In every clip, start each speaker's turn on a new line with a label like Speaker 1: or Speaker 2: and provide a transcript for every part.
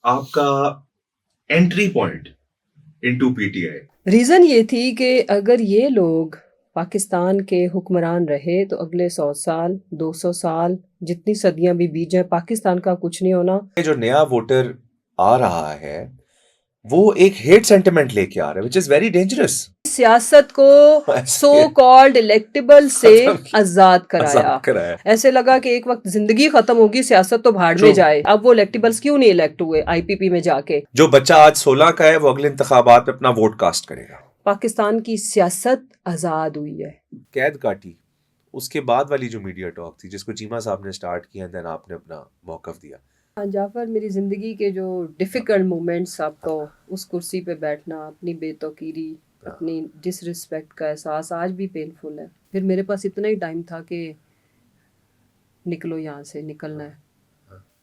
Speaker 1: आपका entry point into PTI?
Speaker 2: Reason ये थी कि अगर ये लोग पाकिस्तान के हुक्मरान रहे तो अगले 100 साल 200 साल जितनी सदियां भी बीत जाए पाकिस्तान का कुछ नहीं होना।
Speaker 3: ये जो नया वोटर आ रहा है वो एक हेट सेंटिमेंट लेके आ रहा है, विच इज वेरी डेंजरस।
Speaker 2: सियासत को सो कॉल्ड इलेक्टेबल से आजाद कराया। ऐसे लगा कि एक वक्त जिंदगी खत्म होगी, सियासत तो भाड़ में जाए। अब वो इलेक्टेबल्स क्यों नहीं इलेक्ट हुए आईपीपी में जाके?
Speaker 3: जो बच्चा आज 16 का है वो अगले इंतखाबात में अपना वोट कास्ट करेगा।
Speaker 2: पाकिस्तान की सियासत आजाद हुई है।
Speaker 3: कैद काटी, उसके बाद वाली जो मीडिया टॉक थी जिसको चीमा साहब ने स्टार्ट किया, देन आपने अपना मौकफ दिया।
Speaker 2: जाफर, मेरी ज़िंदगी के जो डिफ़िकल्ट मोमेंट्स, आपको उस कुर्सी पे बैठना, अपनी बेतौकीरी, अपनी डिसरिस्पेक्ट का एहसास आज भी पेनफुल है। फिर मेरे पास इतना ही टाइम था कि निकलो यहाँ से, निकलना है।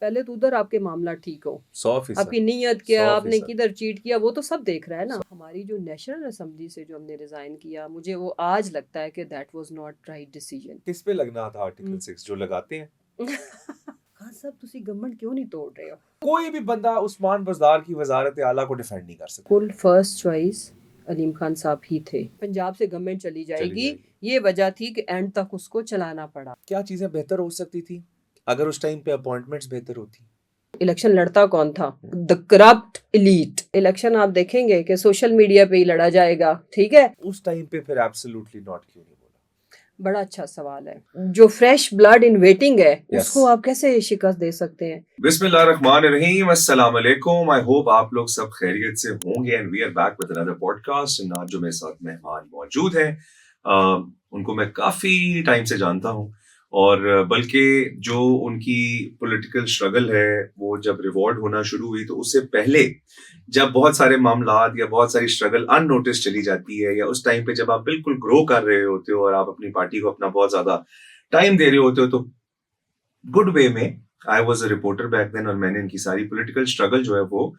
Speaker 2: पहले तो उधर आपके मामला ठीक हो,
Speaker 3: 100%,
Speaker 2: आपकी नीयत क्या, आपने किधर चीट किया, वो तो सब देख रहा है ना। हमारी जो नेशनल असेंबली से जो हमने रिजाइन किया, मुझे वो आज लगता है कि that was not right decision.
Speaker 3: किस पे लगना था? आर्टिकल 6 जो लगाते हैं।
Speaker 2: हाँ सब, तुसी गवर्नमेंट क्यों नहीं तोड़ रहे हो?
Speaker 3: कोई भी बंदा उस्मान बज़दार की वजारत आला को डिफेंड नहीं कर सकता।
Speaker 2: Full first choice Aleem Khan साहब ही थे। पंजाब से गवर्नमेंट चली जाएगी, ये वजह थी कि एंड तक उसको चलाना पड़ा।
Speaker 3: क्या चीजें बेहतर हो सकती थी अगर उस टाइम पे अपॉइंटमेंट्स बेहतर होती?
Speaker 2: इलेक्शन लड़ता कौन था? The corrupt elite. इलेक्शन आप देखेंगे कि सोशल मीडिया पे ही लड़ा जाएगा, ठीक है?
Speaker 3: उस टाइम पे फिर एब्सोल्युटली नॉट क्यों नहीं बोला?
Speaker 2: बड़ा अच्छा सवाल है। जो फ्रेश ब्लड इन वेटिंग है, उसको आप कैसे शिकस्त दे सकते हैं?
Speaker 1: बिस्मिल्लाहिर्रहमानिर्रहीम, अस्सलाम वालेकुम। आई होप आप लोग सब खैरियत से होंगे and we are back with another podcast. And आज जो मेरे साथ मेहमान मौजूद हैं, उनको मैं काफी टाइम से जानता हूं, और बल्कि जो उनकी पॉलिटिकल स्ट्रगल है वो जब रिवॉर्ड होना शुरू हुई तो उससे पहले जब बहुत सारे मामलात या बहुत सारी स्ट्रगल अननोटिस चली जाती है, या उस टाइम पे जब आप बिल्कुल ग्रो कर रहे होते हो और आप अपनी पार्टी को अपना बहुत ज्यादा टाइम दे रहे होते हो, तो गुड वे में I was a reporter back then, और मैंने इनकी सारी पॉलिटिकल स्ट्रगल जो है वो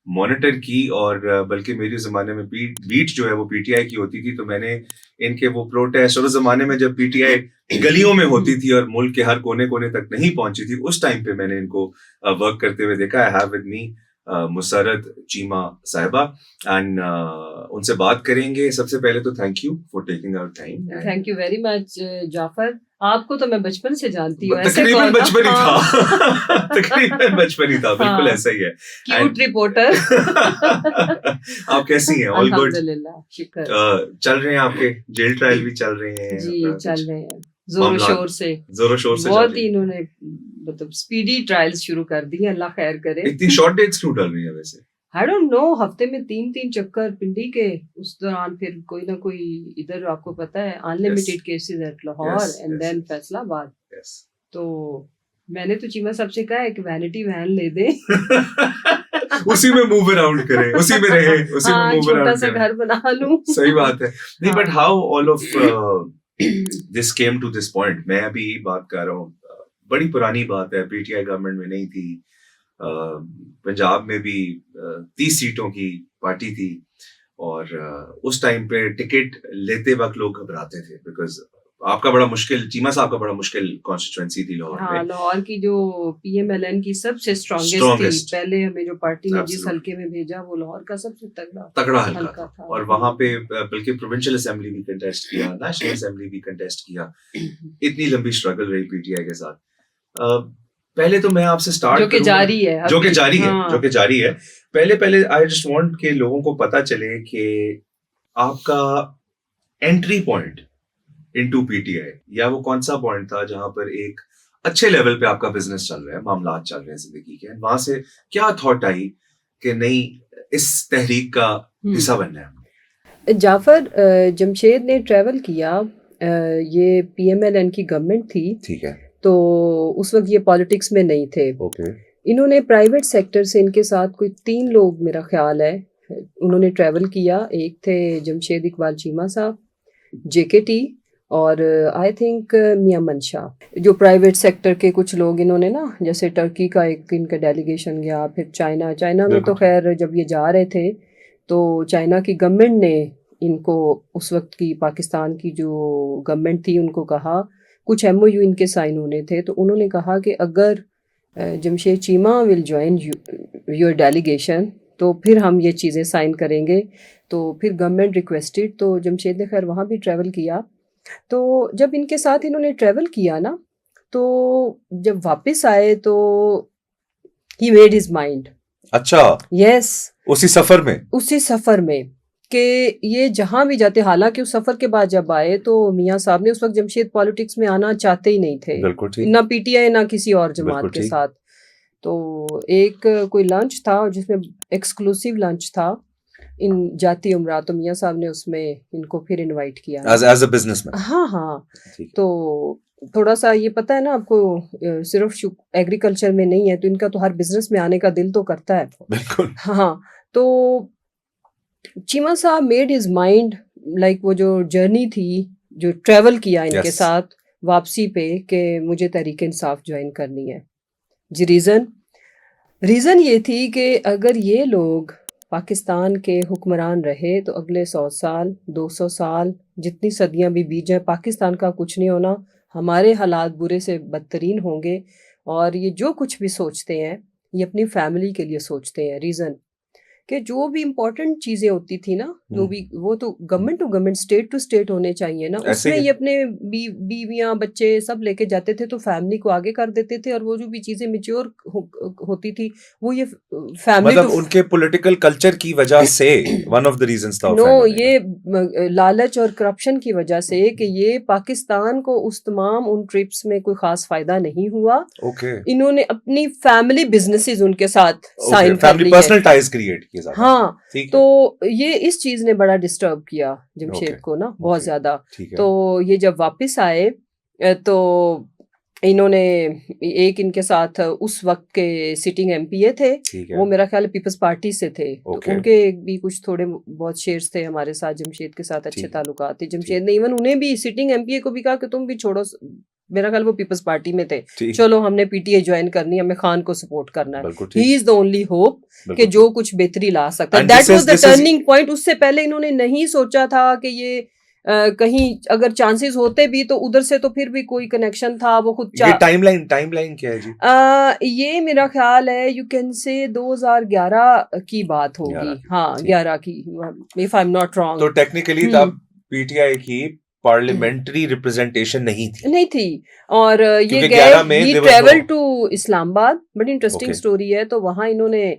Speaker 1: मॉनिटर की। और बल्कि मेरे ज़माने में बीट जो है वो पीटीआई की होती थी, तो मैंने इनके वो प्रोटेस्ट, और उस जमाने में जब पीटीआई गलियों में होती थी और मुल्क के हर कोने कोने तक नहीं पहुंची थी, उस टाइम पे मैंने इनको वर्क करते हुए देखा। I have with me Musarrat Cheema sahiba, and उनसे बात करेंगे। सबसे पहले तो thank you for taking our time.
Speaker 2: Thank you very much Jafar. आपको तो मैं बचपन से जानती हूँ।
Speaker 1: तकरीबन बचपन ही था। तकरीबन बचपन ही था, बिल्कुल ऐसा ही है।
Speaker 2: Cute reporter.
Speaker 1: आप कैसी हैं? All good?
Speaker 2: अल्हम्दुलिल्लाह, शुक्र।
Speaker 1: चल रहे हैं आपके जेल ट्रायल भी चल रहे हैं?
Speaker 2: जी चल रहे हैं, जोरों शोर से बहुत ही इन्होंने मतलब स्पीडी ट्रायल्स शुरू कर दी है, अल्लाह खैर करे।
Speaker 1: इतनी शॉर्ट डेट्स क्यों डाल रही है वैसे?
Speaker 2: आई डोंट नो, हफ्ते में 3-3 चक्कर पिंडी के, उस दौरान फिर कोई ना कोई इधर, आपको पता है unlimited cases at Lahore and then Faisalabad. तो मैंने तो चीमा साहब से कहा है कि वैनिटी वैन ले दे।
Speaker 1: उसी में मूव अराउंड करें, उसी में रहे, उसी में मूव अराउंड
Speaker 2: छोटा सा घर बना लूं।
Speaker 1: सही बात है। नहीं, but how all of this came to this point? मैं अभी बात कर रहा हूँ, बड़ी पुरानी बात है, पीटीआई गवर्नमेंट में नहीं थी, पंजाब में भी 30 सीटों की पार्टी थी, और उस टाइम पे टिकट लेते वक्त लोग घबराते थे, बिकॉज आपका बड़ा मुश्किल, चीमा साहब का बड़ा मुश्किल कॉन्स्टिट्यूएंसी थी लाहौर में।
Speaker 2: लाहौर की जो पीएमएलएन की सबसे स्ट्रॉन्गेस्ट थी। पहले हमें जो पार्टी ने जिस हल्के में भेजा वो लाहौर का सबसे
Speaker 1: तगड़ा हल्का था। और वहां पे बल्कि प्रोविंशियल असेंबली भी कंटेस्ट किया, नेशनल असेंबली भी कंटेस्ट किया। इतनी लंबी स्ट्रगल रही पीटीआई के साथ। पहले तो मैं आपसे स्टार्ट
Speaker 2: जो कि जारी है,
Speaker 1: जो कि जारी है। पहले आई जस्ट वांट के लोगों को पता चले कि आपका एंट्री पॉइंट इनटू पीटीआई, या वो कौन सा पॉइंट था जहां पर एक अच्छे लेवल पे आपका बिजनेस चल रहा है, मामलात चल रहे हैं जिंदगी के, वहां से क्या थॉट आई कि नहीं, इस तहरीक का हिस्सा बनना है?
Speaker 2: जाफर, जमशेद ने ट्रेवल किया, ये पीएमएलएन की गवर्नमेंट थी, ठीक है, तो उस वक्त ये पॉलिटिक्स में नहीं थे। इन्होंने प्राइवेट सेक्टर से, इनके साथ कोई 3 लोग मेरा ख्याल है, उन्होंने ट्रेवल किया। एक थे जमशेद इकबाल चीमा साहब, जेकेटी, और आई थिंक मियां मनशा। जो प्राइवेट सेक्टर के कुछ लोग इन्होंने ना, जैसे टर्की का एक इनका डेलीगेशन गया, फिर चाइना में तो खैर जब ये जा रहे थे तो चाइना की गवर्नमेंट ने इनको, उस वक्त की पाकिस्तान की जो गवर्नमेंट थी, उनको कहा, कुछ एमओयू इनके साइन होने थे, तो उन्होंने कहा कि अगर Jamshed Cheema will join your delegation, तो फिर हम ये चीज़ें साइन करेंगे। तो फिर गवर्नमेंट रिक्वेस्टेड, तो जमशेद ने खैर वहाँ भी ट्रैवल किया। तो जब इनके साथ इन्होंने ट्रैवल किया ना, तो जब वापस आए तो ही मेड हिज माइंड।
Speaker 3: अच्छा,
Speaker 2: यस,
Speaker 3: उसी सफर में
Speaker 2: कि ये जहाँ भी जाते, हालांकि उस सफर के बाद जब आए तो मियाँ साहब ने उस वक्त जमशेद पॉलिटिक्स में आना चाहते ही नहीं थे,
Speaker 3: बिल्कुल ठीक,
Speaker 2: ना पीटीआई ना किसी और जमात
Speaker 3: बिल्कुल
Speaker 2: के
Speaker 3: ठीक।
Speaker 2: साथ। तो एक कोई लंच था जिसमें एक्सक्लूसिव लंच था इन जाती उमरा, तो मियाँ साहब ने उसमें इनको फिर इनवाइट किया ना।
Speaker 3: एज अ बिजनेसमैन,
Speaker 2: हाँ हाँ,
Speaker 3: ठीक है,
Speaker 2: तो थोड़ा सा ये पता है ना आपको, सिर्फ एग्रीकल्चर में नहीं है, तो इनका तो हर बिजनेस में आने का दिल तो करता है।
Speaker 3: बिल्कुल,
Speaker 2: हाँ, तो चीमा साहब मेड हिज माइंड, लाइक वो जो जर्नी थी, जो ट्रेवल किया इनके
Speaker 3: यस,
Speaker 2: साथ वापसी पे, कि मुझे तहरीक इंसाफ ज्वाइन करनी है। जी, रीज़न ये थी कि अगर ये लोग पाकिस्तान के हुक्मरान रहे तो अगले 100 साल 200 साल जितनी सदियां भी बीत जाए, पाकिस्तान का कुछ नहीं होना, हमारे हालात बुरे से बदतरीन होंगे। और ये जो कुछ भी सोचते हैं, ये अपनी फैमिली के लिए सोचते हैं। रीज़न कि जो भी इम्पोर्टेंट चीज़ें होती थी ना, जो भी, वो तो government to government, state to state होने चाहिए ना,
Speaker 3: ऐसे
Speaker 2: उसमें
Speaker 3: ही
Speaker 2: ये अपने बीवियां बच्चे सब लेके जाते थे, तो फैमिली को आगे कर देते थे। और वो जो भी चीज़ें मेच्योर होती थी, वो ये फैमिली
Speaker 3: मतलब
Speaker 2: टू
Speaker 3: उनके पॉलिटिकल कल्चर की वजह से वन ऑफ द रीजंस था
Speaker 2: नो,
Speaker 3: ऑफेंड होने
Speaker 2: ये लालच और करप्शन की वजह से, कि ये पाकिस्तान को उस तमाम उन ट्रिप्स में कोई खास फायदा नहीं हुआ।
Speaker 3: का। ओके,
Speaker 2: इन्होंने अपनी फैमिली बिजनेसेस उनके साथ
Speaker 3: ओके,
Speaker 2: साइन कर
Speaker 3: फैमिली
Speaker 2: ली है।
Speaker 3: पर्सनल टाइज क्रिएट किए ज्यादा,
Speaker 2: हाँ,
Speaker 3: ठीक
Speaker 2: तो
Speaker 3: है,
Speaker 2: ये इस चीज़ ने बड़ा डिस्टर्ब किया
Speaker 3: ओके,
Speaker 2: जमशेद को ना, बहुत
Speaker 3: ओके,
Speaker 2: ज़्यादा।
Speaker 3: ठीक है,
Speaker 2: तो ये जब वापस आए, तो इन्होंने एक इनके साथ उस वक्त के सिटिंग एमपीए थे,
Speaker 3: ठीक
Speaker 2: वो
Speaker 3: है,
Speaker 2: मेरा ख्याल है पीपल्स पार्टी से थे, तो
Speaker 3: ओके,
Speaker 2: उनके भी कुछ थोड़े बहुत शेयर्स थे हमारे साथ, जमशेद के साथ अच्छे
Speaker 3: ठीक,
Speaker 2: ताल्लुकात थे।
Speaker 3: ठीक,
Speaker 2: जमशेद ने इवन उन्हें भी, सिटिंग एमपीए को भी कहा कि तुम भी छोड़ो, मेरा ख्याल वो पीपल्स पार्टी में थे,
Speaker 3: ठीक,
Speaker 2: चलो हमने पीटीआई ज्वाइन करनी है, हमें खान को सपोर्ट करना है,
Speaker 3: बिल्कुल
Speaker 2: ही
Speaker 3: ठीक,
Speaker 2: इज द ओनली होप कि
Speaker 3: बिल्कुल
Speaker 2: जो
Speaker 3: ठीक।
Speaker 2: कुछ बेहतरी ला सकता है।
Speaker 3: And
Speaker 2: that was the turning point. उससे पहले इन्होंने नहीं सोचा था कि ये कहीं अगर चांसेस होते भी तो उधर से तो फिर भी कोई कनेक्शन था, वो खुद
Speaker 3: ये टाइमलाइन क्या है जी?
Speaker 2: ये मेरा ख्याल है यू कैन से 2011 की बात
Speaker 3: 11
Speaker 2: होगी।
Speaker 3: की,
Speaker 2: हाँ,
Speaker 3: ठीक।
Speaker 2: 11 की, इफ आई एम नॉट
Speaker 3: तो
Speaker 2: रॉन्ग।
Speaker 3: टेक्निकली तब पीटीआई की पार्लियामेंट्री रिप्रेजेंटेशन नहीं थी,
Speaker 2: नहीं थी। और ये
Speaker 3: क्योंकि
Speaker 2: गए,
Speaker 3: 11 में
Speaker 2: ही
Speaker 3: there was
Speaker 2: travel
Speaker 3: no,
Speaker 2: to Islamabad, बड़ी इंटरेस्टिंग
Speaker 3: ओके,
Speaker 2: स्टोरी है। तो वहाँ इन्होंने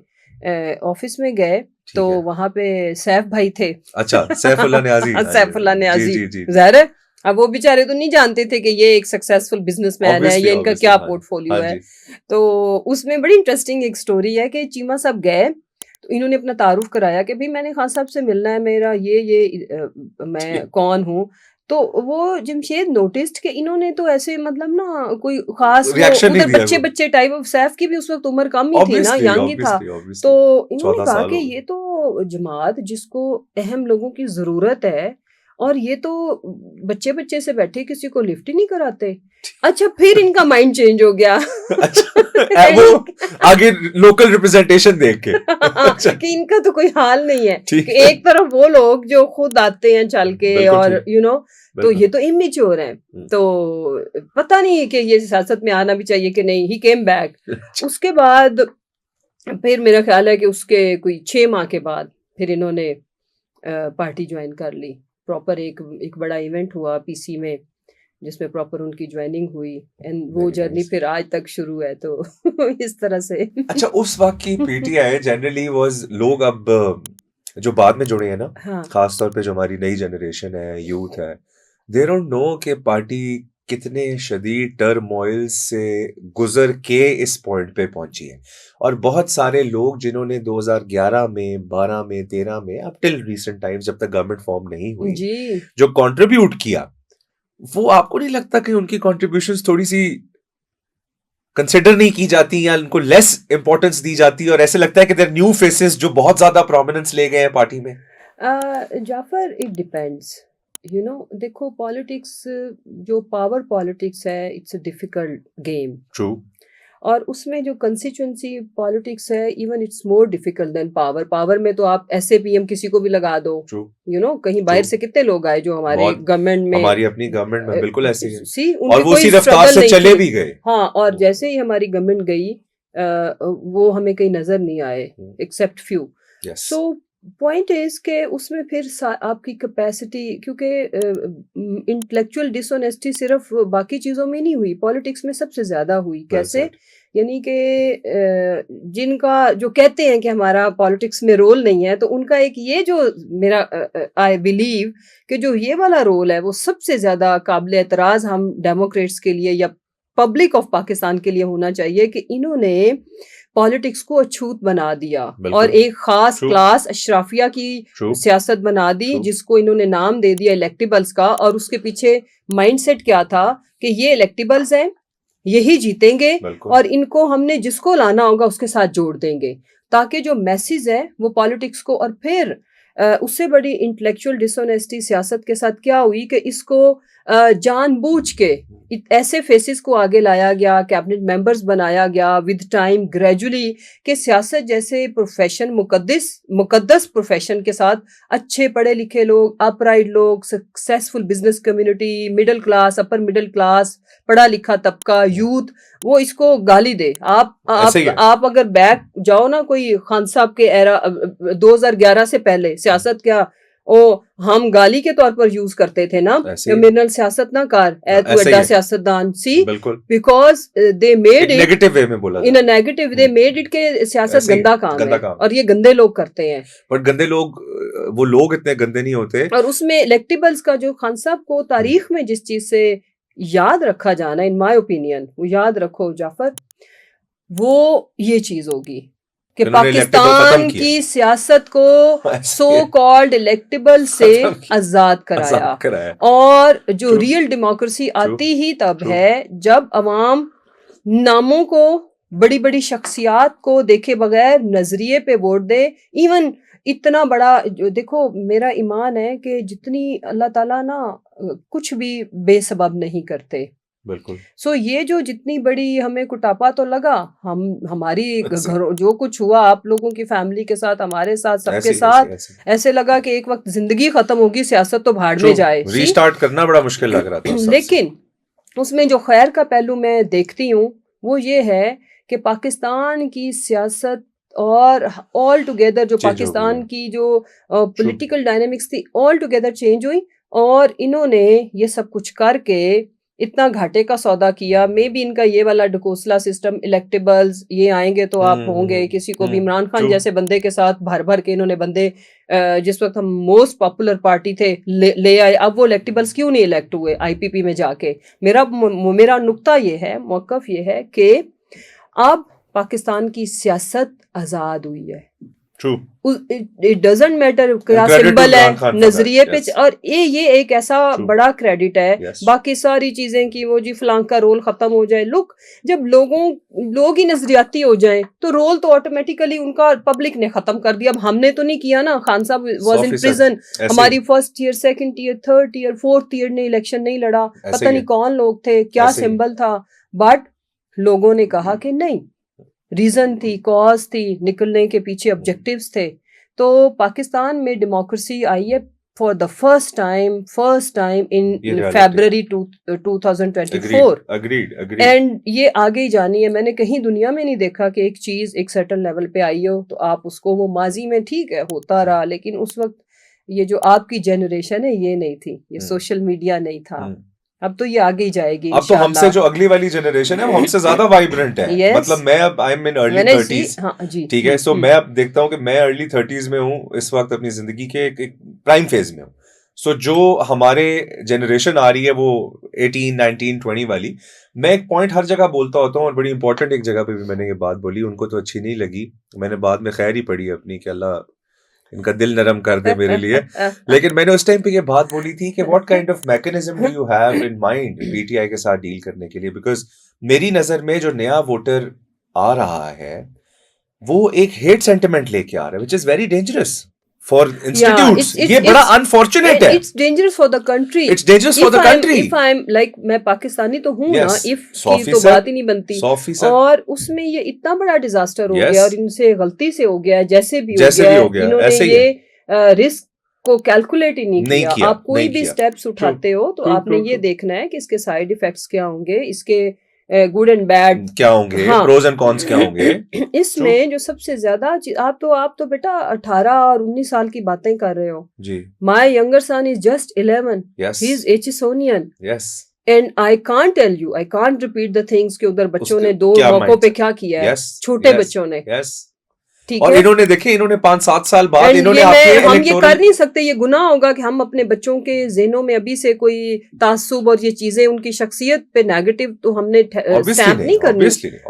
Speaker 2: ऑफिस में गए, तो
Speaker 3: ठीक है,
Speaker 2: वहाँ पे सैफ भाई थे।
Speaker 3: अच्छा, सैफुल्लाह न्याजी, हाँ जी,
Speaker 2: सैफुल्लाह
Speaker 3: जी
Speaker 2: न्याजी,
Speaker 3: जी जी जी,
Speaker 2: ज़ाहिर है, अब वो बेचारे तो नहीं जानते थे कि ये एक सक्सेसफुल बिजनेसमैन है,
Speaker 3: ऑब्वियसली
Speaker 2: ये इनका
Speaker 3: ऑब्वियसली,
Speaker 2: क्या
Speaker 3: हाँ
Speaker 2: पोर्टफोलियो
Speaker 3: हाँ
Speaker 2: है।
Speaker 3: जी,
Speaker 2: तो उसमें बड़ी इंटरेस्टिंग एक स्टोरी है कि चीमा साहब गए, तो इन्होंने अपना तारुफ कराया कि भाई मैंने खान साहब से मिलना है, मेरा मैं
Speaker 3: ठीक,
Speaker 2: कौन हूँ। तो वो जमशेद नोटिस्ड कि इन्होंने तो ऐसे, मतलब ना, कोई खास, वो
Speaker 3: रिएक्शन नहीं
Speaker 2: उधर
Speaker 3: दिया
Speaker 2: बच्चे
Speaker 3: वो,
Speaker 2: बच्चे टाइप ऑफ, सैफ की भी उस वक्त उम्र कम ही थी ना,
Speaker 3: ऑब्वियसली
Speaker 2: यंग ही था।
Speaker 3: ऑब्वियसली
Speaker 2: तो
Speaker 3: ऑब्वियसली
Speaker 2: इन्होंने
Speaker 3: 14
Speaker 2: कहा
Speaker 3: साल
Speaker 2: कि
Speaker 3: हो
Speaker 2: ये
Speaker 3: गए,
Speaker 2: तो जमात जिसको अहम लोगों की जरूरत है, और ये तो बच्चे बच्चे से बैठे, किसी को लिफ्ट ही नहीं कराते। अच्छा, फिर इनका माइंड चेंज हो गया।
Speaker 3: अच्छा, वो आगे लोकल रिप्रेजेंटेशन देख के, अच्छा,
Speaker 2: कि इनका तो कोई हाल नहीं है,
Speaker 3: ठीक
Speaker 2: कि
Speaker 3: है,
Speaker 2: एक तरफ वो लोग जो खुद आते हैं चल के,
Speaker 3: बिल्कुल
Speaker 2: और
Speaker 3: ठीक,
Speaker 2: तो
Speaker 3: बिल्कुल,
Speaker 2: ये तो इमेच्योर हैं। तो पता नहीं कि ये सियासत में आना भी चाहिए कि नहीं। ही केम बैक। उसके बाद फिर मेरा ख्याल है कि उसके कोई 6 माह के बाद फिर इन्होंने पार्टी ज्वाइन कर ली। प्रॉपर एक बड़ा इवेंट हुआ पीसी में, जिसमें प्रॉपर उनकी ज्वाइनिंग हुई, एंड वो
Speaker 3: वेरी
Speaker 2: जर्नी
Speaker 3: नाइस।
Speaker 2: फिर आज तक शुरू है। तो इस तरह से।
Speaker 3: अच्छा, उस वक्त की पीटीआई जनरली वाज, लोग अब जो बाद में जुड़े हैं ना,
Speaker 2: हाँ,
Speaker 3: खास तौर पे जो हमारी नई जनरेशन है, यूथ है, दे डोंट नो कि पार्टी कितने शदीद टर्मोइल से गुजर के इस पॉइंट पे पहुंची है। और बहुत सारे लोग जिन्होंने 2011 में, 12 में, 13 में, अब टिल रीसेंट टाइम्स, जब तक गवर्नमेंट फॉर्म नहीं हुई,
Speaker 2: जी,
Speaker 3: जो कंट्रीब्यूट किया, वो आपको नहीं लगता कि उनकी कंट्रीब्यूशंस थोड़ी सी कंसिडर नहीं की जाती, या उनको लेस इंपॉर्टेंस दी जाती है, और ऐसे लगता है कि देयर न्यू फेसेस जो बहुत ज्यादा प्रोमिनेंस ले गए हैं पार्टी में?
Speaker 2: Jafar, it depends. देखो, पॉलिटिक्स, जो पावर पॉलिटिक्स है, it's a difficult game.
Speaker 3: True,
Speaker 2: और उसमें जो कंस्टिट्यूंसी पॉलिटिक्स है, even it's more difficult than power. Power में तो आप ऐसे पीएम किसी को भी लगा दो, कहीं बाहर से कितने लोग आए जो हमारे गवर्नमेंट में,
Speaker 3: हमारी अपनी गवर्नमेंट में बिल्कुल ऐसे ही
Speaker 2: सी,
Speaker 3: और वो उसी रफ्तार से चले भी गए।
Speaker 2: हाँ, और जैसे ही हमारी गवर्नमेंट गई वो हमें कहीं नजर नहीं आए except few. So point is के उसमें फिर आपकी कैपेसिटी, क्योंकि इंटेलेक्चुअल डिसऑनेस्टी सिर्फ बाकी चीज़ों में नहीं हुई, पॉलिटिक्स में सबसे ज़्यादा हुई। कैसे? यानी कि जिनका जो कहते हैं कि हमारा पॉलिटिक्स में रोल नहीं है, तो उनका एक ये जो मेरा आई बिलीव कि जो ये वाला रोल है वो सबसे ज़्यादा काबिल एतराज़ हम डेमोक्रेट्स के लिए या पब्लिक ऑफ पाकिस्तान के लिए होना चाहिए कि इन्होंने पॉलिटिक्स को अछूत बना दिया और एक खास क्लास अशराफिया की सियासत बना दी, जिसको इन्होंने नाम दे दिया इलेक्टेबल्स का। और उसके पीछे माइंडसेट क्या था कि ये इलेक्टेबल्स हैं, यही जीतेंगे और इनको हमने जिसको लाना होगा उसके साथ जोड़ देंगे, ताकि जो मैसेज है वो पॉलिटिक्स को। और फिर उससे बड़ी इंटेलेक्चुअल डिसऑनेस्टी सियासत के साथ क्या हुई कि इसको जानबूझ के ऐसे फेसेस को आगे लाया गया, कैबिनेट मेंबर्स बनाया गया विद टाइम ग्रेजुअली, कि सियासत जैसे प्रोफेशन, मुकद्दस प्रोफेशन के साथ अच्छे पढ़े लिखे लोग, अपराइट लोग, successful business community, middle class, upper middle class, पढ़ा लिखा तबका, यूथ, वो इसको गाली दे। आप अगर बैक जाओ ना कोई खान साहब के एरा 2011 से पहले, सियासत क्या हम गाली के तौर पर यूज करते थे ना, मिनरल सियासत ना कार अड्डा सियासतदान, see, because they made it negative way में बोला, in a negative they made it के सियासत गंदा काम है और ये गंदे लोग करते हैं।
Speaker 3: बट गंदे लोग, वो लोग इतने गंदे नहीं होते।
Speaker 2: और उसमें इलेक्टेबल्स का जो खान साहब को तारीख में जिस चीज से याद रखा जाना, इन माय ओपिनियन, वो याद रखो जाफर, वो ये चीज होगी कि पाकिस्तान की सियासत को सो कॉल्ड इलेक्टेबल से आजाद कराया। और जो रियल डेमोक्रेसी आती ही तब है जब अवाम नामों को, बड़ी बड़ी शख्सियात को देखे बगैर नजरिए पे वोट दे। इवन इतना बड़ा, जो देखो मेरा ईमान है कि जितनी अल्लाह ताला ना कुछ भी बेसबब नहीं करते,
Speaker 3: बिल्कुल।
Speaker 2: सो ये जो जितनी बड़ी हमें कुटापा तो लगा, हमारी घरों जो कुछ हुआ आप लोगों की फैमिली के साथ, हमारे साथ, सबके साथ, ऐसे लगा कि एक वक्त जिंदगी खत्म होगी, सियासत तो भाड़ में जाए,
Speaker 3: रीस्टार्ट करना बड़ा मुश्किल लग रहा था।
Speaker 2: लेकिन उसमें जो खैर का पहलू मैं देखती हूँ वो ये है कि पाकिस्तान की सियासत और ऑल टुगेदर जो पाकिस्तान की जो पॉलिटिकल डायनेमिक्स थी ऑल टुगेदर चेंज हुई। और इन्होंने ये सब कुछ करके इतना घाटे का सौदा किया। मे भी इनका ये वाला ढकोसला सिस्टम, इलेक्टेबल्स ये आएंगे तो आप होंगे, किसी को भी इमरान खान जैसे बंदे के साथ भर भर के इन्होंने बंदे, जिस वक्त हम मोस्ट पॉपुलर पार्टी थे, ले आए। अब वो इलेक्टेबल्स क्यों नहीं इलेक्ट हुए आईपीपी में जाके? मेरा नुक्ता ये है, मौकफ ये है कि अब पाकिस्तान की सियासत आजाद हुई है। इट डजंट मैटर क्या सिंबल है, नजरिए पे। और ये एक ऐसा बड़ा क्रेडिट है। बाकी सारी चीजें की वो जी फलां का रोल खत्म हो जाए, लुक, जब लोग ही नजरियाती हो जाएं तो रोल तो ऑटोमेटिकली उनका पब्लिक ने खत्म कर दिया। अब हमने तो नहीं किया ना। खान साहब वाज इन प्रिजन, हमारी first year, second year, third year, fourth year ने इलेक्शन नहीं लड़ा, पता नहीं कौन लोग थे, क्या सिंबल था, बट लोगों ने कहा कि नहीं, रीजन थी, कॉज थी, निकलने के पीछे ऑब्जेक्टिव्स थे। तो पाकिस्तान में डेमोक्रेसी आई है for the first time in February 2024। And ये आगे ही जानी है। मैंने कहीं दुनिया में नहीं देखा कि एक चीज एक सर्टेन लेवल पे आई हो तो आप उसको, वो माजी में ठीक है होता रहा, लेकिन उस वक्त ये जो आपकी जनरेशन है ये नहीं थी, ये सोशल मीडिया नहीं था। अब तो ये आगे ही जाएगी।
Speaker 3: अब तो हमसे जो अगली वाली जनरेशन है वो हमसे ज्यादा वाइब्रेंट है।
Speaker 2: yes.
Speaker 3: मतलब मैं अब I am in early 30s, ठीक है, सो मैं अब देखता हूँ कि मैं अर्ली 30s में हूँ इस वक्त अपनी जिंदगी के एक प्राइम फेज में हूँ। सो जो हमारे जनरेशन आ रही है वो 18, 19, 20 वाली, मैं एक पॉइंट हर जगह बोलता होता हूँ और बड़ी इंपॉर्टेंट एक जगह पे भी मैंने ये बात बोली, उनको तो अच्छी नहीं लगी, मैंने बाद में खैर ही पढ़ी अपनी कि अल्लाह इनका दिल नरम कर दे मेरे लिए। लेकिन मैंने उस टाइम पे ये बात बोली थी कि what kind of mechanism do you have in mind PTI के साथ डील करने के लिए, बिकॉज मेरी नजर में जो नया वोटर आ रहा है वो एक हेट सेंटिमेंट लेके आ रहा है, which is very dangerous. for institutes. ये बड़ा unfortunate है.
Speaker 2: It's dangerous for the country.
Speaker 3: It's dangerous for the country.
Speaker 2: If I'm like मैं पाकिस्तानी तो हूँ ना, if की
Speaker 3: 100%
Speaker 2: तो बात ही नहीं बनती.
Speaker 3: 100%.
Speaker 2: और उसमें ये इतना बड़ा डिजास्टर हो गया और इनसे गलती से हो गया, जैसे भी हो गया, इन्होंने ये रिस्क को कैलकुलेट ही नहीं किया. आप कोई भी स्टेप्स उठाते हो तो आपने ये देखना है कि इसके साइड इफेक्ट्स क्या होंगे, इसके गुड एंड बैड
Speaker 3: क्या होंगे, प्रोज एंड कॉन्स क्या होंगे.
Speaker 2: इसमें जो सबसे ज्यादा आप तो बेटा 18 और 19 साल की बातें कर रहे हो
Speaker 3: जी.
Speaker 2: My younger son is just 11. He is Aitchisonian. And I can't tell you, I can't repeat the things कि उधर बच्चों ने 2 मौकों पे क्या किया है, छोटे बच्चों ने.
Speaker 3: और इन्होंने देखे, इन्होंने 5-7 साल बाद इन्होंने
Speaker 2: हम ये कर नहीं सकते. ये गुनाह होगा कि हम अपने बच्चों के ज़हनों में अभी से कोई तासुब और ये चीजें उनकी शख्सियत पे नेगेटिव तो हमने स्टैम्प नहीं करनी.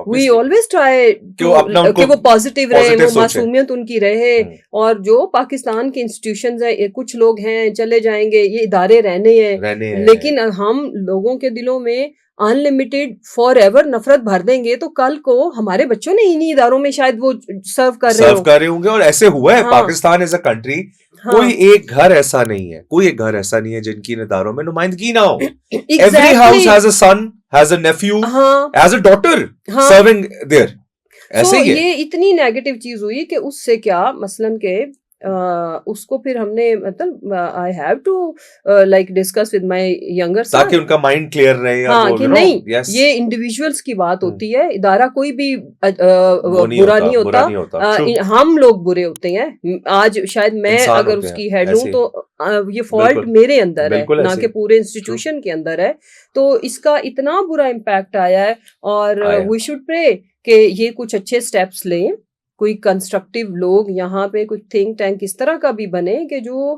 Speaker 2: वी ऑलवेज ट्राई कि वो पॉजिटिव रहे, वो मासूमियत उनकी रहे. और जो पाकिस्तान के इंस्टीट्यूशंस हैं, कुछ लोग हैं चले जाएंगे, ये इदारे रहने हैं, लेकिन हम लोगों के दिलों में अनलिमिटेड फॉर एवर नफरत भर देंगे तो कल को हमारे बच्चों ने इन्हीं इदारों में शायद वो सर्व कर रहे
Speaker 3: होंगे. और ऐसे हुआ है. पाकिस्तान इज अ कंट्री, कोई एक घर ऐसा नहीं है जिनकी इन इदारों में नुमाइंदगी ना हो. Every house has a son, has a nephew, has a daughter serving there. ऐसे ही
Speaker 2: ये इतनी नेगेटिव चीज हुई कि उससे क्या मसलन के उसको फिर हमने मतलब I have to like discuss with my younger son
Speaker 3: ताकि उनका माइंड क्लियर रहे.
Speaker 2: कि नहीं, ये इंडिविजुअल्स की बात होती है, इदारा कोई भी बुरा नहीं होता. हम लोग बुरे होते हैं. आज शायद मैं अगर उसकी हेड हूँ तो ये फॉल्ट मेरे अंदर है, ना कि पूरे इंस्टीट्यूशन के अंदर है. तो इसका इतना बुरा इम्पैक्ट आया है और वी शुड प्रे कि ये कुछ अच्छे स्टेप्स लें. कोई कंस्ट्रक्टिव लोग यहाँ पे कुछ थिंक टैंक इस तरह का भी बने कि जो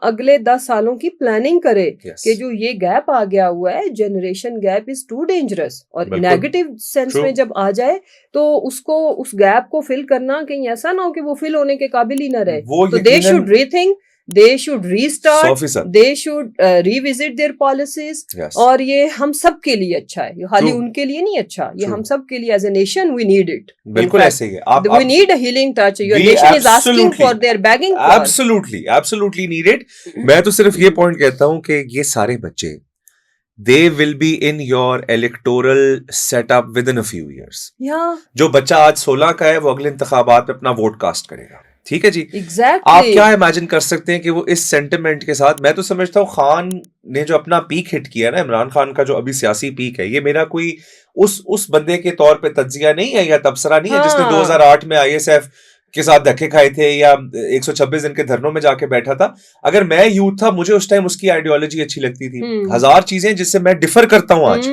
Speaker 2: अगले 10 सालों की प्लानिंग करे. कि जो ये गैप आ गया हुआ है, generation gap is too dangerous, और नेगेटिव सेंस में जब आ जाए तो उसको, उस गैप को फिल करना कहीं ऐसा ना हो कि वो फिल होने के काबिल ही ना रहे. तो they should rethink, they should restart, they should revisit their policies. और ये हम सब के लिए अच्छा है, ये खाली उनके लिए नहीं अच्छा, ये हम सब के लिए. as a nation we need it.
Speaker 3: बिल्कुल ऐसे ही है.
Speaker 2: We need a healing touch. Your nation is asking for, they're begging for.
Speaker 3: Absolutely need it. मैं तो सिर्फ ये पॉइंट कहता हूँ कि ये सारे बच्चे they will be in your electoral setup within a few years. जो बच्चा आज 16 का है वो अगले इंतखाबात में अपना वोट कास्ट करेगा. ठीक है जी.
Speaker 2: Exactly.
Speaker 3: आप क्या इमेजिन कर सकते हैं कि वो इस सेंटिमेंट के साथ, मैं तो समझता हूँ खान ने जो अपना पीक हिट किया ना, इमरान खान का जो अभी सियासी पीक है, ये मेरा कोई उस बंदे के तौर पे तज्जिया नहीं है या तबसरा नहीं है जिसने 2008 में ISF के साथ धक्के खाए थे या 126 दिन के धरनों में जाके बैठा था. अगर मैं यूथ था, मुझे उस टाइम उसकी आइडियोलॉजी अच्छी लगती थी. 1000 चीजें जिससे मैं डिफर करता हूं आज.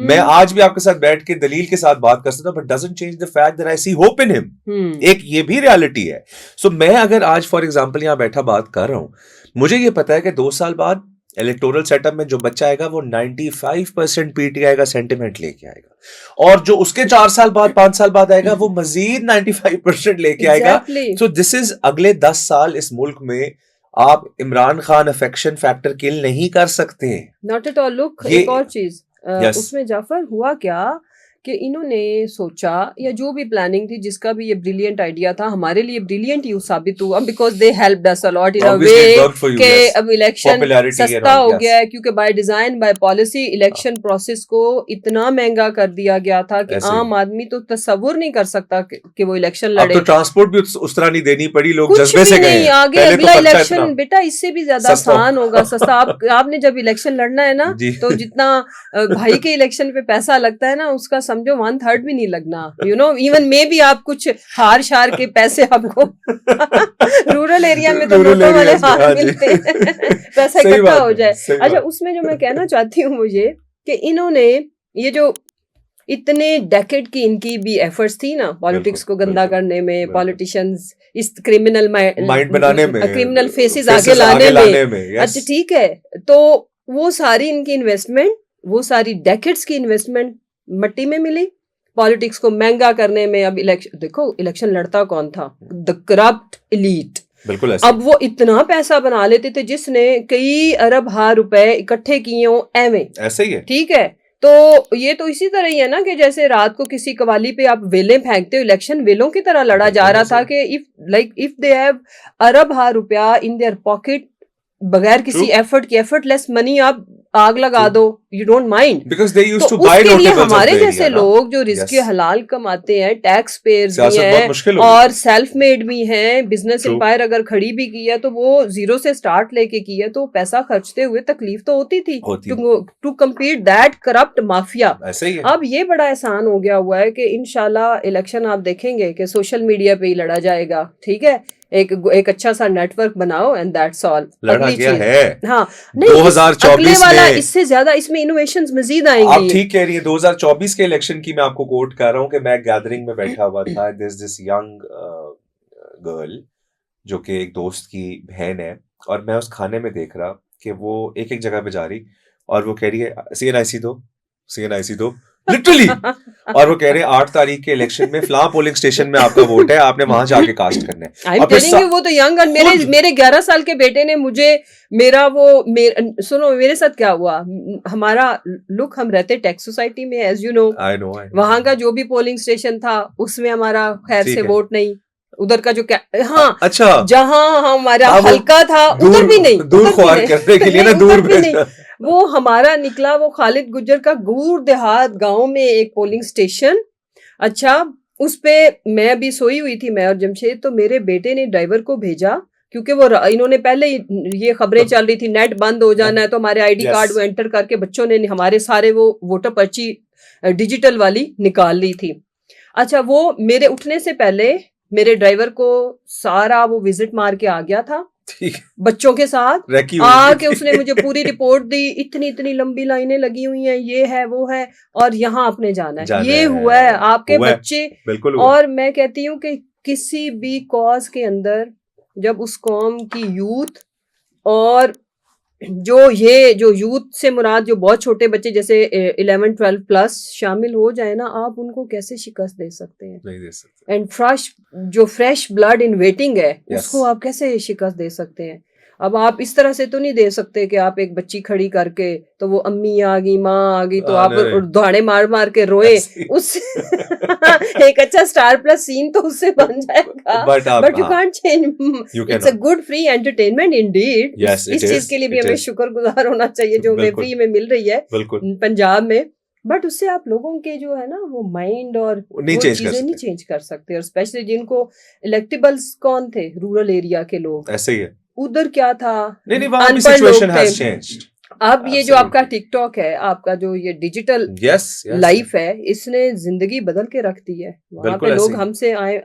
Speaker 3: मैं आज भी आपके साथ बैठ के दलील के साथ बात कर सकता हूं, but doesn't change the fact that I see hope in him. एक ये भी रियलिटी है. सो मैं अगर आज फॉर एग्जांपल यहां बैठा बात कर रहा हूं, मुझे ये पता है कि 2 साल बाद इलेक्टोरल सेटअप में जो बच्चा आएगा वो 95% पीटीआई का सेंटिमेंट लेके आएगा, और जो उसके 4 साल बाद 5 साल बाद आएगा वो मजीद 95% लेके आएगा. सो दिस इज अगले 10 साल इस मुल्क में आप इमरान खान अफेक्शन फैक्टर किल नहीं कर सकते.
Speaker 2: Not at all. लुक, एक और चीज उसमें जाफर हुआ क्या कि इन्होंने सोचा, या जो भी प्लानिंग थी, जिसका भी ये ब्रिलियंट आइडिया था, हमारे लिए ब्रिलियंट ही साबित हुआ because they helped us a lot in a way कि अब इलेक्शन सस्ता हो गया है, क्योंकि by design by policy election process को इतना महंगा कर दिया गया था कि आम आदमी तो तस्वुर नहीं कर सकता कि वो इलेक्शन लड़े.
Speaker 3: तो ट्रांसपोर्ट भी उस तरह नहीं देनी पड़ी, लोग जज्बे से गए.
Speaker 2: आगे अगला इलेक्शन बेटा इससे भी ज्यादा आसान होगा, सस्ता. आपने जब इलेक्शन लड़ना है ना, तो जितना भाई के इलेक्शन पे पैसा लगता है ना, उसका समझो 1/3 भी नहीं लगना. यू नो, इवन मे भी आप कुछ हार शार के पैसे आपको रूरल एरिया में तो नोटों वाले हार मिलते हैं, पैसा इकट्ठा हो जाए. अच्छा, उसमें जो मैं कहना चाहती हूँ मुझे कि इन्होंने ये जो इतने डेकेड की इनकी भी एफर्ट्स थी ना पॉलिटिक्स को गंदा करने में, पॉलिटिशियंस इस क्रिमिनल माइंड बनाने में, क्रिमिनल फेसेस आगे लाने में. अच्छा ठीक है, तो वो सारी इनकी इन्वेस्टमेंट, वो सारी डेकेड्स की इन्वेस्टमेंट मट्टी में मिली. पॉलिटिक्स को महंगा करने में अब इलेक्शन लड़ता कौन था? The corrupt elite.
Speaker 3: बिल्कुल ऐसे.
Speaker 2: अब वो इतना पैसा बना लेते थे जिसने कई अरब रुपए इकट्ठे किए हों एवं.
Speaker 3: ऐसे ही है.
Speaker 2: ठीक है, तो ये तो इसी तरह ही है ना कि जैसे रात को किसी कवाली पे आप वेलें फेंकते हो, इलेक्शन वेलों की तरह लड़ा जा रहा था कि if like if they have अरब रुपया in their pocket, बगैर किसी एफर्ट की, एफर्टलेस मनी आप आग लगा दो, you don't mind,
Speaker 3: because they used
Speaker 2: तो
Speaker 3: टू बाय
Speaker 2: उसके लिए
Speaker 3: notables of
Speaker 2: हमारे
Speaker 3: the
Speaker 2: जैसे
Speaker 3: area, ना?
Speaker 2: लोग जो रिस्क
Speaker 3: Yes.
Speaker 2: हलाल कमाते हैं, टैक्स पेयर्स भी
Speaker 3: सियासत बहुत
Speaker 2: हैं
Speaker 3: मुश्किल हो
Speaker 2: और
Speaker 3: गई।
Speaker 2: सेल्फ मेड भी हैं, बिजनेस
Speaker 3: True.
Speaker 2: एम्पायर अगर खड़ी भी की है तो वो जीरो से स्टार्ट लेके की है, तो पैसा खर्चते हुए तकलीफ तो होती थी to compete that corrupt mafia.
Speaker 3: ऐसे ही है।
Speaker 2: अब ये बड़ा आसान हो गया हुआ है कि इंशाल्लाह इलेक्शन आप देखेंगे कि सोशल मीडिया पे ही लड़ा जाएगा, ठीक है, एक अच्छा सा नेटवर्क बनाओ एंड दैट्स ऑल।
Speaker 3: लड़ा
Speaker 2: अगली
Speaker 3: गया
Speaker 2: चीज,
Speaker 3: है
Speaker 2: हाँ नहीं,
Speaker 3: 2024
Speaker 2: अगले वाला
Speaker 3: में।
Speaker 2: इससे ज्यादा इसमें इनोवेशंस मजीद
Speaker 3: आप
Speaker 2: आएंगी।
Speaker 3: ठीक कह रही है। 2024 के इलेक्शन की मैं आपको कोट कर रहा हूँ कि मैं गैदरिंग में बैठा हुआ था, दिस यंग गर्ल जो कि एक दोस्त की बहन है, और मैं उस खाने में देख रहा कि वो एक एक जगह पे जा रही और वो कह रही है CNIC दो, CNIC दो, लिटरली। और वो कह रहे हैं 8 तारीख के इलेक्शन में फलां पोलिंग स्टेशन में आपका वोट है, आपने वहां जाके कास्ट करना है।
Speaker 2: आई एम टेलिंग यू, वो तो यंग, और मेरे 11 साल के बेटे ने मुझे सुनो मेरे साथ क्या हुआ, हमारा लुक, हम रहते टैक्स सोसाइटी में, एज यू नो, वहां का जो भी पोलिंग स्टेशन था उसमें हमारा खैर से वोट नहीं, उधर का जो हाँ
Speaker 3: अच्छा,
Speaker 2: जहां हमारा हल्का था उधर भी नहीं,
Speaker 3: दूर ख्वार करने के लिए ना, दूर
Speaker 2: भी नहीं। वो हमारा निकला वो खालिद गुज्जर का गूर देहात गांव में एक पोलिंग स्टेशन। अच्छा, उस पे मैं अभी सोई हुई थी, मैं और जमशेद, तो मेरे बेटे ने ड्राइवर को भेजा, क्योंकि वो इन्होंने पहले ये खबरें चल रही थी नेट बंद हो जाना है, तो हमारे आईडी कार्ड वो एंटर करके बच्चों ने हमारे सारे वो वोटर पर्ची डिजिटल वाली निकाल ली थी। अच्छा, वो मेरे उठने से पहले मेरे ड्राइवर को सारा वो विजिट मार के आ गया था बच्चों के साथ, आके उसने मुझे पूरी रिपोर्ट दी, इतनी इतनी लंबी लाइनें लगी हुई हैं, ये है वो है, और यहाँ आपने जाना है, ये हुआ है आपके बच्चे। और मैं कहती हूँ कि किसी भी कॉज के अंदर जब उस कौम की यूथ, और जो यूथ से मुराद जो बहुत छोटे बच्चे जैसे 11-12 प्लस शामिल हो जाए ना, आप उनको कैसे शिकस्त दे सकते हैं?
Speaker 3: नहीं दे सकते।
Speaker 2: And fresh blood in waiting है, उसको आप कैसे शिकस्त दे सकते हैं? अब आप इस तरह से तो नहीं दे सकते कि आप एक बच्ची खड़ी करके, तो वो अम्मी आ गई, माँ आ गई, तो आप दौड़े मार मार के रोए उस एक अच्छा स्टार प्लस सीन तो उससे बन जाएगा, but you can't change, it's a good free entertainment Indeed. इस चीज के लिए भी हमें शुक्रगुजार होना चाहिए जो हमें फ्री में मिल रही है पंजाब में, बट उससे आप लोगों के जो है ना वो माइंड और वो चीजें नहीं चेंज कर सकते, और स्पेशली जिनको इलेक्टेबल्स कौन थे, रूरल एरिया के लोग,
Speaker 3: ऐसे ही है,
Speaker 2: उधर क्या था,
Speaker 3: अनपढ़ लोग थे।
Speaker 2: अब ये जो आपका टिकटॉक है, आपका जो ये डिजिटल लाइफ है, इसने जिंदगी बदल के रख दी है। वहाँ पे लोग हमसे आए,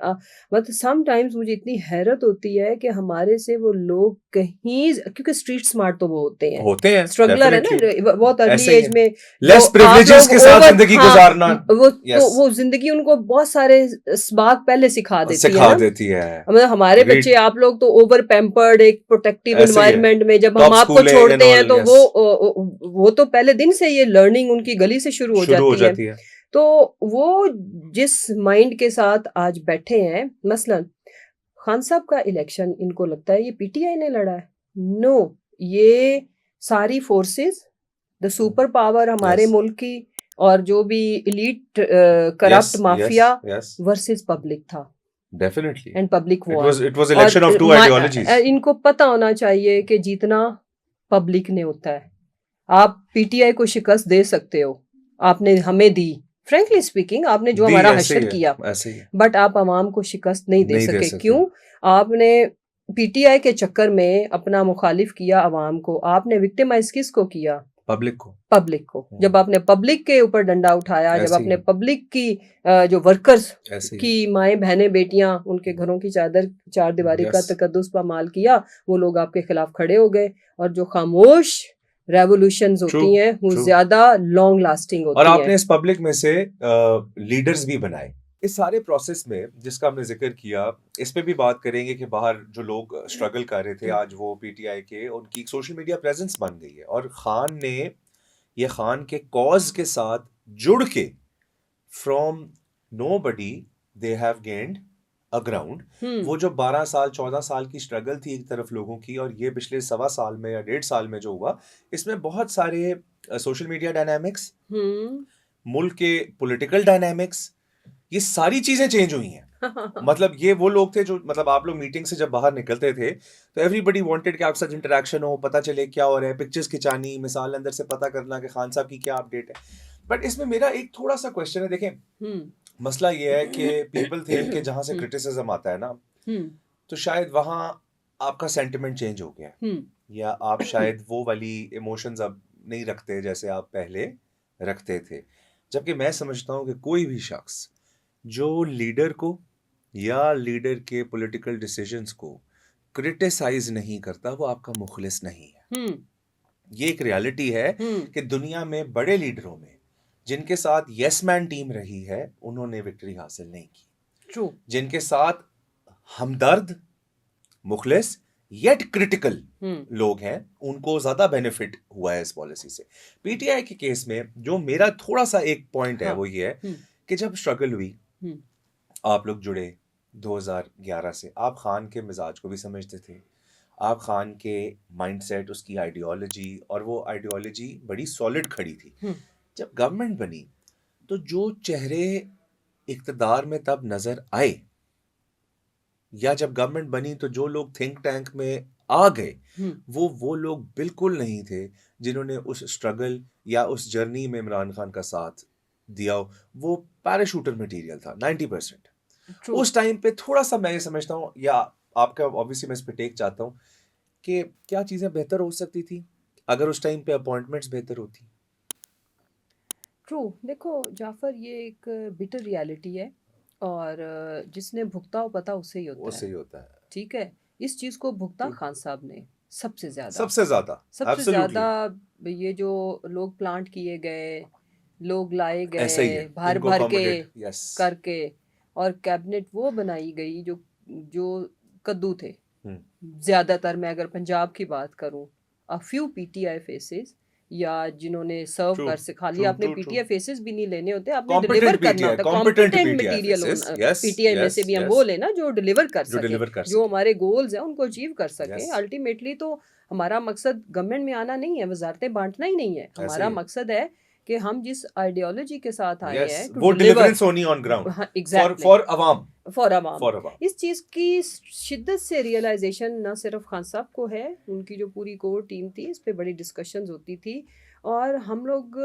Speaker 2: मतलब समटाइम्स मुझे इतनी हैरत होती है कि हमारे से वो लोग कहीं, क्योंकि स्ट्रीट स्मार्ट तो वो होते हैं स्ट्रगलर है ना, बहुत अर्ली एज में
Speaker 3: लेस प्रिविलेजेस के साथ जिंदगी गुजारना,
Speaker 2: वो जिंदगी उनको बहुत सारे सबक पहले सिखा देती है। मतलब हमारे बच्चे, आप लोग तो ओवर पैम्पर्ड एक प्रोटेक्टिव एनवायरनमेंट में जब हम आपको छोड़ते हैं, तो वो तो पहले दिन से ये लर्निंग उनकी गली से शुरू हो जाती है। तो वो जिस माइंड के साथ आज बैठे हैं, मसलन खान साहब का इलेक्शन, इनको लगता है ये पीटीआई ने लड़ा है, नो, ये सारी फोर्सेस, द सुपर पावर हमारे मुल्क की, और जो भी elite corrupt mafia versus public था,
Speaker 3: definitely,
Speaker 2: and public
Speaker 3: it was election of two ideologies.
Speaker 2: इनको पता होना चाहिए कि जीतना पब्लिक ने होता है। आप पीटीआई को शिकस्त दे सकते हो, आपने हमें दी, फ्रैंकली स्पीकिंग आपने जो हमारा हशर किया, बट आप आवाम को शिकस्त नहीं दे सके। क्यों? आपने पीटीआई के चक्कर में अपना मुखालिफ किया आवाम को, आपने विक्टिमाइज किसको किया? पब्लिक को। जब आपने पब्लिक के ऊपर डंडा उठाया, जब आपने पब्लिक की जो वर्कर्स की माएँ बहनें बेटियां, उनके घरों की चार दीवारी का तकद्दुस पामाल किया, वो लोग आपके खिलाफ खड़े हो गए, और जो खामोश रेवोल्यूशंस होती हैं वो ज्यादा लॉन्ग लास्टिंग होती हैं।
Speaker 3: और आपने इस पब्लिक में से लीडर्स भी बनाए। इस सारे प्रोसेस में जिसका हमने जिक्र किया, इस पे भी बात करेंगे कि बाहर जो लोग स्ट्रगल कर रहे थे, आज वो पीटीआई के, उनकी सोशल मीडिया प्रेजेंस बन गई है, और खान ने ये खान के कॉज के साथ जुड़ के from nobody they have gained a ground. वो जो 12 साल 14 साल की स्ट्रगल थी एक तरफ लोगों की, और ये पिछले 1.25 साल में या 1.5 साल में जो हुआ, इसमें बहुत सारे सोशल मीडिया डायनामिक्स, मुल्क के पॉलिटिकल डायनामिक्स, ये सारी चीजें चेंज हुई हैं। मतलब ये वो लोग थे जो, मतलब आप लोग मीटिंग से जब बाहर निकलते थे तो एवरीबडी वांटेड कि आपके साथ इंटरेक्शन हो, पता चले क्या हो रहा है, पिक्चर्स खिंचानी, मिसाल अंदर से पता करना कि खान साहब की क्या अपडेट है। बट इसमें मेरा एक थोड़ा सा क्वेश्चन है, देखें मसला ये है कि पीपल थे कि जहां से क्रिटिसिज्म आता है ना, तो शायद वहां आपका सेंटिमेंट चेंज हो गया है, या आप शायद वो वाली इमोशंस अब नहीं रखते जैसे आप पहले रखते थे। जबकि मैं समझता हूँ कि कोई भी शख्स जो लीडर को या लीडर के पॉलिटिकल डिसीजंस को क्रिटिसाइज नहीं करता वो आपका मुखलिस नहीं है। ये एक रियलिटी है कि दुनिया में बड़े लीडरों में जिनके साथ यस मैन टीम रही है उन्होंने विक्ट्री हासिल नहीं की।
Speaker 2: ट्रू।
Speaker 3: जिनके साथ हमदर्द, मुखलिस येट क्रिटिकल लोग हैं उनको ज्यादा बेनिफिट हुआ है इस पॉलिसी से। पीटीआई के केस में जो मेरा थोड़ा सा एक पॉइंट है वो ये है कि जब स्ट्रगल हुई, आप लोग जुड़े 2011 से, आप खान के मिजाज को भी समझते थे, आप खान के माइंडसेट, उसकी आइडियोलॉजी, और वो आइडियोलॉजी बड़ी सॉलिड खड़ी थी। जब गवर्नमेंट बनी तो जो चेहरे इक्तदार में तब नजर आए, या जब गवर्नमेंट बनी तो जो लोग थिंक टैंक में आ गए, वो लोग बिल्कुल नहीं थे जिन्होंने उस स्ट्रगल या उस जर्नी में इमरान खान का साथ दिया। वो पैराशूटर मटेरियल था 90%। उस टाइम पे थोड़ा सा मैं ये समझता हूँ, या आपका ऑब्वियसली मैं इस पे टेक चाहता हूँ कि क्या चीजें बेहतर हो सकती थी अगर उस टाइम पे अपॉइंटमेंट्स बेहतर होती।
Speaker 2: ट्रू। देखो जाफर, ये एक बिटर रियलिटी है और जिसने भुगता हो पता उससे ही होता है। ठीक है, इस चीज को भुगता खान साहब ने सबसे ज्यादा। ये जो लोग प्लांट किए गए, लोग लाए गए भर भर के करके, और कैबिनेट वो बनाई गई जो कद्दू थे ज्यादातर। मैं अगर पंजाब की बात करूं, अ फ्यू पीटीआई फेसेस, या जिन्होंने सर्व कर से खाली आपने पीटीआई फेसेस भी नहीं लेने होते, आपने डिलीवर करना होता है। कॉम्पिटेंट मटेरियल होना पीटीआई में से भी हम वो लेना जो डिलीवर कर सके, जो हमारे गोल्स हैं उनको अचीव कर सके। अल्टीमेटली तो हमारा मकसद गवर्नमेंट में आना नहीं है, वजारतें बांटना ही नहीं है। हमारा मकसद है कि हम जिस आइडियोलॉजी के साथ आए हैं
Speaker 3: वो डिलीवरेंस होनी ऑन ग्राउंड फॉर अवाम।
Speaker 2: इस चीज की शिद्दत से रियलाइजेशन ना सिर्फ खान साहब को है, उनकी जो पूरी कोर टीम थी, इस पे बड़ी डिस्कशंस होती थी। और हम लोग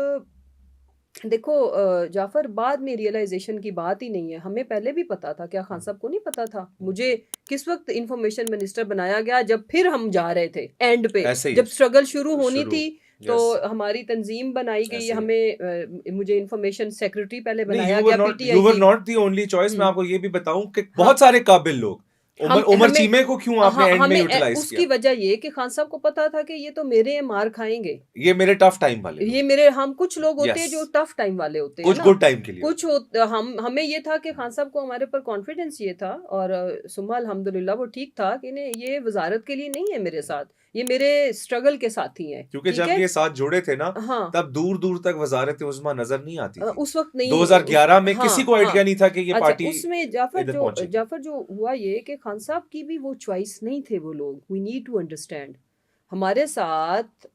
Speaker 2: देखो जाफर, बाद में रियलाइजेशन की बात ही नहीं है, हमें पहले भी पता था। क्या खान साहब को नहीं पता था? मुझे किस वक्त इंफॉर्मेशन मिनिस्टर बनाया गया? जब फिर हम जा रहे थे एंड पे, जब स्ट्रगल शुरू होनी थी तो हमारी तंजीम बनाई गई, हमें मुझे इंफॉर्मेशन सेक्रेटरी पहले बनाया गया PTI.
Speaker 3: You were not the only choice। मैं आपको ये भी बताऊं कि बहुत सारे काबिल लोग, उमर चीमे को क्यों आपने एंड में यूटिलाइज किया?
Speaker 2: उसकी वजह ये कि खान साहब को पता था कि ये तो मेरे मार खाएंगे,
Speaker 3: ये मेरे टफ टाइम वाले,
Speaker 2: ये मेरे, हम कुछ लोग होते हैं जो टफ टाइम वाले होते हैं,
Speaker 3: कुछ गुड टाइम के लिए,
Speaker 2: कुछ हमें ये था कि खान साहब को हमारे पर कॉन्फिडेंस ये था, और सुम्मा अल्हम्दुलिल्लाह वो ठीक था कि नहीं, ये वजारत के लिए नहीं है मेरे साथ, ये मेरे स्ट्रगल के साथी हैं।
Speaker 3: क्योंकि जब ये साथ जुड़े थे ना, तब दूर दूर तक वजारत उज़्मा नजर नहीं आती थी।
Speaker 2: उस वक्त नहीं,
Speaker 3: 2011 में किसी को आइडिया नहीं था कि ये पार्टी
Speaker 2: उसमें जाफर जो हुआ ये कि खान साहब की भी वो चॉइस नहीं थे वो लोग। वी नीड टू अंडरस्टैंड, हमारे साथ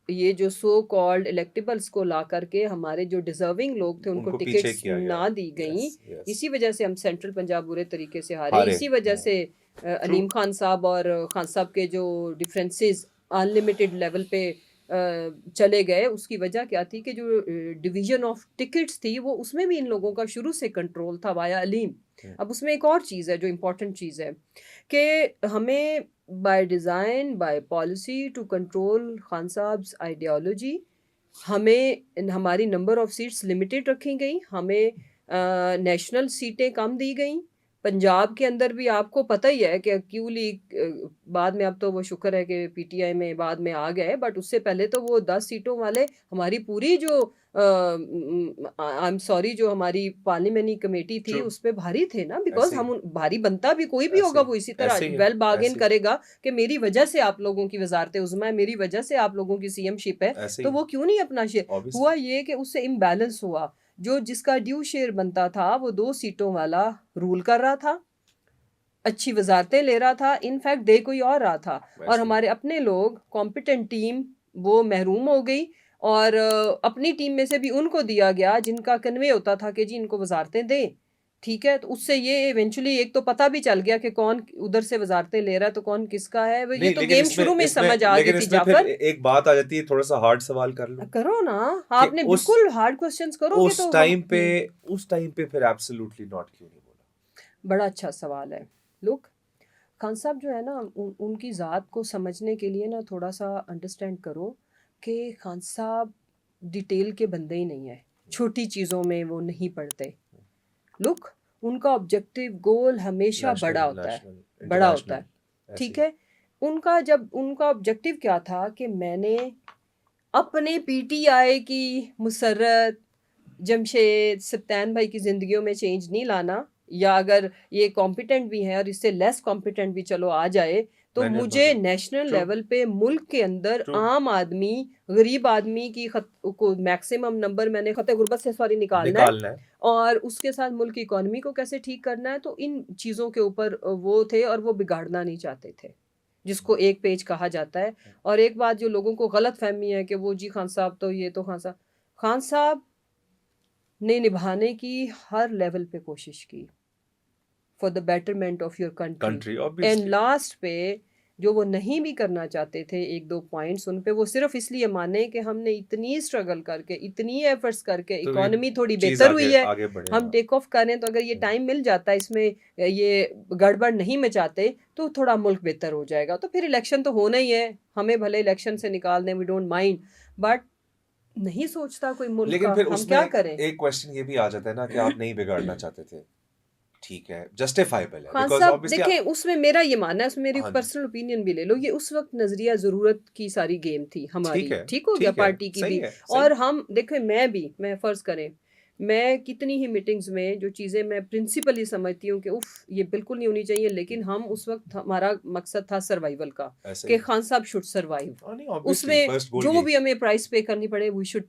Speaker 2: ये जो सो कॉल्ड इलेक्टेबल्स को ला करके हमारे जो डिजर्विंग लोग थे उनको टिकट्स ना दी गई। इसी वजह से हम सेंट्रल पंजाब बुरे तरीके से हारे। इसी वजह से अलीम खान साहब और खान साहब के जो डिफरेंसेस अनलिमिटेड लेवल पे चले गए। उसकी वजह क्या थी कि जो डिवीजन ऑफ टिकट्स थी वो, उसमें भी इन लोगों का शुरू से कंट्रोल था वाया अलीम। अब उसमें एक और चीज़ है जो इम्पोर्टेंट चीज़ है कि हमें by design, by policy to control Khan sahab's ideology, हमें हमारी नंबर ऑफ सीट्स लिमिटेड रखी गई, हमें नेशनल सीटें कम दी गई। पंजाब के अंदर भी आपको पता ही है कि एक्चुअली बाद में, अब तो वो शुक्र है कि पीटीआई में बाद में आ गए, बट उससे पहले तो वो 10 सीटों वाले हमारी पूरी जो आई एम सॉरी जो हमारी पार्लियामेंट्री कमेटी थी उस पे भारी थे ना, बिकॉज हम भारी बनता भी कोई भी होगा वो इसी तरह वेल बार्गेन करेगा कि मेरी वजह से आप लोगों की वजारत उज़्मा है, मेरी वजह से आप लोगों की सीएमशिप है, तो वो क्यों नहीं अपना शेयर। हुआ ये कि उससे इम्बैलेंस हुआ, जो जिसका ड्यू शेयर बनता था वो 2 सीटों वाला रूल कर रहा था, अच्छी वजारतें ले रहा था, इनफैक्ट दे कोई और रहा था, और हमारे अपने लोग कॉम्पिटेंट टीम वो महरूम हो गई, और अपनी टीम में से भी उनको दिया गया जिनका कन्वे होता था कि जी इनको वजारतें दें। ठीक है, तो उससे ये इवेंचुअली एक तो पता भी चल गया कि कौन उधर से वजारतें ले रहा है तो कौन किसका है। ये तो गेम शुरू में समझ आ गई थी जाफर।
Speaker 3: एक बात आ जाती है, थोड़ा सा हार्ड सवाल कर लो।
Speaker 2: करो ना, आपने बिल्कुल हार्ड क्वेश्चंस करोगे
Speaker 3: उस टाइम पे फिर एब्सोल्युटली नॉट क्यों नहीं बोला?
Speaker 2: बड़ा अच्छा सवाल है। लुक, खान साहब जो है ना, उनकी ज़ात को समझने के लिए ना थोड़ा सा अंडरस्टैंड करो कि खान साहब डिटेल के बंदे ही नहीं है, छोटी चीज़ों में वो नहीं पढ़ते। लुक, उनका ऑब्जेक्टिव गोल हमेशा बड़ा होता है, ठीक है। उनका ऑब्जेक्टिव क्या था कि मैंने अपने पीटीआई की मुसर्रत, जमशेद, सप्तान भाई की ज़िंदगियों में चेंज नहीं लाना, या अगर ये कॉम्पिटेंट भी है और इससे लेस कॉम्पिटेंट भी चलो आ जाए, तो मुझे नेशनल लेवल पे मुल्क के अंदर आम आदमी, गरीब आदमी की को मैक्सिमम नंबर मैंने खते गुर्बत से सॉरी निकालना है, और उसके साथ मुल्क की इकोनॉमी को कैसे ठीक करना है। तो इन चीज़ों के ऊपर वो थे और वो बिगाड़ना नहीं चाहते थे, जिसको एक पेज कहा जाता है। और एक बात जो लोगों को गलत फहमी है कि वो जी खान साहब तो ये तो खान साहब ने निभाने की हर लेवल पे कोशिश की for the betterment of your country. And last पे जो वो नहीं भी करना चाहते थे, एक दो पॉइंट्स उन पे वो सिर्फ इसलिए माने कि हमने इतनी स्ट्रगल करके, इतनी एफर्ट्स करके इकोनॉमी थोड़ी बेहतर हुई है, हम टेक ऑफ करें, तो अगर ये टाइम मिल जाता है, इसमें ये गड़बड़ नहीं मचाते, तो थोड़ा मुल्क बेहतर हो जाएगा। तो फिर इलेक्शन तो होना ही है, हमें भले इलेक्शन से निकाल दें, वी डोंट माइंड, बट नहीं सोचता कोई मुल्क
Speaker 3: लेकिन
Speaker 2: का,
Speaker 3: फिर
Speaker 2: हम क्या करें।
Speaker 3: एक क्वेश्चन ये भी आ जाता है ना कि आप नहीं बिगाड़ना चाहते थे, ठीक है, जस्टिफाइबल है।
Speaker 2: खान साहब देखें, उसमें मेरा ये मानना है, उसमें मेरी पर्सनल ओपिनियन भी ले लो, ये उस वक्त नजरिया जरूरत की सारी गेम थी हमारी, ठीक हो गया, पार्टी की भी। और हम देखें, मैं फर्ज करें, मैं कितनी ही मीटिंग्स में जो चीज़ें मैं प्रिंसिपली समझती हूँ कि उफ ये बिल्कुल नहीं होनी चाहिए, लेकिन हम उस वक्त हमारा मकसद था सर्वाइवल का, कि खान साहब शुड सर्वाइव। उसमें जो भी हमें प्राइस पे करनी पड़े, we should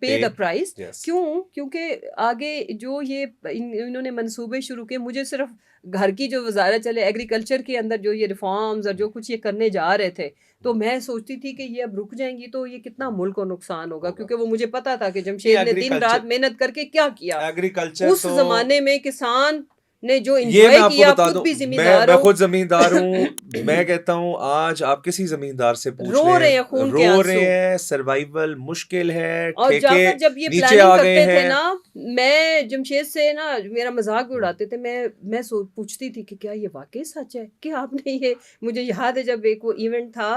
Speaker 2: pay the price. क्यों? क्योंकि आगे जो ये इन्होंने मंसूबे शुरू किए, मुझे सिर्फ घर की जो वजारत चले, एग्रीकल्चर के अंदर जो ये रिफॉर्म्स और जो कुछ ये करने जा रहे थे, तो मैं सोचती थी कि ये अब रुक जाएंगी तो ये कितना मुल्क को नुकसान होगा, क्योंकि वो मुझे पता था कि जमशेद ने दिन रात मेहनत करके क्या किया।
Speaker 3: एग्रीकल्चर
Speaker 2: उस जमाने में किसान ने जो एंजॉय किया, खुद भी जिम्मेदार
Speaker 3: मैं खुद जमींदार हूँ। मैं कहता हूँ आज आप किसी जमींदार से पूछ
Speaker 2: रो रहे हैं,
Speaker 3: सर्वाइवल मुश्किल है,
Speaker 2: और जाफर जब ये प्लानिंग करते थे ना, मैं जमशेद से ना मेरा मजाक भी उड़ाते थे, मैं पूछती थी कि क्या ये वाकई सच है कि आपने ये, मुझे याद है जब एक वो इवेंट था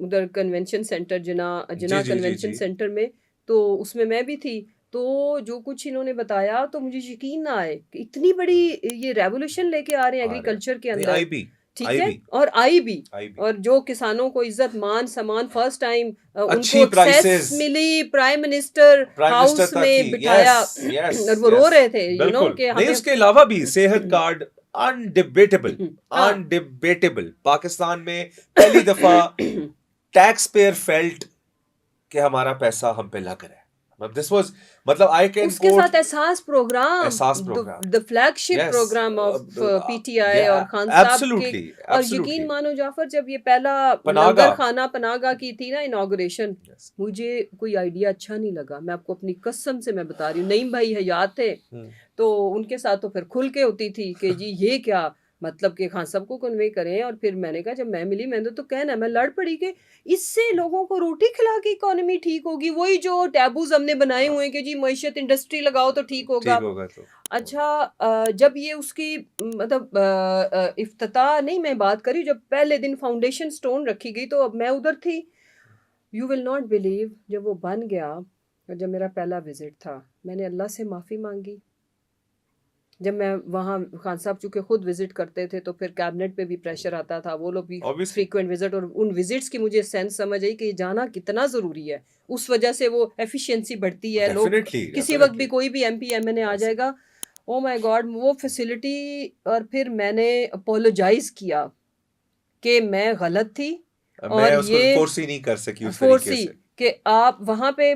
Speaker 2: उधर कन्वेंशन सेंटर, जिना कन्वेंशन सेंटर में, तो उसमें मैं भी थी, तो जो कुछ इन्होंने बताया तो मुझे यकीन ना आए कि इतनी बड़ी ये रेवोल्यूशन लेके आ रहे हैं एग्रीकल्चर के अंदर, ठीक है, और आई भी, और जो किसानों को इज्जत मान सम्मान, फर्स्ट टाइम उनको एक्सेस मिली, प्राइम मिनिस्टर हाउस में बिठाया, और वो रो रहे थे, यू नो, कि
Speaker 3: हमें उसके अलावा भी सेहत कार्ड अनडिबेटेबल पाकिस्तान में पहली दफा टैक्स पेयर फेल्ट कि हमारा पैसा हम पे लग रहा है। This was, मतलब I can
Speaker 2: उसके साथ एहसास programme, the flagship program of PTI और खान साहब के, और यकीन मानो जाफर, जब ये पहला लंगर खाना पनागा की थी ना इनॉग्रेशन, मुझे कोई आइडिया अच्छा नहीं लगा, मैं आपको अपनी कसम से मैं बता रही हूँ। नईम भाई हयात थे, तो उनके साथ तो फिर खुल के होती थी कि जी ये क्या मतलब कि खान साहब को कन्वे करें। और फिर मैंने कहा, जब मैं मिली, मैंने तो कहना, मैं लड़ पड़ी कि इससे लोगों को रोटी खिला के इकोनॉमी ठीक होगी, वही जो टैबूज हमने बनाए हुए हैं कि जी मईशत इंडस्ट्री लगाओ तो ठीक होगा।
Speaker 3: तो।
Speaker 2: अच्छा, जब ये उसकी मतलब इफ्तिताह नहीं मैं बात करी, जब पहले दिन फाउंडेशन स्टोन रखी गई, तो अब मैं उधर थी। यू विल नॉट बिलीव, जब वो बन गया, जब मेरा पहला विजिट था, मैंने अल्लाह से माफ़ी मांगी। जब मैं वहाँ, खान साहब चूँकि खुद विजिट करते थे, तो फिर कैबिनेट पे भी प्रेशर आता था, वो लोग भी फ्रीक्वेंट विजिट, और उन विजिट्स की मुझे सेंस समझ आई कि जाना कितना ज़रूरी है, उस वजह से वो एफिशिएंसी बढ़ती है, लोग किसी वक्त भी कोई भी MP MNA आ जाएगा, ओ माय गॉड, वो फैसिलिटी। और फिर मैंने अपोलोजाइज किया कि मैं गलत थी, और ये
Speaker 3: फोर्स ही नहीं कर सकी उस तरीके से
Speaker 2: कि आप वहाँ पे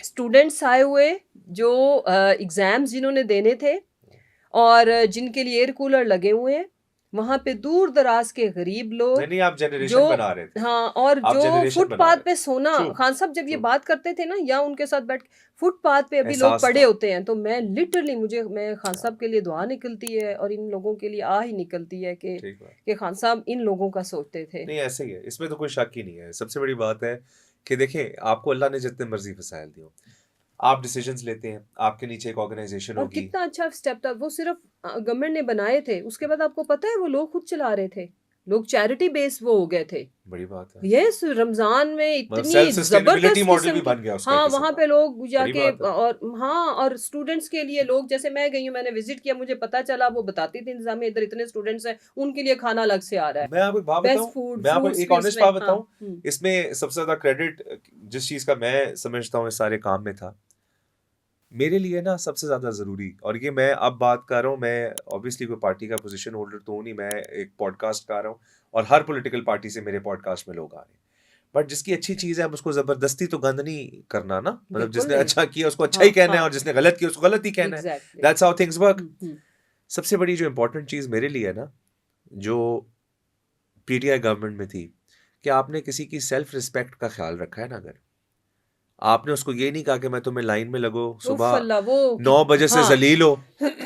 Speaker 2: स्टूडेंट्स आए हुए जो एग्ज़ाम्स जिन्होंने देने थे और जिनके लिए एयर कूलर लगे हुए हैं, वहां पे दूर दराज के गरीब लोग
Speaker 3: नहीं आप जनरेशन
Speaker 2: जो
Speaker 3: बना रहे थे,
Speaker 2: हाँ, और
Speaker 3: आप
Speaker 2: जो
Speaker 3: generation बना
Speaker 2: फुटपाथ
Speaker 3: रहे
Speaker 2: पे सोना,
Speaker 3: True,
Speaker 2: खान साहब जब ये
Speaker 3: true.
Speaker 2: बात करते थे ना, या उनके साथ बैठ फुटपाथ पे अभी लोग
Speaker 3: एहसास
Speaker 2: पड़े
Speaker 3: था।
Speaker 2: होते हैं, तो मैं लिटरली मैं खान साहब के लिए दुआ निकलती है और इन लोगों के लिए आ ही निकलती है
Speaker 3: ठीक बात।
Speaker 2: कि खान साहब इन लोगों का सोचते थे।
Speaker 3: नहीं ऐसे ही है, इसमें तो कोई शक ही नहीं है। सबसे बड़ी बात है कि देखें, आपको अल्लाह ने जितने मर्जी वसाइल दिए, आप डिसीजंस लेते हैं, आपके नीचे एक ऑर्गेनाइजेशन
Speaker 2: और
Speaker 3: होगी।
Speaker 2: कितना अच्छा स्टेप था वो, सिर्फ गवर्नमेंट ने बनाए थे, उसके बाद आपको पता है वो लोग खुद चला रहे थे, लोग चैरिटी बेस वो हो गए थे।
Speaker 3: बड़ी बात है।
Speaker 2: यस, रमजान में
Speaker 3: मतलब
Speaker 2: इतनी
Speaker 3: सेल्फ सस्टेनेबिलिटी
Speaker 2: जबरदस्त
Speaker 3: मॉडल
Speaker 2: किस्म
Speaker 3: भी
Speaker 2: की,
Speaker 3: बन गया उसका
Speaker 2: हाँ
Speaker 3: एक किस्म
Speaker 2: वहाँ
Speaker 3: का।
Speaker 2: पे लोग
Speaker 3: बड़ी
Speaker 2: जाके,
Speaker 3: बात है।
Speaker 2: और हाँ, और स्टूडेंट्स के लिए लोग, जैसे मैं गई हूँ, मैंने विजिट किया, मुझे पता चला, वो बताती थी इंतजामिया इधर इतने स्टूडेंट्स हैं, उनके लिए खाना अलग से आ रहा है,
Speaker 3: मैं आपको एक बात
Speaker 2: बेस्ट
Speaker 3: बताऊं,
Speaker 2: फूड,
Speaker 3: मैं आपको
Speaker 2: फ्रूट्स
Speaker 3: एक
Speaker 2: भी
Speaker 3: ऑनेस्ट
Speaker 2: इसमें,
Speaker 3: बात
Speaker 2: हाँ,
Speaker 3: बताऊं, इसमें सबसे ज्यादा क्रेडिट जिस चीज का मैं समझता हूँ इस सारे काम में था, मेरे लिए ना सबसे ज्यादा जरूरी, और ये मैं अब बात कर रहा हूँ, मैं ऑब्वियसली कोई पार्टी का पोजीशन होल्डर तो हूँ नहीं, मैं एक पॉडकास्ट कर रहा हूँ और हर पॉलिटिकल पार्टी से मेरे पॉडकास्ट में लोग आ रहे हैं, बट जिसकी अच्छी चीज है अब उसको जबरदस्ती तो गंद नहीं करना ना, मतलब
Speaker 2: बिल्कुल
Speaker 3: जिसने
Speaker 2: नहीं।
Speaker 3: अच्छा किया उसको अच्छा
Speaker 2: हाँ,
Speaker 3: ही कहना है,
Speaker 2: हाँ,
Speaker 3: और जिसने गलत किया उसको गलत ही कहना है।
Speaker 2: Exactly.
Speaker 3: That's how things work.
Speaker 2: Hmm,
Speaker 3: सबसे बड़ी जो इंपॉर्टेंट चीज मेरे लिए है ना, जो पीटीआई गवर्नमेंट में थी, कि आपने किसी की सेल्फ रिस्पेक्ट का ख्याल रखा है ना, अगर आपने उसको ये नहीं कहा कि मैं तुम्हें लाइन में लगो
Speaker 2: उफ
Speaker 3: सुबह
Speaker 2: अल्लाह, वो
Speaker 3: 9 बजे से
Speaker 2: हाँ।
Speaker 3: जलील हो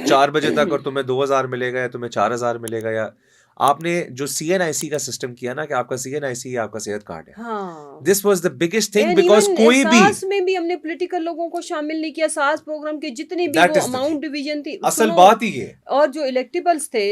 Speaker 3: 4 बजे तक और तुम्हें 2000 मिलेगा या तुम्हें 4000 मिलेगा, या आपने जो सीएनआईसी का सिस्टम किया ना कि आपका सीएनआईसी आपका सेहत कार्ड है,
Speaker 2: हाँ,
Speaker 3: this was the biggest thing,
Speaker 2: and
Speaker 3: because
Speaker 2: even
Speaker 3: कोई भी
Speaker 2: सास में भी हमने पॉलिटिकल लोगों को शामिल नहीं किया, सास प्रोग्राम की जितनी भी
Speaker 3: That
Speaker 2: वो
Speaker 3: is the
Speaker 2: amount
Speaker 3: thing.
Speaker 2: Division थी,
Speaker 3: असल
Speaker 2: सुनो,
Speaker 3: बात ही है।
Speaker 2: और जो इलेक्टेबल्स थे,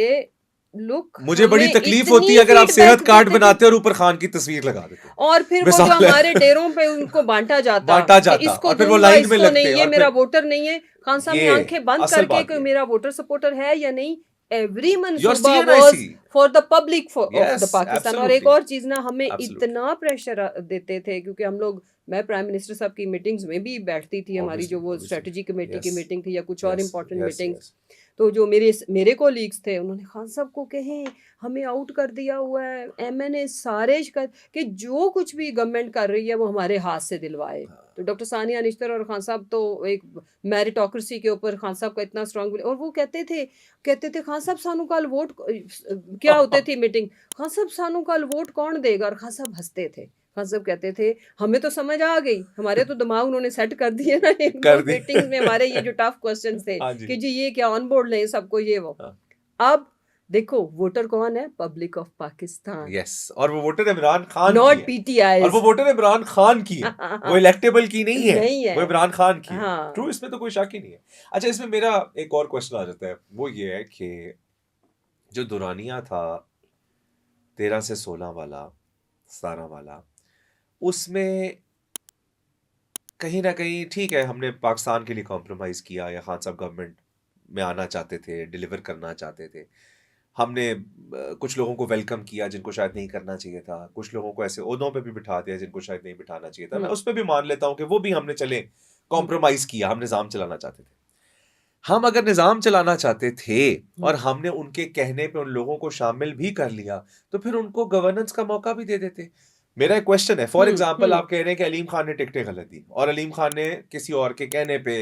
Speaker 2: लोग
Speaker 3: मुझे बड़ी
Speaker 2: हमें
Speaker 3: तकलीफ
Speaker 2: इतनी
Speaker 3: होती है अगर आप
Speaker 2: feedback
Speaker 3: सेहत कार्ड
Speaker 2: देते थे,
Speaker 3: बनाते और ऊपर खान की तस्वीर लगा देते,
Speaker 2: और फिर वो जो
Speaker 3: मिसाल है।
Speaker 2: हमारे डेरों पे उनको बांटा जाता
Speaker 3: बांटा
Speaker 2: कि
Speaker 3: जाता
Speaker 2: इसको
Speaker 3: और फिर वो
Speaker 2: दूंगा,
Speaker 3: लाइन में
Speaker 2: इसको नहीं,
Speaker 3: लगते,
Speaker 2: ये
Speaker 3: और
Speaker 2: मेरा
Speaker 3: फिर
Speaker 2: वोटर नहीं है। खान साहब ने
Speaker 3: ये
Speaker 2: आंखें बंद
Speaker 3: असल
Speaker 2: करके
Speaker 3: बात
Speaker 2: कि
Speaker 3: ये
Speaker 2: मेरा वोटर सपोर्टर है या नहीं, एवरी
Speaker 3: योर
Speaker 2: मनसूबा was
Speaker 3: CNIC,
Speaker 2: for the public of the
Speaker 3: yes
Speaker 2: Pakistan. और एक
Speaker 3: एब्सोल्युटली
Speaker 2: और चीज ना, हमें
Speaker 3: एब्सोल्युटली
Speaker 2: इतना प्रेशर देते थे, क्योंकि हम लोग, मैं प्राइम मिनिस्टर साहब की मीटिंग्स में भी बैठती थी, हमारी जो
Speaker 3: ऑब्वियसली
Speaker 2: वो स्ट्रेटजी कमेटी की
Speaker 3: यस
Speaker 2: मीटिंग थी या कुछ और
Speaker 3: yes
Speaker 2: important
Speaker 3: yes
Speaker 2: meetings,
Speaker 3: yes
Speaker 2: तो जो मेरे कोलीग्स थे, उन्होंने खान साहब को कहे हमें आउट कर दिया हुआ है, एमएनए सारे कि जो कुछ भी गवर्नमेंट कर रही है वो हमारे हाथ से दिलवाए। तो डॉक्टर सानिया निश्तर और खान साहब तो एक मेरिटोक्रेसी के ऊपर खान साहब का इतना स्ट्रांग, और वो कहते थे खान साहब सानू कल वोट, क्या होते थी मीटिंग, खान साहब सानू कल वोट कौन देगा, और खान साहब हंसते थे, खान साहब कहते थे हमें तो समझ आ गई, हमारे तो दिमाग उन्होंने सेट कर दिए ना एक दो
Speaker 3: कर दी
Speaker 2: मीटिंग्स में, हमारे ये जो टफ क्वेश्चंस थे
Speaker 3: हाँ
Speaker 2: कि
Speaker 3: जी
Speaker 2: जी ये क्या ऑन बोर्ड लें सबको, ये वो।
Speaker 3: हाँ।
Speaker 2: अब देखो वोटर कौन है, पब्लिक ऑफ पाकिस्तान,
Speaker 3: यस, और वो वोटर इमरान खान की
Speaker 2: नॉट
Speaker 3: है,
Speaker 2: पीटीआई,
Speaker 3: और वो वोटर इमरान खान की है, वो इलेक्टेबल की नहीं है,
Speaker 2: नहीं है,
Speaker 3: वो इमरान खान की है।
Speaker 2: हाँ।
Speaker 3: ट्रू, इसमें तो कोई शक ही नहीं है। अच्छा, इसमें मेरा एक और क्वेश्चन आ जाता है, वो ये है कि जो दुरानिया था 13 से 16 वाला 17 वाला, उसमें कहीं ना कहीं ठीक है, हमने पाकिस्तान के लिए कॉम्प्रोमाइज किया, या खान साहब गवर्नमेंट में आना चाहते थे, डिलीवर करना चाहते थे, हमने कुछ लोगों को वेलकम किया जिनको शायद नहीं करना चाहिए था, कुछ लोगों को ऐसे ओहदों पे भी बिठा दिया जिनको शायद नहीं बिठाना चाहिए था, मैं उस पर भी मान लेता हूँ कि वो भी हमने चले कॉम्प्रोमाइज किया, हम निज़ाम चलाना चाहते थे। हम अगर निज़ाम चलाना चाहते थे और हमने उनके कहने पे उन लोगों को शामिल भी कर लिया, तो फिर उनको गवर्नेंस का मौका भी दे देते। मेरा एक क्वेश्चन है, फॉर एग्जाम्पल आप कह रहे हैं कि अलीम खान ने टिकटें गलत दी और अलीम खान ने किसी और के कहने पे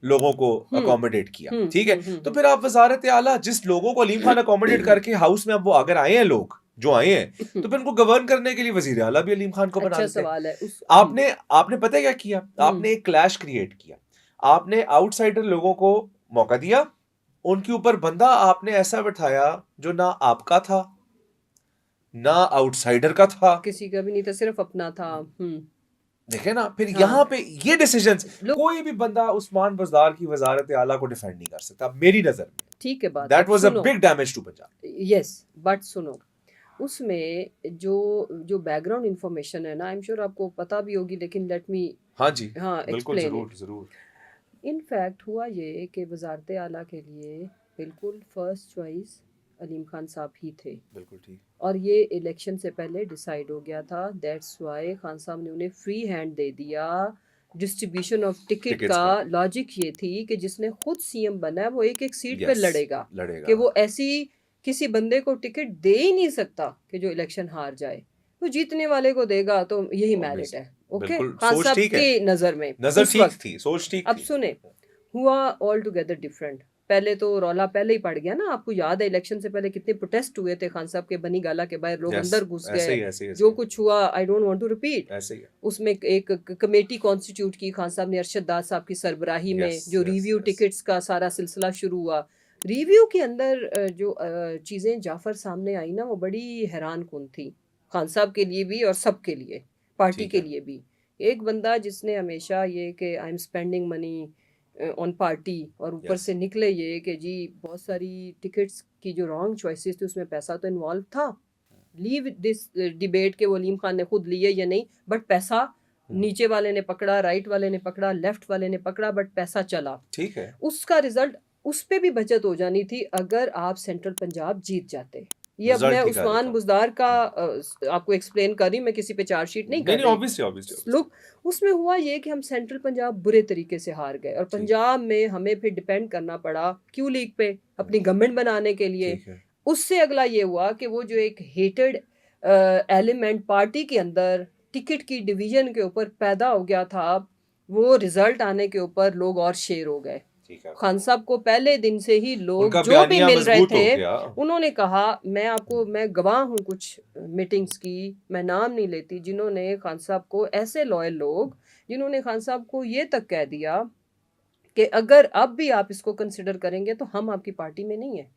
Speaker 3: लोगों को अकोमोडेट किया, ठीक है, तो फिर आप वजारत आला जिस लोगों को अलीम खान अकोमोडेट करके हाउस में अब वो अगर आए हैं, लोग जो आए हैं, तो फिर उनको गवर्न करने के लिए वजीर आला भी अलीम खान को बना देते।
Speaker 2: सवाल है
Speaker 3: आपने पता है क्या किया, आपने एक क्लैश क्रिएट किया, आपने आउटसाइडर लोगों को मौका दिया, उनके ऊपर बंदा आपने ऐसा बिठाया जो ना आपका था ना आउटसाइडर का था,
Speaker 2: किसी का भी नहीं था, सिर्फ अपना था।
Speaker 3: देखे ना, फिर
Speaker 2: हाँ।
Speaker 3: यहाँ पे ये डिसीजंस, कोई भी बंदा उस्मान बज़दार की वजारत आला को डिफेंड नहीं कर सकता मेरी नजर में।
Speaker 2: ठीक है बात,
Speaker 3: that was a big damage to Punjab.
Speaker 2: Yes, but सुनो, उसमें जो बैकग्राउंड इंफॉर्मेशन है ना, आई एम श्योर आपको पता भी होगी, लेकिन लेट मी,
Speaker 3: हाँ जी,
Speaker 2: हाँ,
Speaker 3: बिल्कुल, जरूर जरूर।
Speaker 2: इनफैक्ट हुआ ये कि वजारत आला के लिए बिल्कुल फर्स्ट चॉइस अलीम खान साहब ही थे,
Speaker 3: बिल्कुल ठीक,
Speaker 2: और ये इलेक्शन से पहले डिसाइड हो गया था। दैट्स वाई खान साहब ने उन्हें फ्री हैंड दे दिया डिस्ट्रीब्यूशन ऑफ टिकट का। लॉजिक ये थी कि जिसने खुद सीएम बना है वो एक एक सीट पे लड़ेगा, कि वो ऐसी किसी बंदे को टिकट दे ही नहीं सकता कि जो इलेक्शन हार जाए, तो जीतने वाले को देगा, तो यही मेरिट है। ओके, खान साहब की नजर में
Speaker 3: नजर ठीक थी, सोच ठीक
Speaker 2: अब सुने, हुआ ऑल टुगेदर डिफरेंट। पहले तो रौला पहले ही पड़ गया ना, आपको याद है इलेक्शन से पहले कितने प्रोटेस्ट हुए थे खान साहब के बनी गाला के बाहर, लोग अंदर घुस गए, जो कुछ हुआ I don't want to repeat. उसमें एक कमेटी कॉन्स्टिट्यूट की खान साहब ने अरशद दास साहब की सरबराही में, जो रिव्यू टिकट्स का सारा सिलसिला शुरू हुआ। रिव्यू के अंदर जो चीज़ें जाफर सामने आई ना, वो बड़ी हैरान कुन थी, खान साहब के लिए भी और सब के लिए, पार्टी के लिए भी। एक बंदा जिसने हमेशा ये कि I am spending money on party, और ऊपर से निकले ये कि जी बहुत सारी टिकट्स की जो रॉन्ग चॉइसेस थी उसमें पैसा तो इन्वॉल्व था। लीव दिस डिबेट के वलीम खान ने खुद लिए या नहीं, बट पैसा नीचे वाले ने पकड़ा, राइट वाले ने पकड़ा, लेफ्ट वाले ने पकड़ा, बट पैसा चला।
Speaker 3: ठीक है,
Speaker 2: उसका रिजल्ट, उस पे भी बचत हो जानी थी अगर आप सेंट्रल पंजाब जीत जाते। ये अब मैं उस्मान बुज़दार का आपको एक्सप्लेन कर रही, मैं किसी पे चार्जशीट नहीं कर रही।
Speaker 3: ऑब्वियसली
Speaker 2: लुक, उसमें हुआ ये कि हम सेंट्रल पंजाब बुरे तरीके से हार गए, और पंजाब में हमें फिर डिपेंड करना पड़ा क्यू लीग पे अपनी गवर्नमेंट बनाने के लिए। उससे अगला ये हुआ कि वो जो एक हेटेड एलिमेंट पार्टी के अंदर टिकट की डिवीजन के ऊपर पैदा हो गया था, वो रिजल्ट आने के ऊपर लोग और शेर हो गए। खान साहब को पहले दिन से ही लोग जो भी मिल रहे थे, उन्होंने कहा, मैं गवाह हूँ कुछ मीटिंग्स की, मैं नाम नहीं लेती, जिन्होंने खान साहब को, ऐसे लॉयल लोग जिन्होंने खान साहब को ये तक कह दिया कि अगर अब भी आप इसको कंसिडर करेंगे तो हम आपकी पार्टी में नहीं है,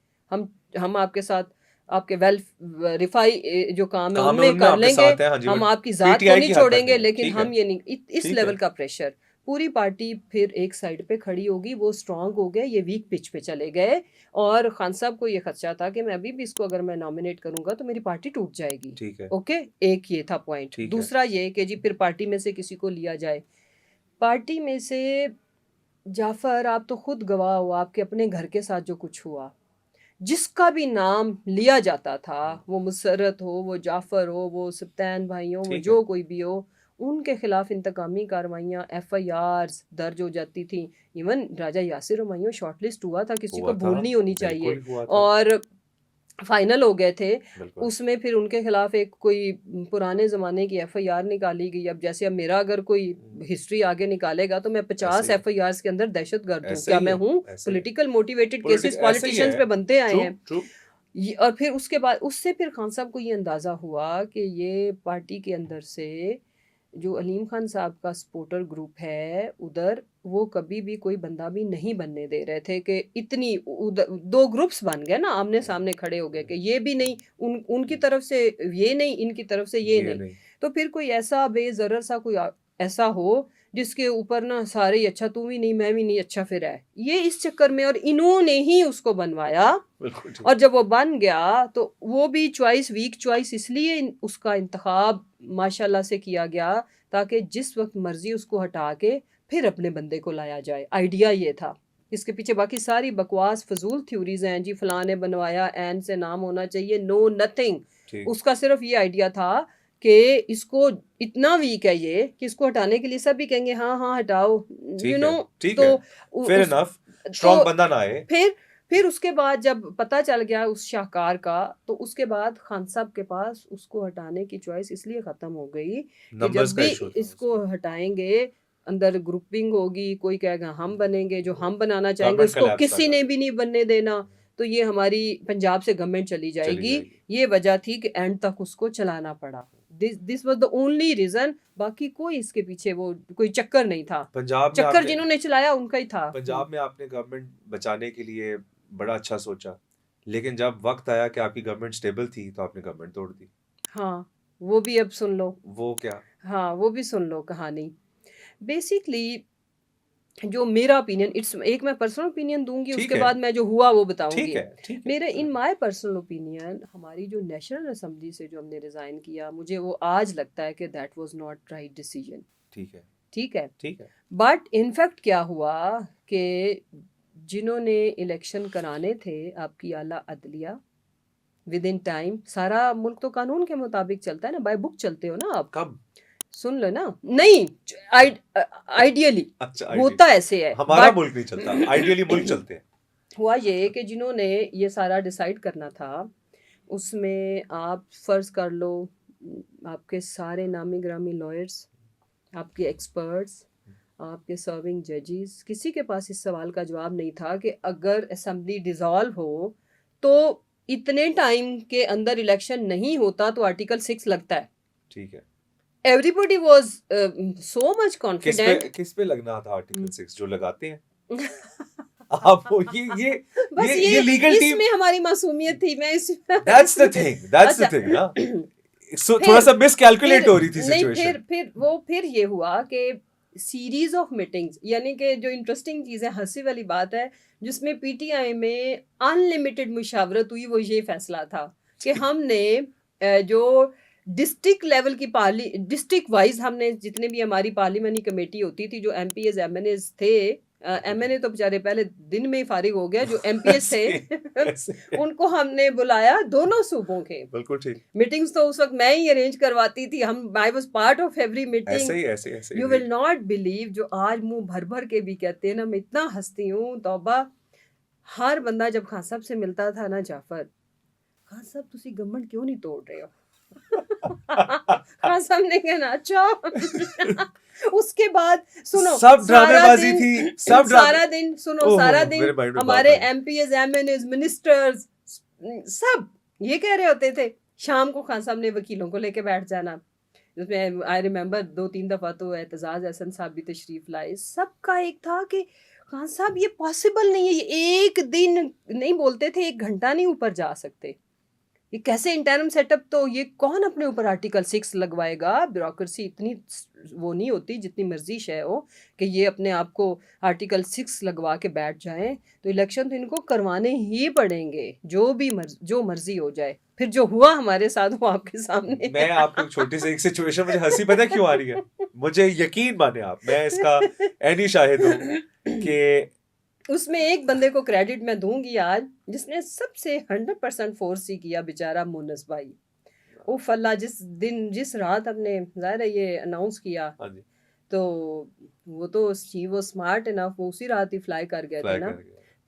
Speaker 2: हम आपके साथ आपके रिफाई जो काम है उनमें कर लेंगे, हम आपकी जात को नहीं छोड़ेंगे, लेकिन हम ये नहीं, इस लेवल का प्रेशर। पूरी पार्टी फिर एक साइड पे खड़ी होगी, वो स्ट्रांग हो गए, ये वीक पिच पे चले गए, और खान साहब को ये खदशा था कि मैं अभी भी इसको अगर मैं नॉमिनेट करूंगा तो मेरी पार्टी टूट जाएगी। ओके, एक ये था पॉइंट। दूसरा ये कि जी फिर पार्टी में से किसी को लिया जाए। पार्टी में से जाफर, आप तो खुद गवाह हो, आपके अपने घर के साथ जो कुछ हुआ, जिसका भी नाम लिया जाता था, वो मुसर्रत हो, वो जाफर हो, वो सप्तान भाई हो, वो जो कोई भी हो, उनके खिलाफ इंतकामी कार्रवाइयाँ, FIRs दर्ज हो जाती थी। इवन राजा यासिर हुमायूं शॉर्टलिस्ट हुआ था, किसी को भूल नहीं होनी चाहिए, और फाइनल हो गए थे। उसमें फिर उनके खिलाफ एक कोई पुराने ज़माने की FIR निकाली गई। अब जैसे अब मेरा अगर कोई हिस्ट्री आगे निकालेगा तो मैं 50 FIRs के अंदर दहशतगर्द हूँ, क्या मैं हूँ? पॉलिटिकल मोटिवेटेड केसेस पॉलिटिशियंस पे बनते आए हैं। और फिर उसके बाद उससे फिर खान साहब को ये अंदाज़ा हुआ कि ये पार्टी के अंदर से जो अलीम खान साहब का सपोर्टर ग्रुप है उधर, वो कभी भी कोई बंदा भी नहीं बनने दे रहे थे कि इतनी दो ग्रुप्स बन गए ना, आमने सामने खड़े हो गए कि ये भी नहीं, उनकी तरफ से ये नहीं, इनकी तरफ से ये नहीं। तो फिर कोई ऐसा बेजरर सा कोई ऐसा हो जिसके ऊपर ना सारे ही अच्छा, तू भी नहीं मैं भी नहीं, अच्छा फिर है ये इस चक्कर में, और इन्होंने ही उसको बनवाया। और जब वो बन गया तो वो भी चॉइस, वीक चॉइस, इसलिए उसका इंतखाब माशाल्लाह से किया गया ताकि जिस वक्त मर्जी उसको हटा के फिर अपने बंदे को लाया जाए। आइडिया ये था, इसके पीछे बाकी सारी बकवास फजूल थ्योरीज हैं जी, फलां ने बनवाया, एन से नाम होना चाहिए, नो नथिंग। उसका सिर्फ ये आइडिया था कि इसको इतना वीक है ये कि इसको हटाने के लिए सब भी कहेंगे हाँ हाँ हटाओ, यू नो। तो
Speaker 3: फेयर इनफ, स्ट्रांग बंदा ना आए।
Speaker 2: फिर उसके बाद जब पता चल गया उस शाहकार का, तो उसके बाद खान साहब के पास उसको हटाने की चॉइस इसलिए ख़त्म हो गई कि जब भी इसको हटाएंगे अंदर ग्रुपिंग होगी, कोई कहेगा हम बनेंगे, जो हम बनाना चाहेंगे उसको किसी ने भी नहीं बनने देना, तो ये हमारी पंजाब से गवर्नमेंट चली जाएगी। ये वजह थी कि एंड तक उसको चलाना पड़ा। This was the only reason, बाकी कोई इसके पीछे वो कोई चक्कर नहीं था।
Speaker 3: पंजाब
Speaker 2: चक्कर जिन्होंने चलाया उनका ही था।
Speaker 3: पंजाब में आपने गवर्नमेंट बचाने के लिए बड़ा अच्छा सोचा, लेकिन जब वक्त आया कि आपकी गवर्नमेंट स्टेबल थी तो आपने गवर्नमेंट तोड़ दी।
Speaker 2: हाँ, वो भी अब सुन लो।
Speaker 3: वो क्या?
Speaker 2: हाँ, वो भी सुन लो कहानी। बेसिकली जो मेरा ओपिनियन, इट्स एक मैं पर्सनल ओपिनियन दूंगी, उसके बाद मैं जो हुआ वो बताऊंगी। मेरे इन माय पर्सनल ओपिनियन, हमारी जो नेशनल असेंबली से जो हमने रिजाइन किया, मुझे वो आज लगता है कि that was not right decision. ठीक है। बट इनफैक्ट क्या हुआ कि जिन्होंने इलेक्शन कराने थे आपकी आला अदलिया, विद इन टाइम, सारा मुल्क तो कानून के मुताबिक चलता है ना, बाय बुक चलते हो ना आप।
Speaker 3: कब?
Speaker 2: सुन लो ना, नहीं आइडियली होता ऐसे है,
Speaker 3: हमारा मुल्क नहीं चलता, आइडियली मुल्क चलते हैं।
Speaker 2: हुआ ये कि जिन्होंने ये सारा डिसाइड करना था, उसमें आप फर्ज कर लो आपके सारे नामी ग्रामी लॉयर्स, आपके एक्सपर्ट्स, आपके सर्विंग जजेस, किसी के पास इस सवाल का जवाब नहीं था कि अगर असेंबली डिसॉल्व हो तो इतने टाइम के अंदर इलेक्शन नहीं होता तो आर्टिकल 6 लगता है।
Speaker 3: ठीक है,
Speaker 2: everybody was so much confident.
Speaker 3: किस पे लगना था आर्टिकल 6 जो लगाते हैं आप वो
Speaker 2: बस
Speaker 3: ये लीगल टीम,
Speaker 2: इसमें हमारी मासूमियत थी। मैं इस
Speaker 3: दैट्स द थिंग ना, सो थोड़ा सा मिसकैलकुलेट हो रही थी
Speaker 2: नहीं,
Speaker 3: सिचुएशन।
Speaker 2: फिर ये हुआ कि सीरीज ऑफ मीटिंग्स, यानी कि जो इंटरेस्टिंग चीज़ है, हंसी वाली बात है, जिसमें पीटीआई में अनलिमिटेड मुशावरत हुई, वो ये फैसला था कि हमने जो डिस्ट्रिक्ट लेवल की डिस्ट्रिक्ट वाइज हमने जितने भी हमारी पार्लियामेंट्री कमेटी होती थी, जो एमपीएस एमएनएस थे, एमएनए तो बेचारे पहले दिन में ही फारिग हो गया, जो एमपीएस थे उनको हमने बुलाया दोनों सूबों के।
Speaker 3: बिल्कुल ठीक।
Speaker 2: मीटिंग्स तो उस वक्त मैं ही अरेंज करवाती थी, I was part of every meeting.
Speaker 3: ऐसे
Speaker 2: यू विल नॉट बिलीव, जो आज मुंह भर भर के भी कहते हैं ना, मैं इतना हंसती हूँ, तौबा। हर बंदा जब खान साहब से मिलता था ना, जाफर, खान साहब तुसी गवर्नमेंट क्यों नहीं तोड़ रहे हो? खान साहब ने कहना अच्छा। उसके बाद सुनो,
Speaker 3: सब ड्रामेबाजी थी, सब
Speaker 2: सारा दिन सुनो, सारा दिन
Speaker 3: मेरे mind में
Speaker 2: हमारे
Speaker 3: बात आई।
Speaker 2: एमपीएस एमएनएस मिनिस्टर्स सब ये कह रहे होते थे। शाम को खान साहब ने वकीलों को लेके बैठ जाना, जिसमें आई रिमेम्बर 2-3 दफा तो एतजाज एहसन साहब भी तशरीफ लाए। सबका एक था कि खान साहब ये पॉसिबल नहीं है, ये एक दिन नहीं बोलते थे, 1 घंटा नहीं ऊपर जा सकते, ये कैसे इंटरम सेटअप, तो ये कौन अपने ऊपर आर्टिकल 6 लगवाएगा? ब्यूरोक्रेसी इतनी वो नहीं होती जितनी मर्जी शय हो कि ये अपने आप को आर्टिकल 6 लगवा के बैठ जाएं। तो इलेक्शन तो इनको करवाने ही पड़ेंगे, जो मर्जी हो जाए। फिर जो हुआ हमारे साथ वो आपके सामने।
Speaker 3: मैं आपको छोटी सी एक सिचुएशन, मुझे हंसी पता है क्यों आ रही है, मुझे यकीन माने आप, मैं इसका ऐनी शाहिद हूँ कि
Speaker 2: उसमें एक बंदे को क्रेडिट मैं दूंगी आज, जिसने सबसे 100% फोर्स ही किया, बेचारा मुन्नस भाई। उफ अल्लाह, जिस रात हमने ज़ाहिर है ये अनाउंस किया, तो वो तो वो स्मार्ट इनफ, वो उसी रात ही फ्लाई कर गए थे ना।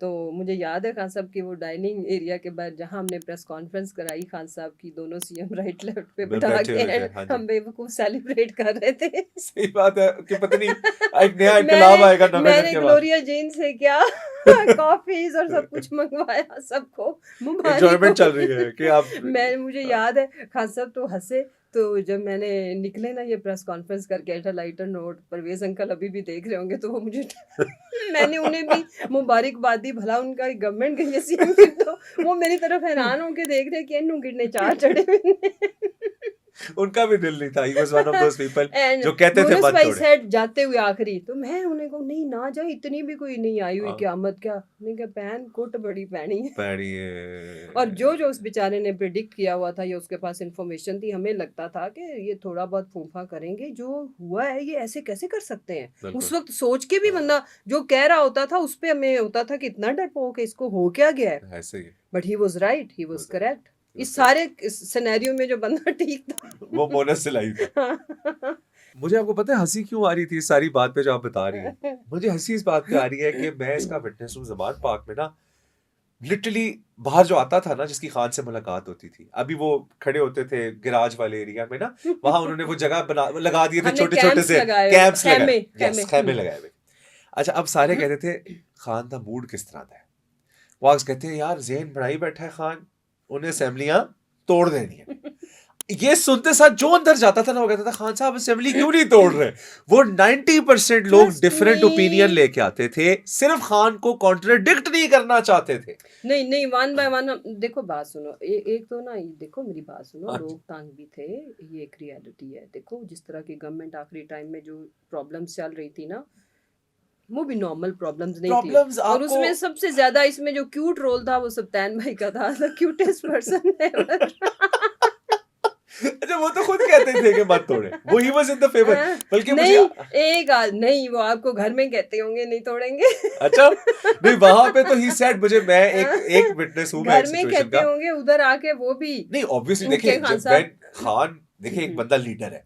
Speaker 2: तो मुझे याद है खान साहब की वो डाइनिंग एरिया के बाद जहाँ हमने प्रेस कॉन्फ्रेंस कराई, खान साहब की दोनों सीएम राइट लेफ्ट पे बिठा के हम बेवकूफ सेलिब्रेट कर रहे थे।
Speaker 3: सही बात है कि पता नहीं एक नया इनकलाब आएगा 90
Speaker 2: मैंने ग्लोरिया जैन से क्या कॉफीज और सब कुछ मंगवाया, सबको
Speaker 3: एंजॉयमेंट चल रही है कि आप।
Speaker 2: मुझे याद है खान साहब तो हंसे, तो जब मैंने निकले ना ये प्रेस कॉन्फ्रेंस करके, अल्टर लाइटर नोट, परवेज अंकल अभी भी देख रहे होंगे, तो वो मुझे मैंने उन्हें भी मुबारकबाद दी, भला उनका गवर्नमेंट गई है सीएम की, तो वो मेरी तरफ हैरान होके देख रहे कि इन्हों गिरने 4 चढ़े हुए।
Speaker 3: उनका भी दिल नहीं था, he was one of those people जो कहते थे मत तोड़े।
Speaker 2: सेट जाते हुए आखिरी, तो मैं उन्हें को नहीं ना जाए, इतनी भी कोई नहीं आई हुई क़यामत, क्या मैंने कहा पैन कोट बड़ी पैनी है। और जो उस बेचारे ने प्रेडिक्ट किया हुआ था, या उसके पास इंफॉर्मेशन थी, हमें लगता था कि ये थोड़ा बहुत फूफा करेंगे, जो हुआ है ये ऐसे कैसे कर सकते हैं। उस वक्त सोच के भी बंदा जो कह रहा होता था उस पे हमें होता था कि इतना डरपोक है, इसको हो क्या गया है। But he was right, he was correct. इस सारे सिनेरियो में जो बंदा ठीक था
Speaker 3: वो बोनस से लाई था। मुझे आपको पता है हंसी क्यों आ रही थी इस सारी बात पे जो आप बता रही हैं? मुझे हंसी इस बात पे आ रही है कि मैं इसका विटनेस हूँ ज़मान पार्क में ना, लिटरली बाहर जो आता था ना, जिसकी खान से मुलाकात होती थी, अभी वो खड़े होते थे गिराज वाले एरिया में ना, वहां उन्होंने वो जगह लगा दिए थे, छोटे छोटे से कैंप्स लगाए, खैमे लगाए हुए। अच्छा, अब सारे कहते थे खान का मूड किस तरह का है, वो कहते हैं यार ज़ेन बढ़ाई बैठा है खान, उन्हें असेंबलियां तोड़ देनी है। ये सुनते साथ जो अंदर जाता था ना, वो कहता था खान साहब असेंबली क्यों नहीं तोड़ रहे। वो 90% लोग डिफरेंट ओपिनियन लेके आते थे, सिर्फ खान को कॉन्ट्रडिक्ट नहीं करना चाहते थे।
Speaker 2: नहीं, 1 by 1 देखो, बात सुनो, एक तो ना, देखो मेरी बात सुनो, लोग तंग भी थे, ये एक रियलिटी है। देखो जिस तरह की गवर्नमेंट आखिरी टाइम में जो प्रॉब्लम्स चल रही थी ना, वो भी नॉर्मल प्रॉब्लम्स नहीं थी, और उसमें सबसे ज्यादा इसमें जो क्यूट रोल था वो सब्तान भाई का था, द क्यूटेस्ट पर्सन एवर।
Speaker 3: अच्छा, वो तो खुद कहते थे कि मत तोड़े, वो ही वाज इन द फेवर। बल्कि
Speaker 2: नहीं, वो आपको घर में कहते होंगे नहीं तोड़ेंगे।
Speaker 3: अच्छा, नहीं वहां पे तो ही सेड, मैं एक विटनेस हूं, मैं
Speaker 2: घर में कहते होंगे, उधर आके वो भी
Speaker 3: नहीं। ऑब्वियसली देखिए, खान देखिए एक बंदा लीडर है,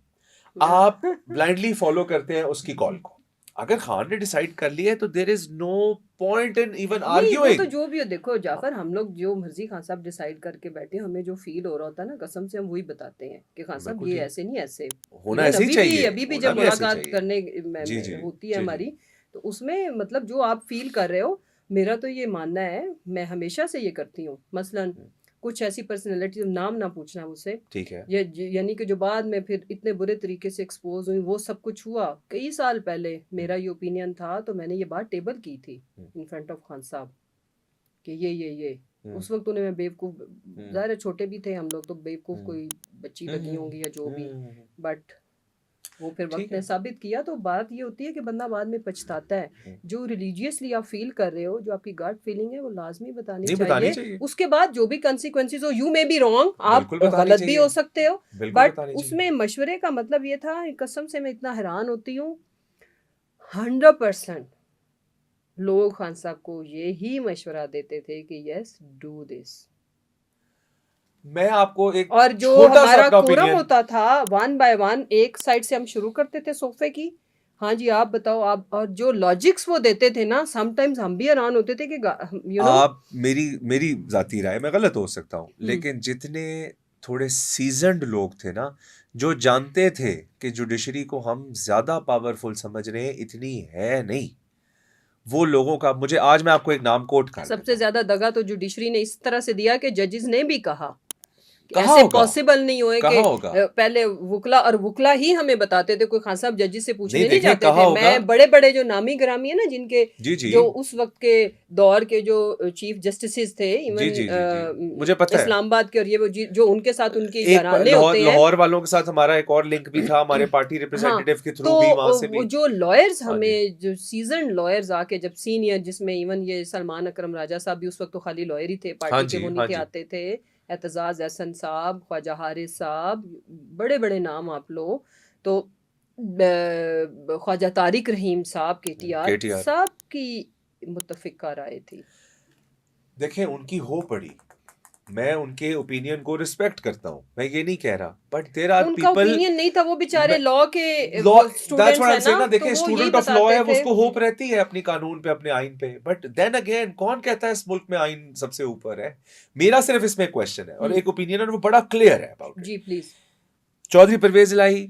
Speaker 3: आप ब्लाइंडली फॉलो करते हैं उसकी कॉल को, अगर खान ने डिसाइड कर लिया है तो there is no point in even
Speaker 2: नहीं, वो
Speaker 3: आर्ग्यूइंग।
Speaker 2: तो जो भी हो, देखो जाफर, हम लोग जो मर्जी खान साहब डिसाइड करके बैठे, हमें जो फील हो रहा होता है ना, कसम से हम वही बताते हैं कि खान साहब
Speaker 3: बिल्कुल
Speaker 2: ये
Speaker 3: ठीक,
Speaker 2: ऐसे नहीं ऐसे।
Speaker 3: होना
Speaker 2: इवन
Speaker 3: ऐसे ही चाहिए,
Speaker 2: अभी भी
Speaker 3: होना
Speaker 2: जब
Speaker 3: भी ऐसे
Speaker 2: मुलाकात
Speaker 3: चाहिए।
Speaker 2: करने
Speaker 3: जी जी
Speaker 2: होती है
Speaker 3: जी जी।
Speaker 2: हमारी, तो उसमें मतलब जो आप फील कर रहे हो, मेरा तो ये मानना है, मैं हमेशा से ये करती हूँ। मसलन कुछ ऐसी पर्सनैलिटी, नाम ना पूछना मुझसे,
Speaker 3: ठीक है।
Speaker 2: यानी कि जो बाद में फिर इतने बुरे तरीके से एक्सपोज हुई, वो सब कुछ हुआ कई साल पहले, मेरा ये ओपिनियन था, तो मैंने ये बात टेबल की थी इन फ्रंट ऑफ खान साहब कि ये उस वक्त उन्हें मैं बेवकूफ़, ज़ाहिर है छोटे भी थे हम लोग, तो बेवकूफ़ कोई बच्ची लगी होंगी या जो भी, बट वो फिर वक्त
Speaker 3: ठीक
Speaker 2: ने
Speaker 3: है।
Speaker 2: साबित किया। तो बात ये होती है कि बंदा बाद में पछताता है। जो रिलीजियसली आप फील कर रहे हो, जो आपकी गट फीलिंग है, वो लाजमी बतानी
Speaker 3: नहीं बतानी
Speaker 2: चाहिए।
Speaker 3: चाहिए,
Speaker 2: उसके बाद जो भी कंसिक्वेंसेस हो, यू मे बी रॉन्ग, आप
Speaker 3: बिल्कुल बतानी
Speaker 2: गलत भी
Speaker 3: चाहिए,
Speaker 2: हो सकते हो,
Speaker 3: बिल्कुल
Speaker 2: बट
Speaker 3: बतानी चाहिए।
Speaker 2: उसमें मशवरे का मतलब ये था, कसम से मैं इतना हैरान होती हूँ, 100% लोग खान साहब को ये ही मशवरा देते थे कि यस डू दिस।
Speaker 3: मैं आपको एक
Speaker 2: और जो
Speaker 3: छोटा सा
Speaker 2: हमारा
Speaker 3: अपना
Speaker 2: कोरम
Speaker 3: ओपिनियन,
Speaker 2: होता था, 1 बाय 1 एक साइड से हम शुरू करते थे सोफे की, हाँ जी आप बताओ आप, और जो लॉजिक्स वो देते थे ना, समटाइम्स हम भी हैरान होते थे कि यू नो।
Speaker 3: आप मेरी मेरी जाती राय, मैं गलत हो सकता हूँ, लेकिन जितने थोड़े सीजन्ड लोग थे ना, जो जानते थे कि जुडिशरी को हम ज्यादा पावरफुल समझ रहे हैं, इतनी है नहीं, वो लोगों का, मुझे आज मैं आपको एक नाम कोट कर
Speaker 2: सबसे ज्यादा दगा तो जुडिशरी ने इस तरह से दिया कि जजेस ने भी कहा कि
Speaker 3: कहा
Speaker 2: ऐसे
Speaker 3: होगा,
Speaker 2: पॉसिबल नहीं होए कि
Speaker 3: कहा होगा,
Speaker 2: पहले वुकला, और वुकला ही हमें बताते थे, कोई खान साहब जजेस से पूछने नहीं
Speaker 3: देखें
Speaker 2: जाते
Speaker 3: कहा
Speaker 2: थे।
Speaker 3: होगा।
Speaker 2: मैं बड़े बड़े जो नामी ग्रामी है ना, जिनके
Speaker 3: जी जी
Speaker 2: जो उस वक्त के दौर के जो चीफ जस्टिस थे,
Speaker 3: जी
Speaker 2: इवन
Speaker 3: जी जी जी, मुझे पता है।
Speaker 2: इस्लामाबाद के, और ये वो जो उनके साथ उनके
Speaker 3: एक
Speaker 2: घराने
Speaker 3: लाहौर
Speaker 2: होते हैं,
Speaker 3: लाहौर वालों के साथ हमारा एक और लिंक भी था, हमारे पार्टी
Speaker 2: हाँ,
Speaker 3: रिप्रेजेंटेटिव के
Speaker 2: तो
Speaker 3: थ्रू भी, वहां से
Speaker 2: वो
Speaker 3: भी।
Speaker 2: जो लॉयर्स,
Speaker 3: हाँ जी,
Speaker 2: हमें जो सीजन लॉयर्स आके, जब सीनियर, जिसमें इवन ये सलमान अकरम राजा साहब भी उस वक्त तो खाली लॉयर ही थे,
Speaker 3: हाँ
Speaker 2: पार्टी के
Speaker 3: जी,
Speaker 2: वो नहीं
Speaker 3: हाँ
Speaker 2: थे,
Speaker 3: जी।
Speaker 2: आते थे, एतजाज एहसन साहब, ख्वाजा हारिस साहब, बड़े बड़े नाम आप लो, तो ख्वाजा तारिक रहीम साहब, केटीआर,
Speaker 3: केटीआर,
Speaker 2: सब की मुत्तफिका राय थी।
Speaker 3: देखें उनकी हो पड़ी, मैं उनके ओपिनियन को रिस्पेक्ट करता हूँ, मैं ये नहीं कह रहा, बट देयर आर
Speaker 2: उनका
Speaker 3: पीपल,
Speaker 2: ओपिनियन नहीं था, वो बेचारे लॉ के
Speaker 3: law, that's
Speaker 2: students
Speaker 3: what I
Speaker 2: हैं
Speaker 3: एम
Speaker 2: ना,
Speaker 3: सेइंग ना,
Speaker 2: तो
Speaker 3: देखें
Speaker 2: वो यही
Speaker 3: स्टूडेंट ऑफ लॉ
Speaker 2: बताते
Speaker 3: है,
Speaker 2: थे।
Speaker 3: उसको होप रहती है अपनी कानून पे, अपने आइन पे, बट देन अगेन कौन कहता है इस मुल्क में आइन सबसे ऊपर है? मेरा सिर्फ इसमें एक क्वेश्चन है और एक ओपिनियन है, और वो बड़ा क्लियर है अबाउट
Speaker 2: जी
Speaker 3: इट।
Speaker 2: प्लीज।
Speaker 3: चौधरी परवेज इलाही,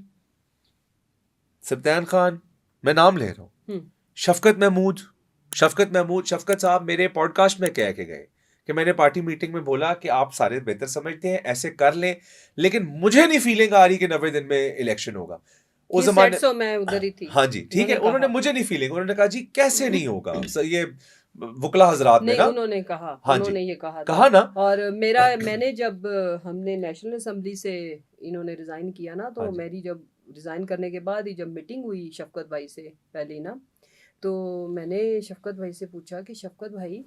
Speaker 3: सब्तान खान, मैं नाम ले रहा हूँ, शफकत महमूद, शफकत साहब मेरे पॉडकास्ट में कह के गए कि मैंने पार्टी मीटिंग में बोला कि आप सारे बेहतर समझते हैं, ऐसे कर लें, लेकिन मुझे नहीं फीलिंग आ रही कि 90 दिन में इलेक्शन होगा। उस जमाने,
Speaker 2: सो मैं उधर ही थी,
Speaker 3: हाँ जी ठीक है, उन्होंने मुझे नहीं फीलिंग, उन्होंने कहा जी कैसे नहीं होगा, ये वुकला हजरात ने
Speaker 2: नहीं,
Speaker 3: ना,
Speaker 2: उन्होंने कहा,
Speaker 3: हाँ जी
Speaker 2: उन्होंने ये कहा था।
Speaker 3: कहा ना,
Speaker 2: और मैंने जब हमने नेशनल असेंबली से इन्होंने रिजाइन किया ना, तो
Speaker 3: हाँ जी
Speaker 2: मेरी जब रिजाइन करने के बाद ही जब मीटिंग हुई शफकत भाई से पहले ना, तो मैंने शफकत भाई से पूछा कि शफकत भाई,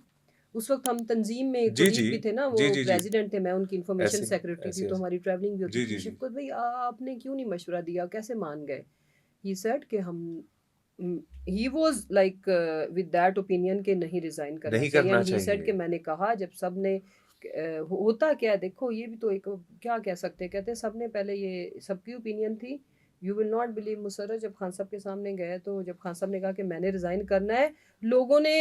Speaker 2: उस वक्त हम तंजीम में
Speaker 3: जी
Speaker 2: कोलीग
Speaker 3: जी
Speaker 2: भी थे ना,
Speaker 3: जी
Speaker 2: वो
Speaker 3: जी जी,
Speaker 2: प्रेसिडेंट थे, मैं उनकी इंफॉर्मेशन
Speaker 3: ऐसे
Speaker 2: सेक्रेटरी थी,
Speaker 3: ऐसे
Speaker 2: तो
Speaker 3: ऐसे,
Speaker 2: हमारी ट्रैवलिंग भी होती
Speaker 3: जी
Speaker 2: थी।
Speaker 3: जी जी,
Speaker 2: शफकत भाई आपने क्यों नहीं मशवरा दिया, कैसे मान गए? ही सेड कि हम, he was like with that opinion के नहीं रिजाइन करना
Speaker 3: नहीं
Speaker 2: चाहिए,
Speaker 3: करना
Speaker 2: एंड ही सेड कि
Speaker 3: चाहिए,
Speaker 2: मैंने कहा जब सब ने होता क्या है, देखो ये भी तो एक, क्या कह सकते हैं, कहते हैं सब ने पहले, ये सबकी ओपिनियन थी। You will not believe Musarrat, जब खान साहब के सामने गए, तो जब खान साहब ने कहा कि मैंने रिजाइन करना है, लोगों ने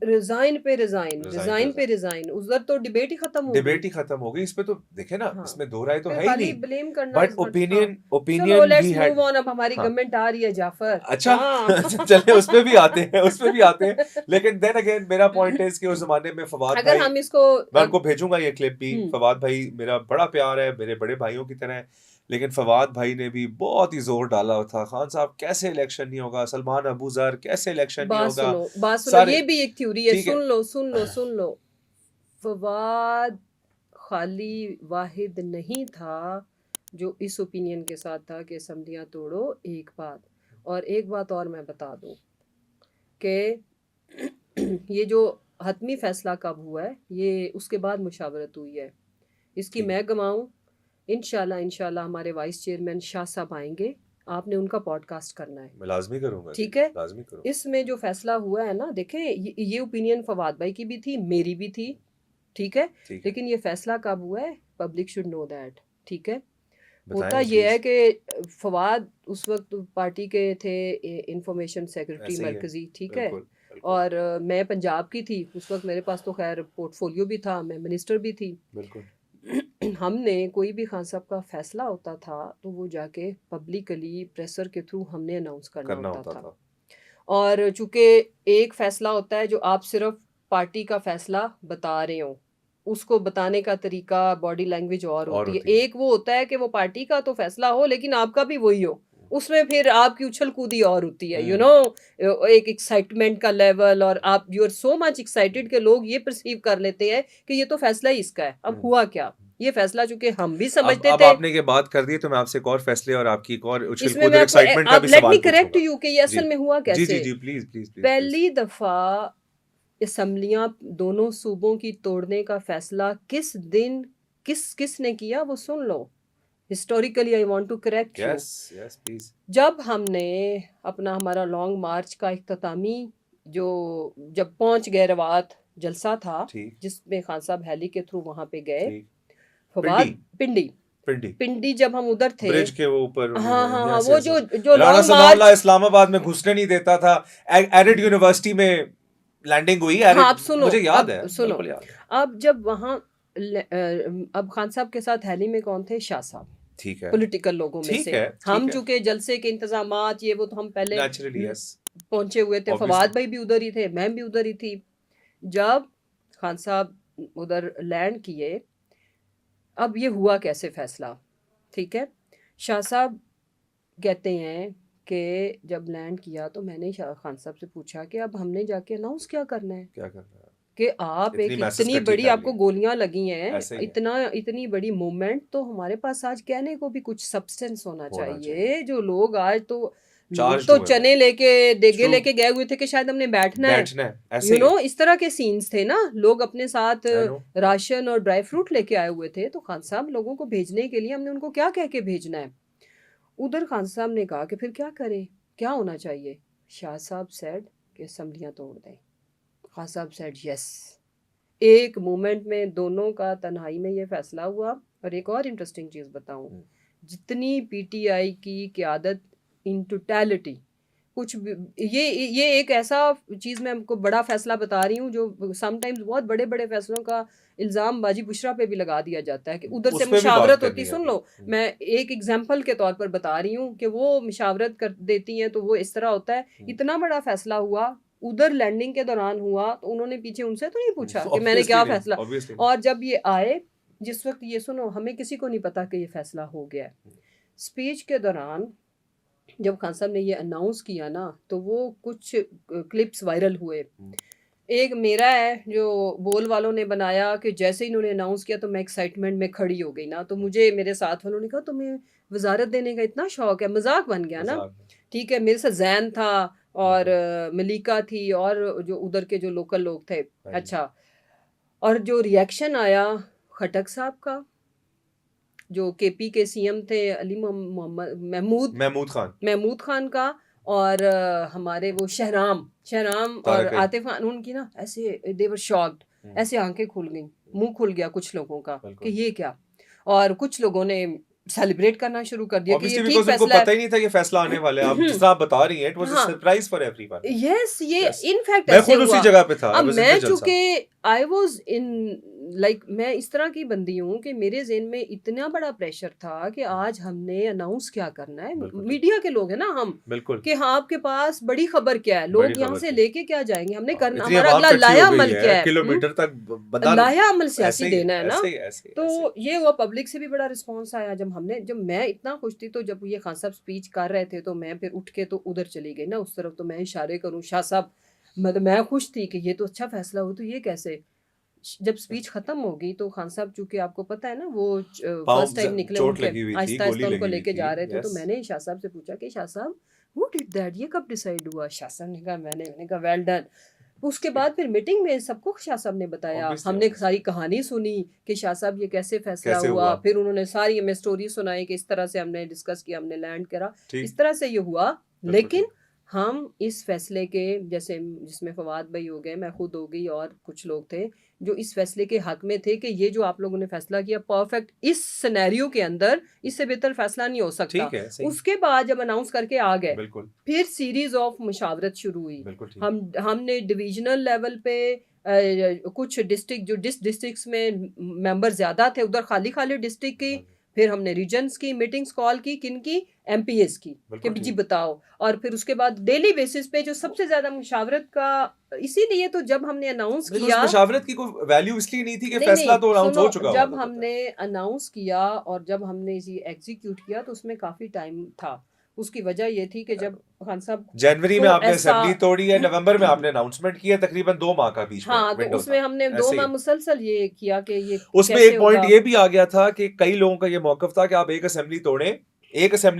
Speaker 2: रिजाइन पे रिजाइन, रिजाइन पे रिजाइन, उधर तो डिबेट ही खत्म हो गई।
Speaker 3: डिबेट ही खत्म हो गई इस पे, तो देखे ना,
Speaker 2: हाँ,
Speaker 3: इसमें दो राय तो
Speaker 2: फिर
Speaker 3: है ही
Speaker 2: खाली
Speaker 3: नहीं,
Speaker 2: ब्लेम करना
Speaker 3: बट
Speaker 2: इस बट, हाँ
Speaker 3: ओपिनियन
Speaker 2: चलो
Speaker 3: ओपिनियन
Speaker 2: लेट्स
Speaker 3: भी
Speaker 2: मूव
Speaker 3: हैड,
Speaker 2: ऑन, अब हमारी
Speaker 3: हाँ
Speaker 2: गवर्नमेंट आ रही है जाफर।
Speaker 3: अच्छा
Speaker 2: हाँ
Speaker 3: चले उस पे भी आते हैं, उस पे भी आते हैं, लेकिन देन अगेन मेरा पॉइंट है कि उस जमाने में फवाद
Speaker 2: अगर
Speaker 3: भाई,
Speaker 2: हम इसको
Speaker 3: मैं उनको भेजूंगा ये क्लिप भी,
Speaker 2: हम्म,
Speaker 3: फवाद भाई मेरा बड़ा प्यार है, मेरे बड़े भाइयों की तरह है, लेकिन फवाद भाई ने भी बहुत ही जोर डाला था, खान साहब कैसे इलेक्शन नहीं होगा, सलमान अबू जर कैसे इलेक्शन नहीं होगा,
Speaker 2: बात सुनो,
Speaker 3: सारे,
Speaker 2: ये भी एक थ्योरी है,
Speaker 3: ठीक है,
Speaker 2: सुन लो। फवाद खाली वाहिद नहीं था जो इस ओपिनियन के साथ था कि असम्बलियाँ तोड़ो, एक बात, और एक बात और मैं बता दूं कि ये जो हतमी फैसला कब हुआ है, ये उसके बाद मुशावरत हुई है, इसकी
Speaker 3: ठीक,
Speaker 2: मैं गवाऊं, इंशाल्लाह हमारे वाइस चेयरमैन शाह साहब आएंगे, आपने उनका पॉडकास्ट करना है,
Speaker 3: मैं लाजमी करूंगा जी,
Speaker 2: ठीक है?
Speaker 3: लाजमी करूंगा,
Speaker 2: इसमें जो फैसला हुआ है ना, देखें ये ओपिनियन फवाद भाई की भी थी, मेरी भी थी, ठीक है?
Speaker 3: ठीक है,
Speaker 2: लेकिन ये फैसला कब हुआ है, पब्लिक शुड नो दैट, ठीक है? होता ये है कि फवाद उस वक्त पार्टी के थे इंफॉर्मेशन सेक्रेटरी मरकजी, ठीक है, और मैं पंजाब की थी उस वक्त, मेरे पास तो खैर पोर्टफोलियो भी था, मैं मिनिस्टर भी थी। हमने कोई भी खान साहब का फैसला होता था तो वो जाके पब्लिकली प्रेसर के थ्रू हमने अनाउंस करना होता था। और चूंकि एक फैसला होता है जो आप सिर्फ पार्टी का फैसला बता रहे हो, उसको बताने का तरीका, बॉडी लैंग्वेज और होती है। एक वो होता है कि वो पार्टी का तो फैसला हो लेकिन आपका भी वही हो, उसमें फिर आपकी उछल कूदी और होती है, एक एक्साइटमेंट का लेवल, और आप you are so much excited कि लोग ये परसीव कर लेते हैं कि ये तो फैसला ही इसका है। अब हुआ क्या, ये फैसला चूंकि हम भी समझते थे।
Speaker 3: अब आपने ये बात कर दी तो मैं आपसे एक और फैसले और आपकी एक और उछल कूद और एक्साइटमेंट का भी
Speaker 2: लेट
Speaker 3: सवाल
Speaker 2: मी करेक्ट यू कि ये असल में हुआ कैसे।
Speaker 3: जी जी प्लीज प्लीज।
Speaker 2: पहली दफा असम्बलियां दोनों सूबों की तोड़ने का फैसला किस दिन किसने किया वो सुन लो। Historically I want to correct you.
Speaker 3: Yes please.
Speaker 2: जब हमने अपना हमारा लॉन्ग मार्च का इख्तितामी जब पहुंच गए रवात जलसा था जिसमें खान साहब हैली के थ्रू वहां पे गए, फवाद पिंडी जब हम उधर थे ब्रिज के ऊपर, हाँ वो जो
Speaker 3: राणा सनाउल्लाह इस्लामाबाद में घुसने नहीं देता था, एरिड यूनिवर्सिटी में लैंडिंग हुई।
Speaker 2: हाँ, आप सुनो,
Speaker 3: मुझे याद है,
Speaker 2: सुनो, अब जब वहाँ अब खान साहब के साथ हैली में कौन थे, शाह साहब, ठीक है, पॉलिटिकल लोगों में से हम चूंकि जलसे के इंतजामात ये वो तो हम पहले पहुंचे हुए थे, फवाद भाई भी उधर ही थे, मैं भी उधर ही थी। जब खान साहब उधर लैंड किए, अब ये हुआ कैसे फैसला, ठीक है, शाह साहब कहते हैं कि जब लैंड किया तो मैंने शाह खान साहब से पूछा कि अब हमने जाके अनाउंस क्या करना है कि आप इतनी बड़ी आपको गोलियां लगी हैं, इतनी बड़ी मूवमेंट, तो हमारे पास आज कहने को भी कुछ सब्सटेंस होना चाहिए। जो लोग आज तो चने लेके देगे लेके गए हुए थे कि शायद हमने बैठना है, इस तरह के सीन्स थे ना। लोग अपने साथ राशन और ड्राई फ्रूट लेके आए हुए थे, तो खान साहब लोगों को भेजने के लिए हमने उनको क्या कह के भेजना है। उधर खान साहब ने कहा कि फिर क्या करें, क्या होना चाहिए। शाह साहब सेड कि असम्बलियां तोड़ दें। खान साहब सेड यस। एक मोमेंट में दोनों का तन्हाई में ये फैसला हुआ। और एक और इंटरेस्टिंग चीज़ बताऊं, जितनी पीटीआई की क़यादत इन टोटलिटी कुछ ये एक ऐसा चीज़ मैं आपको बड़ा फैसला बता रही हूँ जो समटाइम्स बहुत बड़े बड़े फैसलों का इल्ज़ाम बाजी बुशरा पे भी लगा दिया जाता है कि उधर से मुशावरत होती। सुन लो, मैं एक एग्जांपल के तौर पर बता रही हूँ कि वो मुशावरत कर देती हैं तो वो इस तरह होता है। इतना बड़ा फैसला हुआ, उधर लैंडिंग के दौरान हुआ, तो उन्होंने पीछे उनसे तो नहीं पूछा कि मैंने क्या फैसला। और जब ये आए, जिस वक्त ये सुनो, हमें किसी को नहीं पता कि ये फैसला हो गया है। स्पीच के दौरान जब खान साहब ने ये अनाउंस किया ना, तो वो कुछ क्लिप्स वायरल हुए। एक मेरा है जो बोल वालों ने बनाया कि जैसे ही इन्होंने अनाउंस किया तो मैं एक्साइटमेंट में खड़ी हो गई ना, तो मुझे मेरे साथ वालों ने कहा तुम्हें वजारत देने का इतना शौक है। मजाक बन गया ना, ठीक है। मेरे साथ जैन था और मलिका थी और जो उधर के जो लोकल लोग थे। अच्छा, और जो रिएक्शन आया खटक साहब का, जो केपी के सीएम थे, अली महमूद खान का, और हमारे वो शहराम और आतिफ खान, उनकी ना ऐसे दे वर शॉक्ड, ऐसे आंखें खुल गई, मुंह खुल गया कुछ लोगों का कि ये क्या। और कुछ लोगों ने सेलिब्रेट करना शुरू कर दिया कि ये ठीक फैसला है।
Speaker 3: पता ही नहीं था ये फैसला आने वाला है। आप जिस तरह बता रही हैं, it was a surprise for everyone.
Speaker 2: Yes, ये इनफैक्ट
Speaker 3: मैं खुद उसी जगह पे था।
Speaker 2: अब मैं चूंकि आई वाज इन मैं इस तरह की बंदी हूँ कि मेरे ज़हन में इतना बड़ा प्रेशर था कि आज हमने अनाउंस क्या करना है। मीडिया के लोग हैं ना हम, कि हाँ आपके पास बड़ी खबर क्या है, लोग यहाँ से लेके क्या जाएंगे, हमने करना, हमारा अगला लाया अमल क्या है,
Speaker 3: किलोमीटर तक
Speaker 2: लाया अमल सियासी देना है ना। तो ये हुआ, पब्लिक से भी बड़ा रिस्पॉन्स आया। जब मैं इतना खुश थी, तो जब ये खान साहब स्पीच कर रहे थे तो मैं फिर उठ के तो उधर चली गई ना उस तरफ, तो मैं इशारे करूँ शाह साहब, मतलब मैं खुश थी कि ये तो अच्छा फैसला हो। तो ये कैसे, जब स्पीच खत्म हो गई तो खान साहब, चूंकि आपको पता है ना वो फर्स्ट टाइम निकले, उनके आहिस्ता आहिस्ता उनको लेके जा रहे थे, तो मैंने शाह साहब से पूछा कि शाह साहब हु डिड दैट, ये कब डिसाइड हुआ। शाह साहब ने कहा मैंने कहा वेल डन। उसके बाद फिर मीटिंग में सबको शाह साहब ने बताया, हमने सारी कहानी सुनी कि शाह साहब ये कैसे फैसला हुआ। फिर उन्होंने सारी हमें स्टोरी सुनाई कि इस तरह से हमने डिस्कस किया, हमने लैंड करा, इस तरह से ये हुआ। लेकिन हम इस फैसले के, जैसे जिसमें फवाद भाई हो गए, मैं खुद हो गई और कुछ लोग थे जो इस फैसले के हक में थे कि ये जो आप लोगों ने फैसला किया परफेक्ट, इस सिनेरियो के अंदर इससे बेहतर फैसला नहीं हो सकता।
Speaker 3: ठीक है, सही।
Speaker 2: उसके बाद जब अनाउंस करके आ गए,
Speaker 3: बिल्कुल
Speaker 2: फिर सीरीज ऑफ मुशावरत शुरू हुई।
Speaker 3: बिल्कुल ठीक।
Speaker 2: हमने डिविजनल लेवल पे कुछ डिस्ट्रिक्ट, जो डिस्ट्रिक्ट्स में मेंबर ज्यादा थे उधर खाली खाली डिस्ट्रिक्ट की, फिर हमने रीजन्स की मीटिंग्स कॉल की, किन की, एमपीएस की, कि
Speaker 3: बिल्कुल
Speaker 2: जी
Speaker 3: ठीक।
Speaker 2: बताओ। और फिर उसके बाद डेली बेसिस पे जो सबसे ज्यादा मुशावरत का, इसीलिए तो जब हमने अनाउंस
Speaker 3: लेकिन उस
Speaker 2: किया,
Speaker 3: मुशावरत की कोई वैल्यू इसलिए नहीं थी कि
Speaker 2: नहीं
Speaker 3: फैसला
Speaker 2: नहीं
Speaker 3: तो अनाउंस हो
Speaker 2: सुनो,
Speaker 3: चुका हुआ
Speaker 2: जब
Speaker 3: था तब तक।
Speaker 2: हमने अनाउंस किया और जब हमने ये एग्जीक्यूट किया तो उसमें काफी टाइम था। उसकी वजह ये थी कि जब खान साहब
Speaker 3: जनवरी में
Speaker 2: को
Speaker 3: आपने
Speaker 2: ऐसा,
Speaker 3: असेंबली तोड़ी है, नवंबर में आपने अनाउंसमेंट किया, तकरीबन 2 माह का बीच में
Speaker 2: हाँ, तो
Speaker 3: विंडो
Speaker 2: उसमें
Speaker 3: था।
Speaker 2: हमने 2
Speaker 3: ऐसे
Speaker 2: माह
Speaker 3: ही
Speaker 2: मुसलसल ये किया कि ये
Speaker 3: उसमें
Speaker 2: कैसे
Speaker 3: एक पॉइंट
Speaker 2: होगा।
Speaker 3: ये भी आ गया था कि कई लोगों का ये मौकफ था कि आप एक असेंबली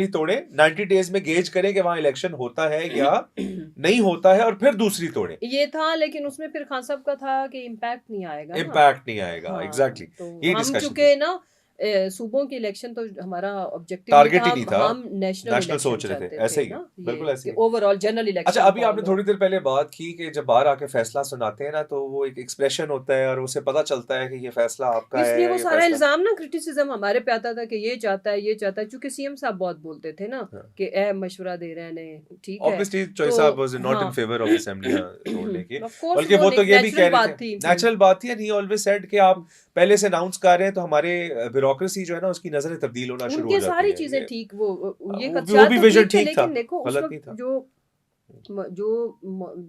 Speaker 3: तोड़ें 90 डेज में गेज करें कि वहां इलेक्शन होता है या नहीं होता है, और फिर दूसरी तोड़ें।
Speaker 2: ये था, लेकिन उसमें फिर खान साहब का था कि इम्पैक्ट नहीं आएगा ना।
Speaker 3: इम्पैक्ट नहीं आएगा,
Speaker 2: हाँ,
Speaker 3: एग्जैक्टली
Speaker 2: तो
Speaker 3: ये
Speaker 2: हम
Speaker 3: डिस्कशन
Speaker 2: चूंकि ना सूबों की इलेक्शन तो हमारा ऑब्जेक्टिव नहीं
Speaker 3: टारगेट
Speaker 2: था,
Speaker 3: ही नहीं था,
Speaker 2: हम नेशनल
Speaker 3: नेशनल
Speaker 2: इलेक्शन
Speaker 3: सोच रहे थे,
Speaker 2: चाहते
Speaker 3: ऐसे
Speaker 2: थे
Speaker 3: ही
Speaker 2: ना,
Speaker 3: बिल्कुल
Speaker 2: ये
Speaker 3: ऐसे
Speaker 2: कि
Speaker 3: ही।
Speaker 2: ओवरऑल जनरल
Speaker 3: अच्छा,
Speaker 2: इलेक्शन
Speaker 3: अभी आपने थोड़ी देर पहले बात की कि जब बाहर आके फैसला सुनाते हैं ना तो वो एक एक्सप्रेशन होता है और उसे पता चलता है कि ये फैसला आपका है
Speaker 2: इसलिए
Speaker 3: या
Speaker 2: वो
Speaker 3: ये
Speaker 2: सारा
Speaker 3: फैसला।
Speaker 2: इल्जाम ना, क्रिटिसिज्म हमारे पे आता था कि ये चाहता है, ये चाहता है, क्योंकि सीएम साहब बहुत बोलते थे ना
Speaker 3: हाँ।
Speaker 2: कि ए मशवरा दे रहे हैं ने, ठीक है।
Speaker 3: ऑब्वियसली
Speaker 2: तो
Speaker 3: चॉइस साहब वाज नॉट इन
Speaker 2: हाँ,
Speaker 3: फेवर ऑफ असेंबली तोड़ने के,
Speaker 2: ऑफ कोर्स
Speaker 3: बल्कि वो तो
Speaker 2: एक
Speaker 3: ये भी कह
Speaker 2: नेचुरल
Speaker 3: रहे
Speaker 2: बात
Speaker 3: थे,
Speaker 2: थी।
Speaker 3: नेचुरल बात थी, एंड ही ऑलवेज सेड कि आप पहले से अनाउंस कर रहे हैं तो हमारे ब्यूरोक्रेसी जो है ना उसकी नजरें तब्दील होना शुरू हो
Speaker 2: उनके
Speaker 3: जाती
Speaker 2: सारी
Speaker 3: है।
Speaker 2: चीजें ठीक, वो ये
Speaker 3: वो
Speaker 2: खदशात
Speaker 3: भी
Speaker 2: तो
Speaker 3: विजन
Speaker 2: ठीक थे,
Speaker 3: ठीक था,
Speaker 2: लेकिन देखो उस
Speaker 3: गलत नहीं
Speaker 2: वक्त
Speaker 3: था।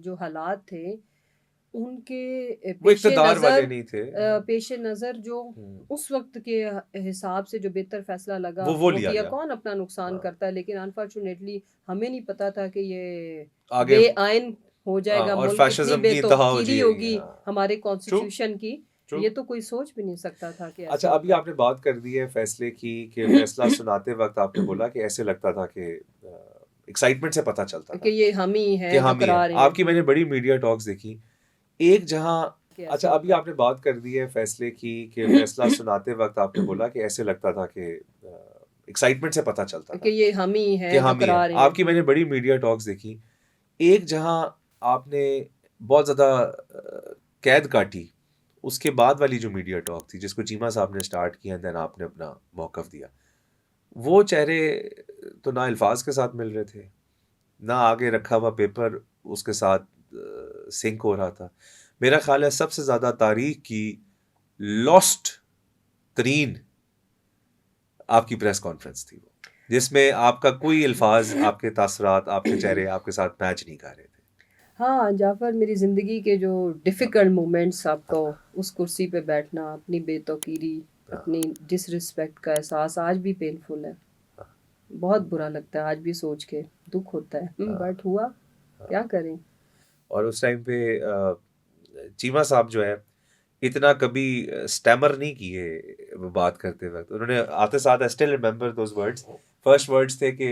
Speaker 2: जो हालात थे उनके
Speaker 3: वो
Speaker 2: पेश
Speaker 3: इक्तदार वाले
Speaker 2: नज़र,
Speaker 3: नहीं थे।
Speaker 2: पेश नज़र जो उस वक्त के हिसाब से जो बेहतर फैसला लगा
Speaker 3: वो
Speaker 2: वो
Speaker 3: लिया
Speaker 2: किया।
Speaker 3: गया।
Speaker 2: कौन अपना नुकसान करता है, लेकिन अनफॉर्चुनेटली हमें नहीं पता था कि ये
Speaker 3: आगे
Speaker 2: बेआइन हो जाएगा,
Speaker 3: और
Speaker 2: मुल्क इतनी
Speaker 3: फैशिज्म की इंतहा हो
Speaker 2: बेतौकीरी
Speaker 3: जाएगी।
Speaker 2: होगी हमारे
Speaker 3: ट्रू
Speaker 2: कॉन्स्टिट्यूशन की,
Speaker 3: ट्रू।
Speaker 2: ये तो कोई सोच भी नहीं सकता था कि ऐसे
Speaker 3: अच्छा, अभी
Speaker 2: होगा।
Speaker 3: आपने बात कर दी है फैसले की कि फैसला सुनाते वक्त आपने बोला कि ऐसे लगता था कि एक्साइटमेंट से पता चलता
Speaker 2: कि
Speaker 3: था
Speaker 2: ये हम ही
Speaker 3: कि
Speaker 2: हैं जो
Speaker 3: हम ही
Speaker 2: करा
Speaker 3: हैं।
Speaker 2: रहे हैं।
Speaker 3: आपकी मैंने बड़ी मीडिया टॉक्स देखी, एक जहां
Speaker 2: कि ऐसे
Speaker 3: अच्छा, अभी
Speaker 2: होगा।
Speaker 3: आपने बात कर दी है फैसले की कि फैसला सुनाते वक्त आपने बोला कि ऐसे लगता था कि एक्साइटमेंट से पता चलता
Speaker 2: कि
Speaker 3: था
Speaker 2: ये हम ही
Speaker 3: कि
Speaker 2: हैं जो
Speaker 3: हम ही
Speaker 2: करा
Speaker 3: हैं।
Speaker 2: रहे हैं।
Speaker 3: आपकी मैंने बड़ी मीडिया टॉक्स देखी, एक जहां आपने बहुत ज्यादा कैद काटी, उसके बाद वाली जो मीडिया टॉक थी जिसको चीमा साहब ने स्टार्ट किया, देन आपने अपना मौकफ दिया, वो चेहरे तो ना अल्फाज के साथ मिल रहे थे, ना आगे रखा हुआ पेपर उसके साथ सिंक हो रहा था। मेरा ख्याल है सबसे ज़्यादा तारीख की लॉस्ट तरीन आपकी प्रेस कॉन्फ्रेंस थी वो, जिसमें आपका कोई अल्फाज, आपके तासरात, आपके चेहरे आपके साथ मैच नहीं कर रहे थे।
Speaker 2: हाँ जाफर, मेरी ज़िंदगी के जो डिफ़िकल्ट मोमेंट्स, आपको उस कुर्सी पे बैठना, अपनी बेतौकीरी, अपनी डिसरिस्पेक्ट का एहसास आज भी पेनफुल है। बहुत बुरा लगता है आज भी सोच के, दुख होता है, बट हुआ, क्या करें।
Speaker 3: और उस टाइम पे चीमा साहब जो है इतना कभी स्टैमर नहीं किए वो बात करते वक्त, उन्होंने आते साथ I still remember those words, first words थे कि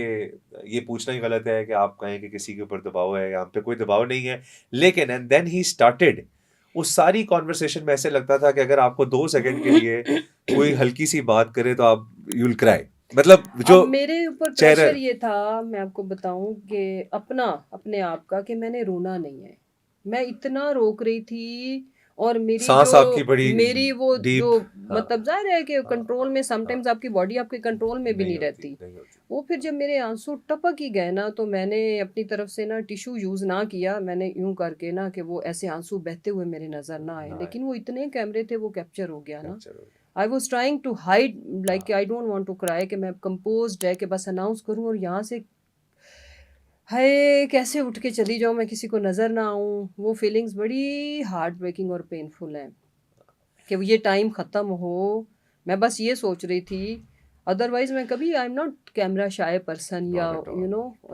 Speaker 3: ये पूछना ही गलत है कि आप कहें कि किसी के ऊपर दबाव है, यहाँ पे कोई दबाव नहीं है, लेकिन एंड देन ही स्टार्टेड उस सारी कॉन्वर्सेशन में ऐसे लगता था कि अगर आपको 2 सेकंड के लिए कोई हल्की सी बात करे तो आप यूल क्राई, मतलब जो
Speaker 2: अब मेरे ऊपर
Speaker 3: चेहरा
Speaker 2: प्रेशर ये था, मैं आपको बताऊं कि अपने आप का, कि मैंने रोना नहीं है। मैं इतना रोक रही थी, और
Speaker 3: सांस आपकी बड़ी
Speaker 2: मेरी वो जो
Speaker 3: डीप,
Speaker 2: मतलब जाहिर है कि कंट्रोल में समटाइम्स आपकी बॉडी आपके कंट्रोल में भी नहीं रहती।
Speaker 3: नहीं होती।
Speaker 2: वो फिर जब मेरे आंसू टपक ही गए ना, तो मैंने अपनी तरफ से ना टिश्यू यूज़ ना किया, मैंने यूं करके ना कि वो ऐसे आंसू बहते हुए मेरे नज़र ना आए, लेकिन वो इतने कैमरे थे, वो कैप्चर हो गया ना। I was trying to hide, like I don't want to cry, कि मैं कंपोज्ड है कि बस अनाउंस करूं और यहाँ से हाय कैसे उठ के चली जाऊं, मैं किसी को नज़र ना आऊं। वो फीलिंग्स बड़ी हार्ट ब्रेकिंग और पेनफुल हैं कि ये टाइम ख़त्म हो। मैं बस ये सोच रही थी, अदरवाइज मैं कभी, I am not camera shy person या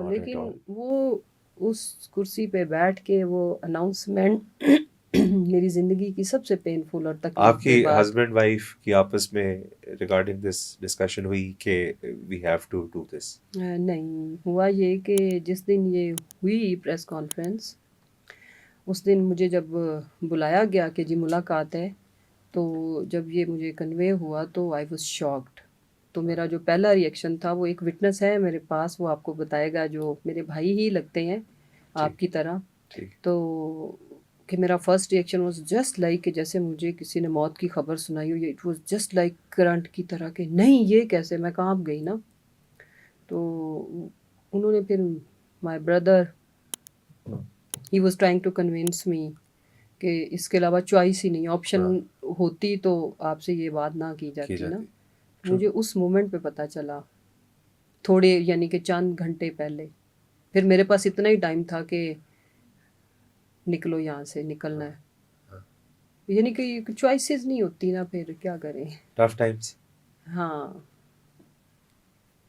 Speaker 2: लेकिन वो उस कुर्सी पे बैठ के वो अनाउंसमेंट मेरी ज़िंदगी की सबसे पेनफुल और तकलीफ
Speaker 3: आपकी
Speaker 2: बात।
Speaker 3: हस्बैंड वाइफ की आपस में रिगार्डिंग दिस डिस्कशन हुई कि we have to do this?
Speaker 2: नहीं हुआ ये कि जिस दिन ये हुई प्रेस कॉन्फ्रेंस, उस दिन मुझे जब बुलाया गया कि जी मुलाकात है, तो जब ये मुझे कन्वे हुआ तो आई वाज शॉक्ड। तो मेरा जो पहला रिएक्शन था, वो एक विटनेस है मेरे पास, वो आपको बताएगा, जो मेरे भाई ही लगते हैं, आपकी तरह।
Speaker 3: ठीक।
Speaker 2: तो कि मेरा first reaction was just like कि जैसे मुझे किसी ने मौत की खबर सुनाई हो, it was just like current की तरह कि नहीं ये कैसे, मैं कांप गई ना। तो उन्होंने फिर my brother he was trying to convince me कि इसके अलावा चॉइस ही नहीं, ऑप्शन होती तो आपसे ये बात ना की जाती ना। मुझे उस मोमेंट पे पता चला, थोड़े यानी कि चंद घंटे पहले। फिर मेरे पास इतना ही टाइम था कि निकलो यहाँ से, निकलना है। यानी कि चॉइसेस नहीं होती ना, फिर क्या करें।
Speaker 3: Tough times.
Speaker 2: हाँ,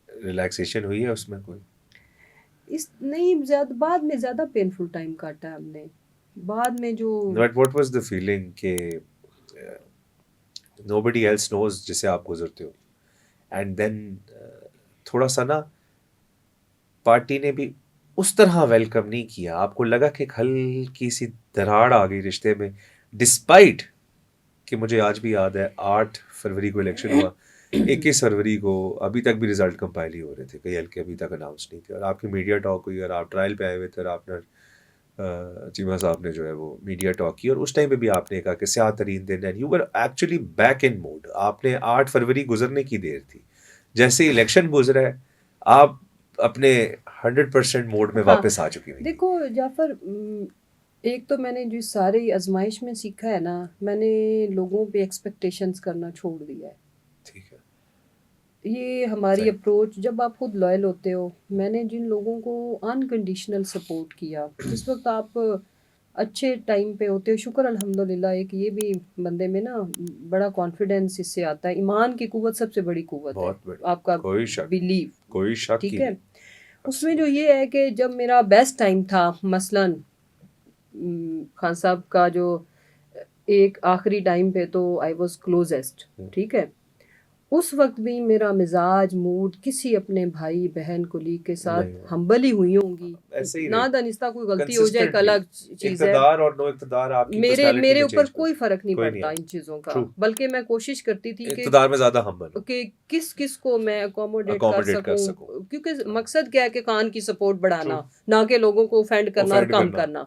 Speaker 3: रिलैक्सेशन हुई है उसमें कोई?
Speaker 2: इस नहीं, ज़्यादा बाद में ज़्यादा पेनफुल टाइम काटा है हमने। बाद में जो
Speaker 3: but what was the feeling कि नोबडी एल्स नोज जिसे आप गुजरते हो, एंड देन थोड़ा सा ना पार्टी ने भी उस तरह वेलकम नहीं किया, आपको लगा कि हल्की सी दरार आ गई रिश्ते में, डिस्पाइट कि मुझे आज भी याद है 8 फरवरी को इलेक्शन हुआ, 21 फरवरी को अभी तक भी रिजल्ट कंपाइल ही हो रहे थे, कई हल्के अभी तक अनाउंस नहीं थे, और आपकी मीडिया टॉक हुई और आप ट्रायल पे आए हुए थे, और आपने चीमा साहब ने जो है वो मीडिया टॉक की, और उस टाइम पे भी आपने कहा कि स्याह तरीन दिन, and you were actually back in mood. आपने 8 फरवरी गुजरने की देर थी, जैसे इलेक्शन गुजरा है आप अपने 100% मोड में वापस आ चुकी हुई।
Speaker 2: देखो जाफर, एक तो मैंने जो सारी आजमाइश में सीखा है ना, मैंने लोगों पे एक्सपेक्टेशंस करना छोड़ दिया है।
Speaker 3: ठीक है।
Speaker 2: ये हमारी अप्रोच, जब आप खुद लॉयल होते हो। मैंने जिन लोगों को अनकंडीशनल सपोर्ट किया, जिस वक्त आप अच्छे टाइम पे होते हो, शुक्र अल्हम्दुलिल्लाह, एक ये भी बंदे में ना बड़ा कॉन्फिडेंस इससे आता है। ईमान की कुव्वत सबसे बड़ी कुव्वत है, आपका बिलीव,
Speaker 3: कोई शक
Speaker 2: ठीक है। उसमें जो ये है कि जब मेरा बेस्ट टाइम था, मसलन खान साहब का जो एक आखिरी टाइम पे तो आई वॉज क्लोजेस्ट, ठीक है। उस वक्त भी मेरा मिजाज मूड किसी अपने भाई बहन कुलीग के साथ हम्बल ही हुई होंगी ना, दानिस्ता कोई गलती हो जाए एक अलग चीज है,
Speaker 3: और नो इक़्तिदार आपकी
Speaker 2: मेरे ऊपर कोई फर्क नहीं पड़ता इन चीजों का। बल्कि मैं कोशिश करती थी कि
Speaker 3: इक़्तिदार में ज्यादा हम्बल
Speaker 2: कि किस को मैं अकोमोडेट कर सकूं, क्योंकि मकसद क्या है कि कान की सपोर्ट बढ़ाना, ना कि लोगों को ऑफेंड करना और कम करना।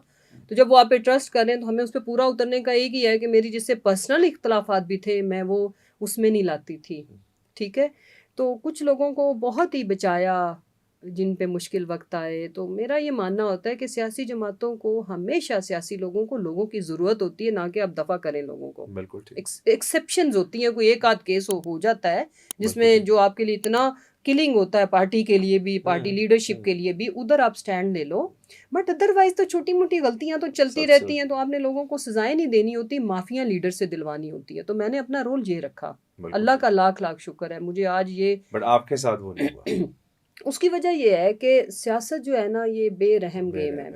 Speaker 2: तो जब वो आप पे ट्रस्ट करें तो हमें उस पर पूरा उतरने का एक ही है कि मेरी जिससे पर्सनल इख्तलाफात भी थे, मैं वो उसमें नहीं लाती थी, ठीक है। तो कुछ लोगों को बहुत ही बचाया जिन पे मुश्किल वक्त आए। तो मेरा ये मानना होता है कि सियासी जमातों को हमेशा, सियासी लोगों को लोगों की ज़रूरत होती है, ना कि आप दफ़ा करें लोगों को।
Speaker 3: बिल्कुल ठीक।
Speaker 2: एक्सेप्शंस होती हैं, कोई एक आध केस हो जाता है जिसमें जो आपके लिए इतना किलिंग होता है, पार्टी के लिए भी, पार्टी लीडरशिप के लिए भी, उधर आप स्टैंड ले लो। बट अदरवाइज तो छोटी मोटी गलतियां तो चलती रहती हैं, तो आपने लोगों को सजाएं नहीं देनी होती, माफिया लीडर से दिलवानी होती है। तो मैंने अपना रोल ये रखा, अल्लाह का लाख लाख शुक्र है मुझे आज ये।
Speaker 3: बट आपके साथ वो नहीं हुआ।
Speaker 2: उसकी वजह ये है कि सियासत जो है ना, ये बेरहम गेम है।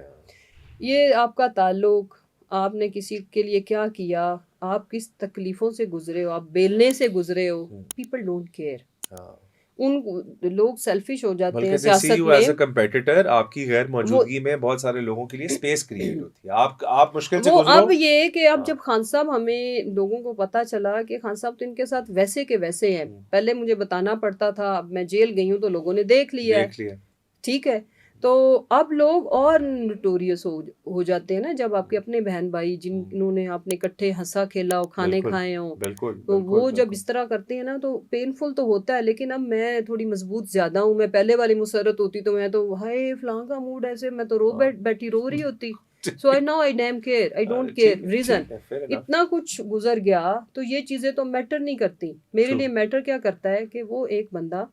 Speaker 2: ये आपका ताल्लुक, आपने किसी के लिए क्या किया, आप किस तकलीफ़ों से गुजरे हो, आप बेलने से गुजरे हो, पीपल डोंट केयर। उन लोग सेल्फिश हो जाते हैं सियासत में।
Speaker 3: एज अ कंपेटिटर आपकी गैर मौजूदगी में बहुत सारे लोगों के लिए स्पेस क्रिएट होती है, आप मुश्किल से गुजरो।
Speaker 2: अब ये कि अब जब खान साहब, हमें लोगों को पता चला कि खान साहब तो इनके साथ वैसे के वैसे हैं। पहले मुझे बताना पड़ता था, अब मैं जेल गई हूँ तो लोगों ने देख लिया, ठीक है। तो अब लोग और नोटोरियस हो जाते हैं ना, जब आपके अपने बहन भाई जिन्होंने आपने इकट्ठे हंसा खेला हो, खाने खाए हो, तो वो जब इस तरह करते हैं ना, तो पेनफुल तो होता है। लेकिन अब मैं थोड़ी मजबूत ज्यादा हूँ। मैं पहले वाली मुसरत होती तो मैं तो हाय फलां का मूड ऐसे, मैं तो बैठी रो रही होती। So I now I damn care, I don't care reason. इतना कुछ गुजर गया तो ये चीजें तो मैटर नहीं करती मेरे लिए। मैटर क्या करता है कि वो एक बंदा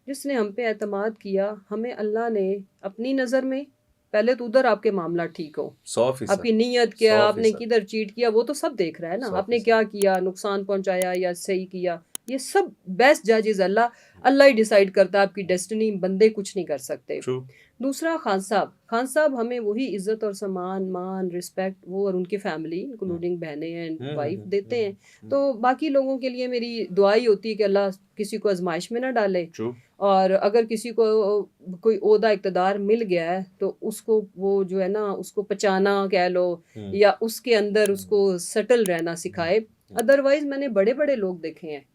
Speaker 2: जिसने हम पे एतमाद किया, हमें अल्लाह ने अपनी नज़र में, पहले तो उधर आपके मामला ठीक हो, आपकी नीयत क्या, आपने किधर चीट किया, वो तो सब देख रहा है ना, आपने क्या किया, नुकसान पहुंचाया या सही किया, ये सब बेस्ट जज इज अल्लाह ही डिसाइड करता है आपकी डेस्टिनी, बंदे कुछ नहीं कर सकते। दूसरा खान साहब हमें वही इज्जत और सम्मान, मान, रिस्पेक्ट, वो और उनकी फैमिली इंक्लूडिंग बहनें एंड वाइफ देते हैं। तो बाकी लोगों के लिए मेरी दुआ ही होती है कि अल्लाह किसी को आजमाइश में ना डाले। और अगर किसी को कोई ओहदा इक़्तिदार मिल गया है तो उसको वो जो है ना, उसको पचाना कह लो, या उसके अंदर उसको सेटल रहना सिखाए। अदरवाइज मैंने बड़े बड़े लोग देखे हैं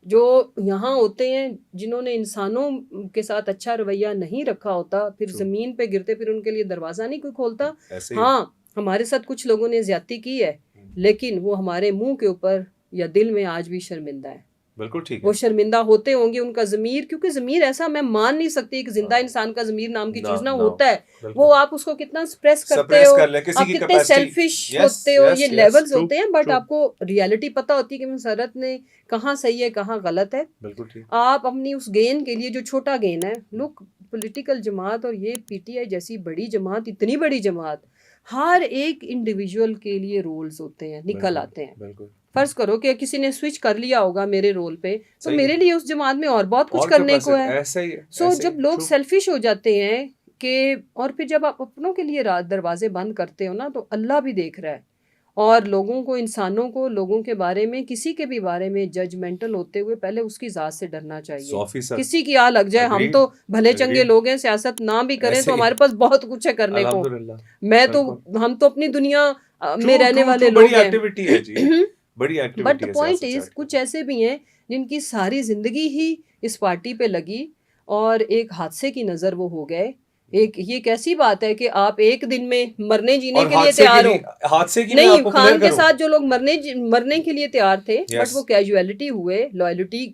Speaker 2: जो यहाँ होते हैं जिन्होंने इंसानों के साथ अच्छा रवैया नहीं रखा होता, फिर
Speaker 3: True.
Speaker 2: ज़मीन पे गिरते, फिर उनके लिए दरवाज़ा नहीं कोई खोलता।
Speaker 3: ऐसे ही
Speaker 2: हाँ, हमारे साथ कुछ लोगों ने ज़्यादती की है, लेकिन वो हमारे मुंह के ऊपर या दिल में आज भी शर्मिंदा है।
Speaker 3: बिल्कुल ठीक
Speaker 2: वो
Speaker 3: है।
Speaker 2: शर्मिंदा होते होंगे, उनका ज़मीर, क्योंकि ज़मीर ऐसा मैं मान नहीं सकती, एक जिंदा इंसान का ज़मीर नाम की
Speaker 3: ना
Speaker 2: चीज़ ना
Speaker 3: ना
Speaker 2: होता है।
Speaker 3: बिल्कुल
Speaker 2: वो आप उसको कितना सप्रेस करते
Speaker 3: सप्रेस
Speaker 2: हो,
Speaker 3: कर ले किसी
Speaker 2: आप
Speaker 3: की
Speaker 2: कितने
Speaker 3: कैपेसिटी।
Speaker 2: सेल्फिश
Speaker 3: यस
Speaker 2: होते हो,
Speaker 3: यस
Speaker 2: ये
Speaker 3: यस
Speaker 2: लेवल्स
Speaker 3: ट्रू
Speaker 2: होते हैं, बट
Speaker 3: ट्रू
Speaker 2: आपको रियलिटी पता होती है कि मसरत ने कहाँ सही है कहाँ गलत है।
Speaker 3: बिल्कुल ठीक।
Speaker 2: आप अपनी उस गेन के लिए, जो छोटा गेन है, लुक पॉलिटिकल जमात और ये पीटीआई जैसी बड़ी जमात, इतनी बड़ी जमात, हर एक इंडिविजुअल के लिए रोल्स होते हैं, निकल
Speaker 3: बिल्कुल
Speaker 2: आते हैं।
Speaker 3: बिल्कुल
Speaker 2: फर्ज करो कि किसी ने स्विच कर लिया होगा मेरे रोल पे, तो
Speaker 3: सही
Speaker 2: मेरे
Speaker 3: है।
Speaker 2: लिए उस जमात में और बहुत कुछ
Speaker 3: और क्यों
Speaker 2: करने
Speaker 3: कर
Speaker 2: को है।
Speaker 3: सकते, ऐसा ही है
Speaker 2: सो
Speaker 3: ऐसे ही
Speaker 2: जब लोग
Speaker 3: ट्रू
Speaker 2: सेल्फिश हो जाते हैं कि, और फिर जब आप अपनों के लिए रात दरवाजे बंद करते हो ना, तो अल्लाह भी देख रहा है। और लोगों को, इंसानों को, लोगों के बारे में, किसी के भी बारे में जजमेंटल होते हुए पहले उसकी ज़ात से डरना चाहिए।
Speaker 3: 100%
Speaker 2: किसी की आ लग जाए, हम
Speaker 3: अग्रीड
Speaker 2: तो भले चंगे
Speaker 3: अग्रीड
Speaker 2: लोग हैं, सियासत ना भी करें
Speaker 3: ऐसे
Speaker 2: तो
Speaker 3: ही
Speaker 2: हमारे पास बहुत कुछ है करने को।
Speaker 3: अल्हम्दुलिल्लाह
Speaker 2: मैं तो,
Speaker 3: बिल्कुल
Speaker 2: हम तो अपनी दुनिया में
Speaker 3: ट्रू
Speaker 2: रहने
Speaker 3: ट्रू
Speaker 2: वाले
Speaker 3: ट्रू बड़ी
Speaker 2: लोग हैं।
Speaker 3: एक्टिविटी है जी बड़ी
Speaker 2: बट
Speaker 3: एक्टिविटी
Speaker 2: द
Speaker 3: है
Speaker 2: पॉइंट
Speaker 3: सियासत
Speaker 2: इज,
Speaker 3: चाट
Speaker 2: कुछ
Speaker 3: करना।
Speaker 2: ऐसे भी हैं जिनकी सारी जिंदगी ही इस पार्टी पे लगी और एक हादसे की नजर वो हो गए। एक ये कैसी बात है कि आप एक दिन में मरने जीने
Speaker 3: और
Speaker 2: के लिए तैयार हो।
Speaker 3: हादसे की मैं
Speaker 2: नहीं,
Speaker 3: आपको क्लियर
Speaker 2: खान के
Speaker 3: करूं।
Speaker 2: साथ जो लोग मरने के लिए तैयार थे, बट
Speaker 3: यस
Speaker 2: वो कैजुअलिटी हुए, लॉयल्टी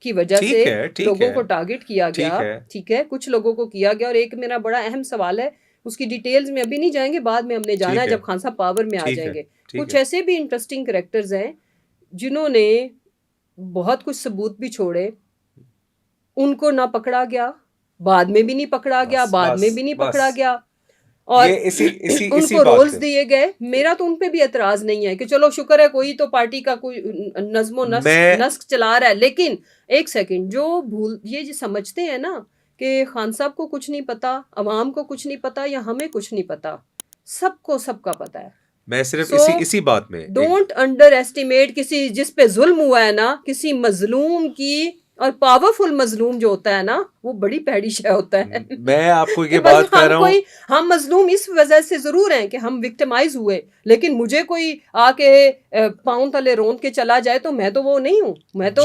Speaker 2: की वजह से
Speaker 3: ठीक
Speaker 2: लोगों
Speaker 3: है
Speaker 2: को टारगेट किया
Speaker 3: ठीक
Speaker 2: गया।
Speaker 3: है
Speaker 2: ठीक है, कुछ लोगों को किया गया। और एक मेरा बड़ा अहम सवाल है, उसकी डिटेल्स में अभी नहीं जाएंगे, बाद में हमने जाना है
Speaker 3: ठीक है
Speaker 2: जब खान साहब पावर में आ
Speaker 3: ठीक है
Speaker 2: जाएंगे।
Speaker 3: ठीक
Speaker 2: कुछ
Speaker 3: है
Speaker 2: ऐसे भी इंटरेस्टिंग करेक्टर्स हैं जिन्होंने बहुत कुछ सबूत भी छोड़े, उनको ना पकड़ा गया, बाद में भी नहीं पकड़ा गया,
Speaker 3: बस
Speaker 2: बाद में
Speaker 3: बस
Speaker 2: भी नहीं पकड़ा
Speaker 3: बस
Speaker 2: गया, और
Speaker 3: ये इसी
Speaker 2: उनको
Speaker 3: बात
Speaker 2: रोल्स
Speaker 3: पे
Speaker 2: दिए गए। मेरा तो उन पे भी एतराज नहीं है कि चलो शुक्र है कोई तो पार्टी का कोई नज्मो
Speaker 3: मैं
Speaker 2: नस्क चला रहा है। लेकिन एक सेकंड, जो भूल ये जो समझते हैं ना कि खान साहब को कुछ नहीं पता, अवाम को कुछ नहीं पता, या हमें कुछ नहीं पता, सबको सबका पता है।
Speaker 3: मैं सिर्फ
Speaker 2: सो
Speaker 3: इसी बात में एक
Speaker 2: डोंट अंडर एस्टिमेट किसी जिस पे जुल्म हुआ है ना, किसी मजलूम की। और पावरफुल मजलूम जो होता है ना, वो बड़ी भैड़ी शय होता है।
Speaker 3: मैं आपको
Speaker 2: कि
Speaker 3: ये
Speaker 2: बस
Speaker 3: बात कर रहा हूँ।
Speaker 2: हम मजलूम इस वजह से जरूर हैं कि हम विक्टिमाइज हुए, लेकिन मुझे कोई आके पाँव तले रोंद के चला जाए तो मैं तो वो नहीं हूँ। मैं तो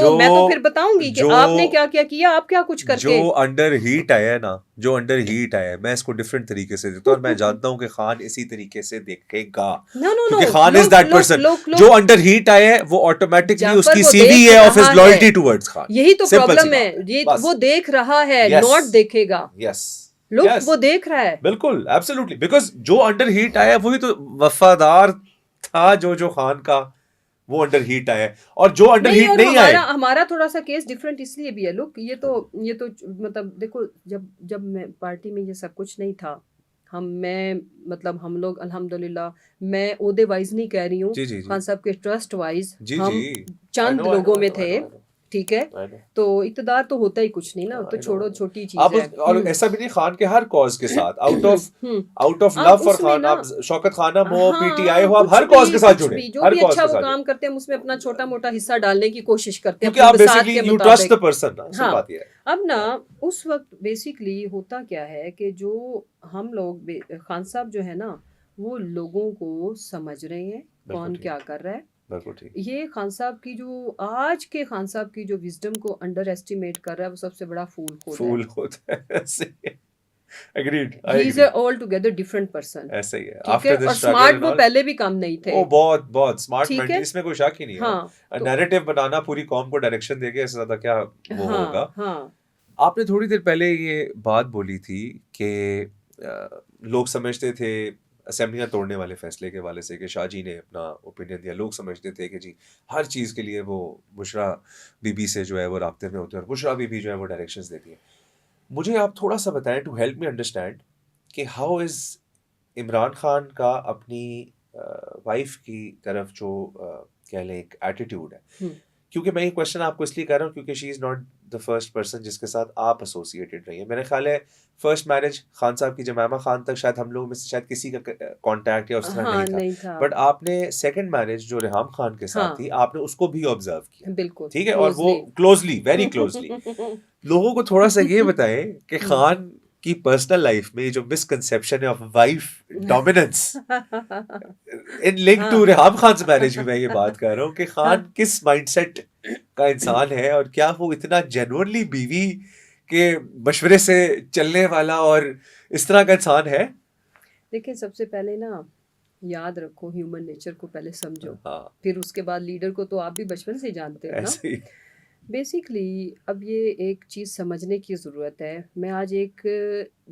Speaker 2: फिर बताऊंगी कि
Speaker 3: जो
Speaker 2: आपने क्या क्या किया, आप क्या कुछ करके।
Speaker 3: जो अंडर हीट आया है ना, जो अंडर हीट आया है, मैं इसको डिफरेंट तरीके से देता हूँ और मैं जानता हूँ कि खान इसी तरीके से देखेगा,
Speaker 2: नो नो नो,
Speaker 3: क्योंकि खान इज दैट पर्सन।
Speaker 2: लोग
Speaker 3: जो अंडर हीट आया है वो ऑटोमेटिकली
Speaker 2: जाफर
Speaker 3: उसकी
Speaker 2: वो
Speaker 3: सीवी
Speaker 2: देख
Speaker 3: है ऑफ हिज
Speaker 2: रहा
Speaker 3: लॉयल्टी
Speaker 2: है,
Speaker 3: टुवर्ड्स खान।
Speaker 2: यही तो
Speaker 3: सिंपल सी
Speaker 2: प्रॉब्लम है।
Speaker 3: बात है
Speaker 2: ये
Speaker 3: बस।
Speaker 2: वो देख रहा है,
Speaker 3: यस
Speaker 2: नॉट देखेगा।
Speaker 3: यस
Speaker 2: लोग
Speaker 3: यस
Speaker 2: वो देख रहा है।
Speaker 3: बिल्कुल एब्सोल्युटली, बिकॉज जो अंडर हीट आया वही तो वफादार था, जो खान का वो अंडर हीट आया है। और जो अंडर हीट
Speaker 2: और
Speaker 3: नहीं आए,
Speaker 2: हमारा थोड़ा सा केस डिफरेंट इसलिए भी है। लुक, ये तो मतलब देखो, जब मैं पार्टी में ये सब कुछ नहीं था, मैं मतलब हम लोग अल्हम्दुलिल्लाह, मैं ओहदे वाइज नहीं कह रही हूँ,
Speaker 3: जी जी जी
Speaker 2: खान साहब के ट्रस्ट वाइज
Speaker 3: जी
Speaker 2: हम
Speaker 3: जी
Speaker 2: चंद लोगों में थे। ठीक है,
Speaker 3: I know.
Speaker 2: तो इक़्तिदार तो होता ही कुछ नहीं ना, तो छोड़ो, छोटी चीज
Speaker 3: आप
Speaker 2: है।
Speaker 3: और ऐसा भी नहीं, खान के हर कॉज के साथ आउट ऑफ
Speaker 2: आप
Speaker 3: लव फॉर
Speaker 2: उसमें
Speaker 3: खान,
Speaker 2: ना,
Speaker 3: आप शौकत खानम हो,
Speaker 2: हाँ,
Speaker 3: पीटीआई हो, आप
Speaker 2: कुछ
Speaker 3: हर कॉज
Speaker 2: भी
Speaker 3: के साथ
Speaker 2: कुछ
Speaker 3: जुड़े,
Speaker 2: भी जो
Speaker 3: हर
Speaker 2: भी
Speaker 3: कॉज
Speaker 2: अच्छा
Speaker 3: के
Speaker 2: वो
Speaker 3: साथ
Speaker 2: काम
Speaker 3: जुड़े,
Speaker 2: करते हैं, हम उसमें अपना छोटा मोटा हिस्सा डालने की कोशिश करते हैं
Speaker 3: क्योंकि
Speaker 2: अपनी
Speaker 3: आप
Speaker 2: बसात
Speaker 3: बेसिकली
Speaker 2: के
Speaker 3: यू ट्रस्ट द
Speaker 2: मुताबिक।
Speaker 3: पर्सन ना, सिर्फ
Speaker 2: हाँ,
Speaker 3: बात ये है।
Speaker 2: अब ना उस वक्त बेसिकली होता क्या है कि जो हम लोग, खान साहब जो है ना, वो लोगों को समझ रहे हैं कौन क्या कर रहा है।
Speaker 3: बिल्कुल ठीक।
Speaker 2: ये खान साहब की जो आज के खान साहब की जो विजडम को अंडर एस्टिमेट कर रहा है, वो सबसे बड़ा फूल
Speaker 3: होता है ऐसे agreed,
Speaker 2: he
Speaker 3: I
Speaker 2: is
Speaker 3: agree,
Speaker 2: altogether different person.
Speaker 3: ऐसे ही है।
Speaker 2: ठीक है,
Speaker 3: आफ्टर दिस
Speaker 2: और
Speaker 3: स्ट्रगल
Speaker 2: स्मार्ट
Speaker 3: एंड
Speaker 2: वो
Speaker 3: ऑल,
Speaker 2: पहले भी कम नहीं थे।
Speaker 3: वो बहुत स्मार्ट
Speaker 2: ठीक
Speaker 3: मेंटली,
Speaker 2: है,
Speaker 3: इसमें कोई शक ही नहीं है।
Speaker 2: हाँ, तो
Speaker 3: नैरेटिव बनाना, पूरी कौम को डायरेक्शन देके, इससे ज्यादा क्या वो होगा।
Speaker 2: हाँ हाँ
Speaker 3: आपने थोड़ी देर पहले ये बात बोली थी कि लोग समझते थे असेंबलियां तोड़ने वाले फैसले के वाले से कि शाह जी ने अपना ओपिनियन दिया, लोग समझते थे कि जी हर चीज़ के लिए वो बुशरा बीबी से जो है वो राब्ते में होते हैं और बुशरा बीबी जो है वो डायरेक्शंस देती है। मुझे आप थोड़ा सा बताएं टू हेल्प मी अंडरस्टैंड कि हाउ इज़ इमरान खान का अपनी वाइफ की तरफ जो कह लें एक एटीट्यूड है, क्योंकि मैं ये क्वेश्चन आपको इसलिए कर रहा हूँ क्योंकि she is not the first person जिसके साथ आप एसोसिएटेड रही है। मेरा ख्याल है फर्स्ट मैरिज खान साहब की जमामा खान तक शायद हम लोग में से शायद किसी का कांटेक्ट या उस तरह
Speaker 2: हाँ,
Speaker 3: नहीं था, बट आपने सेकंड मैरिज जो रेहाम खान के साथ थी, आपने उसको भी ऑब्जर्व किया,
Speaker 2: बिल्कुल,
Speaker 3: ठीक है, और वो क्लोजली, वेरी क्लोजली। लोगों को थोड़ा सा ये बताएं कि खान की पर्सनल लाइफ में जो मिसकंसेप्शन है of wife dominance in link to Reham Khan से मैरिज भी मैं ये बात कर रहा हूँ कि खान किस माइंडसेट का इंसान है और क्या वो इतना जेन्युइनली बीवी के मशवरे से चलने वाला और इस तरह का इंसान है।
Speaker 2: देखिए सबसे पहले ना याद रखो ह्यूमन नेचर को पहले समझो,
Speaker 3: हाँ
Speaker 2: फिर उसके बाद लीडर को तो आप भी बचपन से जानते हो ना।
Speaker 3: ऐसे ही
Speaker 2: बेसिकली अब ये एक चीज़ समझने की ज़रूरत है। मैं आज एक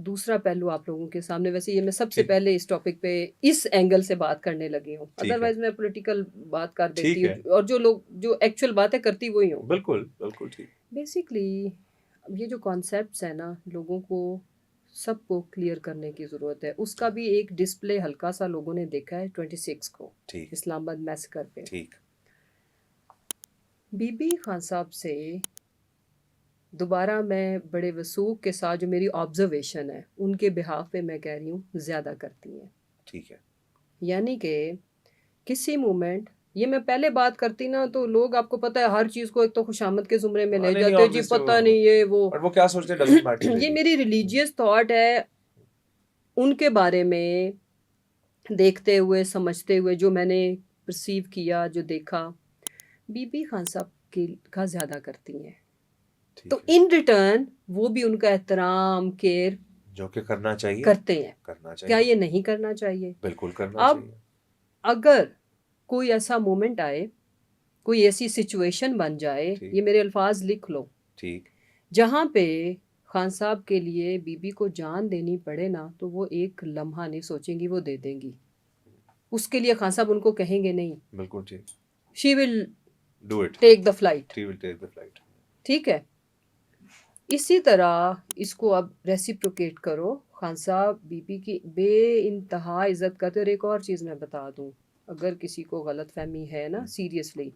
Speaker 2: दूसरा पहलू आप लोगों के सामने, वैसे ये मैं सबसे
Speaker 3: ठीक
Speaker 2: पहले इस टॉपिक पे इस एंगल से बात करने लगी हूँ,
Speaker 3: ठीक है
Speaker 2: अदरवाइज मैं पॉलिटिकल बात कर
Speaker 3: ठीक
Speaker 2: देती
Speaker 3: है
Speaker 2: हूँ और जो लोग जो एक्चुअल बात है करती वही हूँ।
Speaker 3: बिल्कुल बिल्कुल ठीक
Speaker 2: बेसिकली ये जो कॉन्सेप्ट्स है ना, लोगों को सबको क्लियर करने की ज़रूरत है। उसका भी एक डिस्प्ले हल्का सा लोगों ने देखा है 26 को
Speaker 3: ठीक
Speaker 2: इस्लामाबाद मैसेकर पे।
Speaker 3: ठीक
Speaker 2: बीबी खान साहब से दोबारा मैं बड़े वसूख के साथ जो मेरी ऑब्जर्वेशन है उनके बिहाफ पे मैं कह रही हूँ ज़्यादा करती हैं।
Speaker 3: ठीक है
Speaker 2: यानी कि किसी मोमेंट, ये मैं पहले बात करती ना तो लोग आपको पता है हर चीज़ को एक तो खुशामद के ज़ुमरे में ले
Speaker 3: नहीं
Speaker 2: जाते हैं, जी
Speaker 3: ऑब्वियसली
Speaker 2: पता नहीं ये वो।
Speaker 3: और वो क्या सोचते हैं डजंट मैटर
Speaker 2: ये मेरी रिलीजियस थॉट है उनके बारे में, देखते हुए समझते हुए जो मैंने परसीव किया, जो देखा, बीबी खान साहब का ज़्यादा करती हैं।
Speaker 3: ठीक
Speaker 2: तो
Speaker 3: है
Speaker 2: इन रिटर्न वो भी उनका एहतराम केयर
Speaker 3: जो कि करना चाहिए
Speaker 2: करते हैं।
Speaker 3: करना
Speaker 2: क्या
Speaker 3: चाहिए
Speaker 2: ये नहीं करना चाहिए?
Speaker 3: बिल्कुल करना
Speaker 2: अब
Speaker 3: चाहिए
Speaker 2: अगर कोई ऐसा मोमेंट आए, कोई ऐसी सिचुएशन बन जाए,
Speaker 3: ठीक
Speaker 2: ये मेरे अल्फाज लिख लो,
Speaker 3: ठीक
Speaker 2: जहाँ पे खान साहब के लिए बीबी को जान देनी पड़े ना, तो वो एक लम्हा नहीं सोचेंगी, वो दे देंगी। उसके लिए खान साहब उनको कहेंगे नहीं,
Speaker 3: बिल्कुल ठीक
Speaker 2: she will
Speaker 3: do it
Speaker 2: take the flight.
Speaker 3: She will take the flight
Speaker 2: ठीक है, इसी तरह इसको अब रेसिप्रोकेट करो। खान साहब बीबी की बे इंतहा इज्जत करते। और एक और चीज़ मैं बता दूं, अगर किसी को गलत फहमी है ना, सीरियसली,